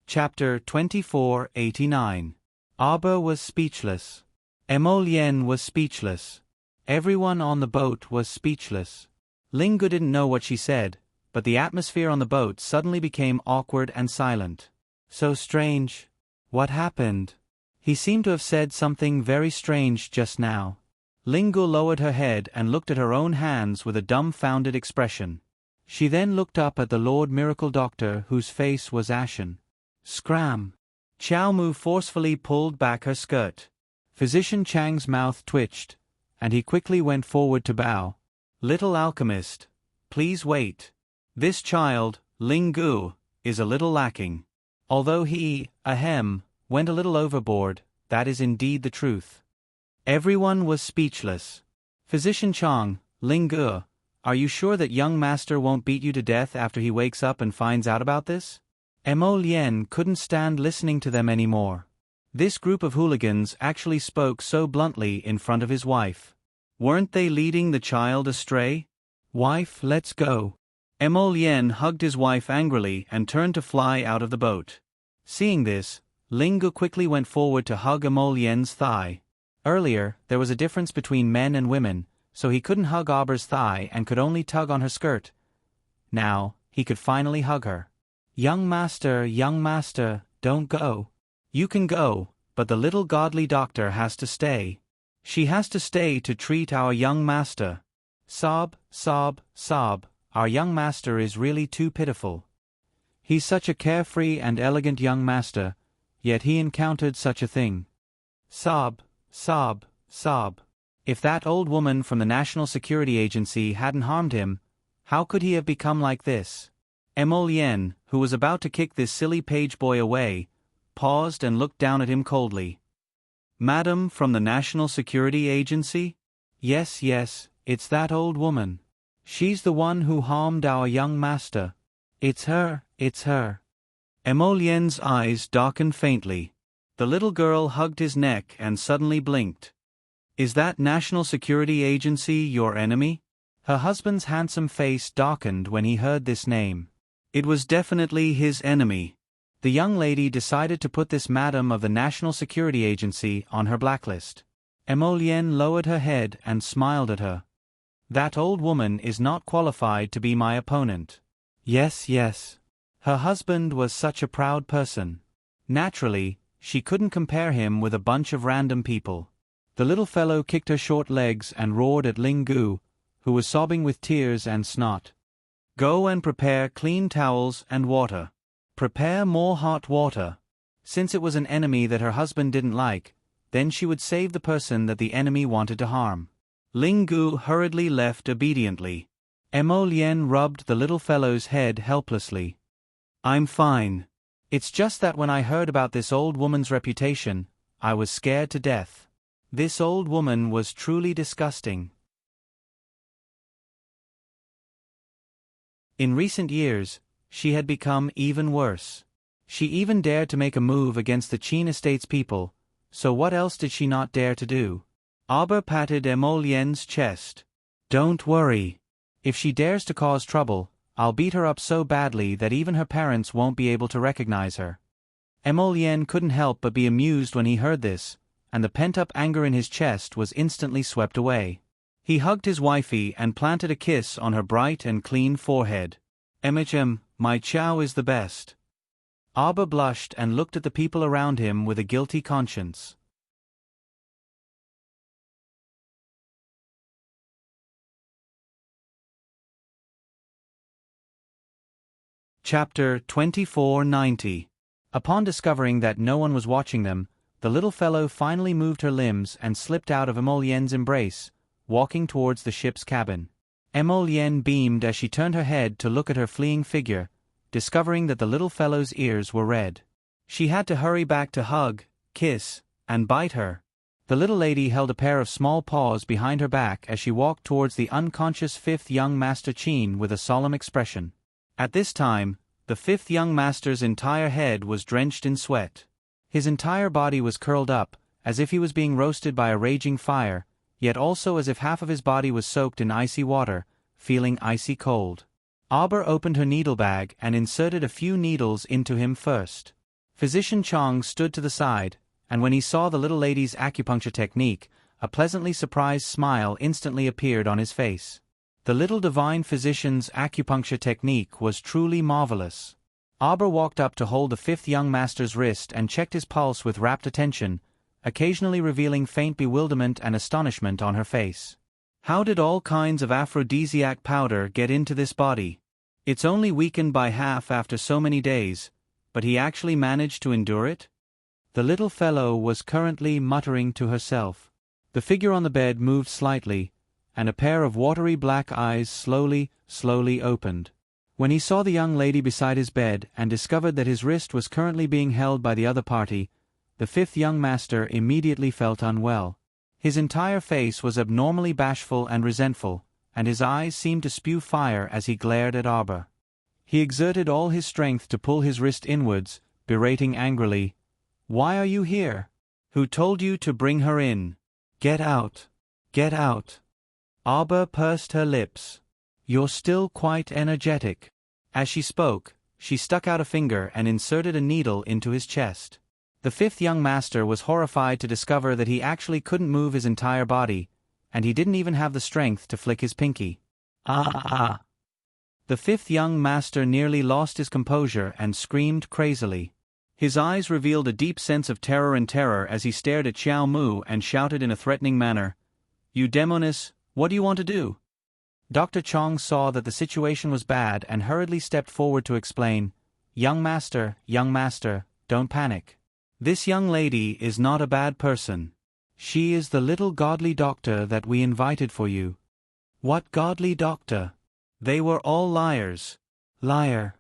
Chapter 2489. Arba was speechless. Emolien was speechless. Everyone on the boat was speechless. Ling Gu didn't know what she said, but the atmosphere on the boat suddenly became awkward and silent. So strange. What happened? He seemed to have said something very strange just now. Ling Gu lowered her head and looked at her own hands with a dumbfounded expression. She then looked up at the Lord Miracle Doctor, whose face was ashen. Scram! Chow Mu forcefully pulled back her skirt. Physician Chang's mouth twitched, and he quickly went forward to bow. Little alchemist, please wait. This child, Ling Gu, is a little lacking. Although he, went a little overboard, that is indeed the truth. Everyone was speechless. Physician Chang, Ling Gu, are you sure that young master won't beat you to death after he wakes up and finds out about this? Emolien couldn't stand listening to them anymore. This group of hooligans actually spoke so bluntly in front of his wife. Weren't they leading the child astray? Wife, let's go. Emolien hugged his wife angrily and turned to fly out of the boat. Seeing this, Ling Gu quickly went forward to hug Emolien's thigh. Earlier, there was a difference between men and women, so he couldn't hug Arba's thigh and could only tug on her skirt. Now, he could finally hug her. Young master, don't go. You can go, but the little godly doctor has to stay. She has to stay to treat our young master. Sob, sob, sob, our young master is really too pitiful. He's such a carefree and elegant young master, yet he encountered such a thing. Sob, sob, sob. If that old woman from the National Security Agency hadn't harmed him, how could he have become like this? Emolien, who was about to kick this silly page boy away, paused and looked down at him coldly. Madam from the National Security Agency? Yes, it's that old woman. She's the one who harmed our young master. It's her. Emolien's eyes darkened faintly. The little girl hugged his neck and suddenly blinked. Is that National Security Agency your enemy? Her husband's handsome face darkened when he heard this name. It was definitely his enemy. The young lady decided to put this madam of the National Security Agency on her blacklist. Emolien lowered her head and smiled at her. That old woman is not qualified to be my opponent. Yes, yes. Her husband was such a proud person. Naturally, she couldn't compare him with a bunch of random people. The little fellow kicked her short legs and roared at Ling Gu, who was sobbing with tears and snot. Go and prepare clean towels and water. Prepare more hot water. Since it was an enemy that her husband didn't like, then she would save the person that the enemy wanted to harm. Ling Gu hurriedly left obediently. Emo Lien rubbed the little fellow's head helplessly. I'm fine. It's just that when I heard about this old woman's reputation, I was scared to death. This old woman was truly disgusting. In recent years, she had become even worse. She even dared to make a move against the Qin estate's people, so what else did she not dare to do? Arbor patted Emo Lien's chest. Don't worry. If she dares to cause trouble, I'll beat her up so badly that even her parents won't be able to recognize her. Emo Lien couldn't help but be amused when he heard this, and the pent-up anger in his chest was instantly swept away. He hugged his wifey and planted a kiss on her bright and clean forehead. My chow is the best. Arbor blushed and looked at the people around him with a guilty conscience. Chapter 2490. Upon discovering that no one was watching them, the little fellow finally moved her limbs and slipped out of Emo Lien's embrace, walking towards the ship's cabin. Emo Lien beamed as she turned her head to look at her fleeing figure, discovering that the little fellow's ears were red. She had to hurry back to hug, kiss, and bite her. The little lady held a pair of small paws behind her back as she walked towards the unconscious fifth young master Qin with a solemn expression. At this time, the fifth young master's entire head was drenched in sweat. His entire body was curled up, as if he was being roasted by a raging fire, yet also as if half of his body was soaked in icy water, feeling icy cold. Arbor opened her needle bag and inserted a few needles into him first. Physician Chong stood to the side, and when he saw the little lady's acupuncture technique, a pleasantly surprised smile instantly appeared on his face. The little divine physician's acupuncture technique was truly marvelous. Arbor walked up to hold the fifth young master's wrist and checked his pulse with rapt attention, occasionally revealing faint bewilderment and astonishment on her face. How did all kinds of aphrodisiac powder get into this body? It's only weakened by half after so many days, but he actually managed to endure it? The little fellow was currently muttering to herself. The figure on the bed moved slightly, and a pair of watery black eyes slowly opened. When he saw the young lady beside his bed and discovered that his wrist was currently being held by the other party, the fifth young master immediately felt unwell. His entire face was abnormally bashful and resentful, and his eyes seemed to spew fire as he glared at Arbor. He exerted all his strength to pull his wrist inwards, berating angrily, "Why are you here? Who told you to bring her in? Get out! Get out!" Arbor pursed her lips. "You're still quite energetic." As she spoke, she stuck out a finger and inserted a needle into his chest. The fifth young master was horrified to discover that he actually couldn't move his entire body, and he didn't even have the strength to flick his pinky. Ah! The fifth young master nearly lost his composure and screamed crazily. His eyes revealed a deep sense of terror as he stared at Xiao Mu and shouted in a threatening manner, "You demoness, what do you want to do?" Dr. Chong saw that the situation was bad and hurriedly stepped forward to explain, young master, don't panic. This young lady is not a bad person. She is the little godly doctor that we invited for you." "What godly doctor?" "They were all liars." "Liar.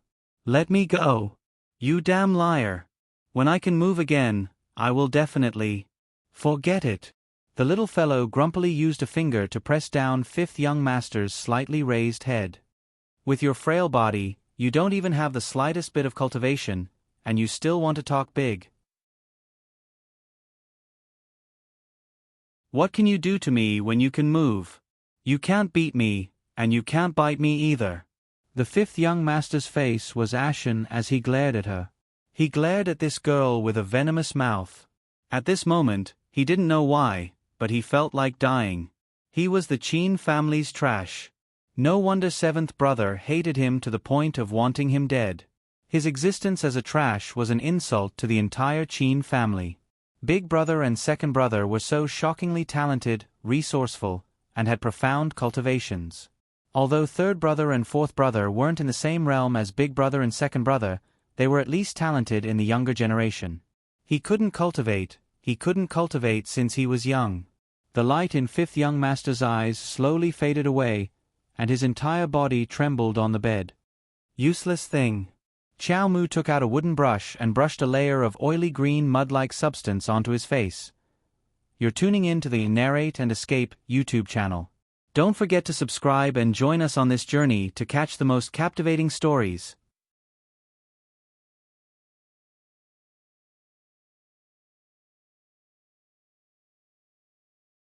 Let me go." "You damn liar. When I can move again, I will definitely." "Forget it." The little fellow grumpily used a finger to press down fifth young master's slightly raised head. "With your frail body, you don't even have the slightest bit of cultivation, and you still want to talk big. What can you do to me when you can move? You can't beat me, and you can't bite me either." The fifth young master's face was ashen as he glared at her. He glared at this girl with a venomous mouth. At this moment, he didn't know why, but he felt like dying. He was the Qin family's trash. No wonder seventh brother hated him to the point of wanting him dead. His existence as a trash was an insult to the entire Qin family. Big brother and second brother were so shockingly talented, resourceful, and had profound cultivations. Although third brother and fourth brother weren't in the same realm as big brother and second brother, they were at least talented in the younger generation. He couldn't cultivate since he was young. The light in fifth young master's eyes slowly faded away, and his entire body trembled on the bed. Useless thing. Xiao Mu took out a wooden brush and brushed a layer of oily green mud-like substance onto his face. You're tuning in to the Narrate and Escape YouTube channel. Don't forget to subscribe and join us on this journey to catch the most captivating stories.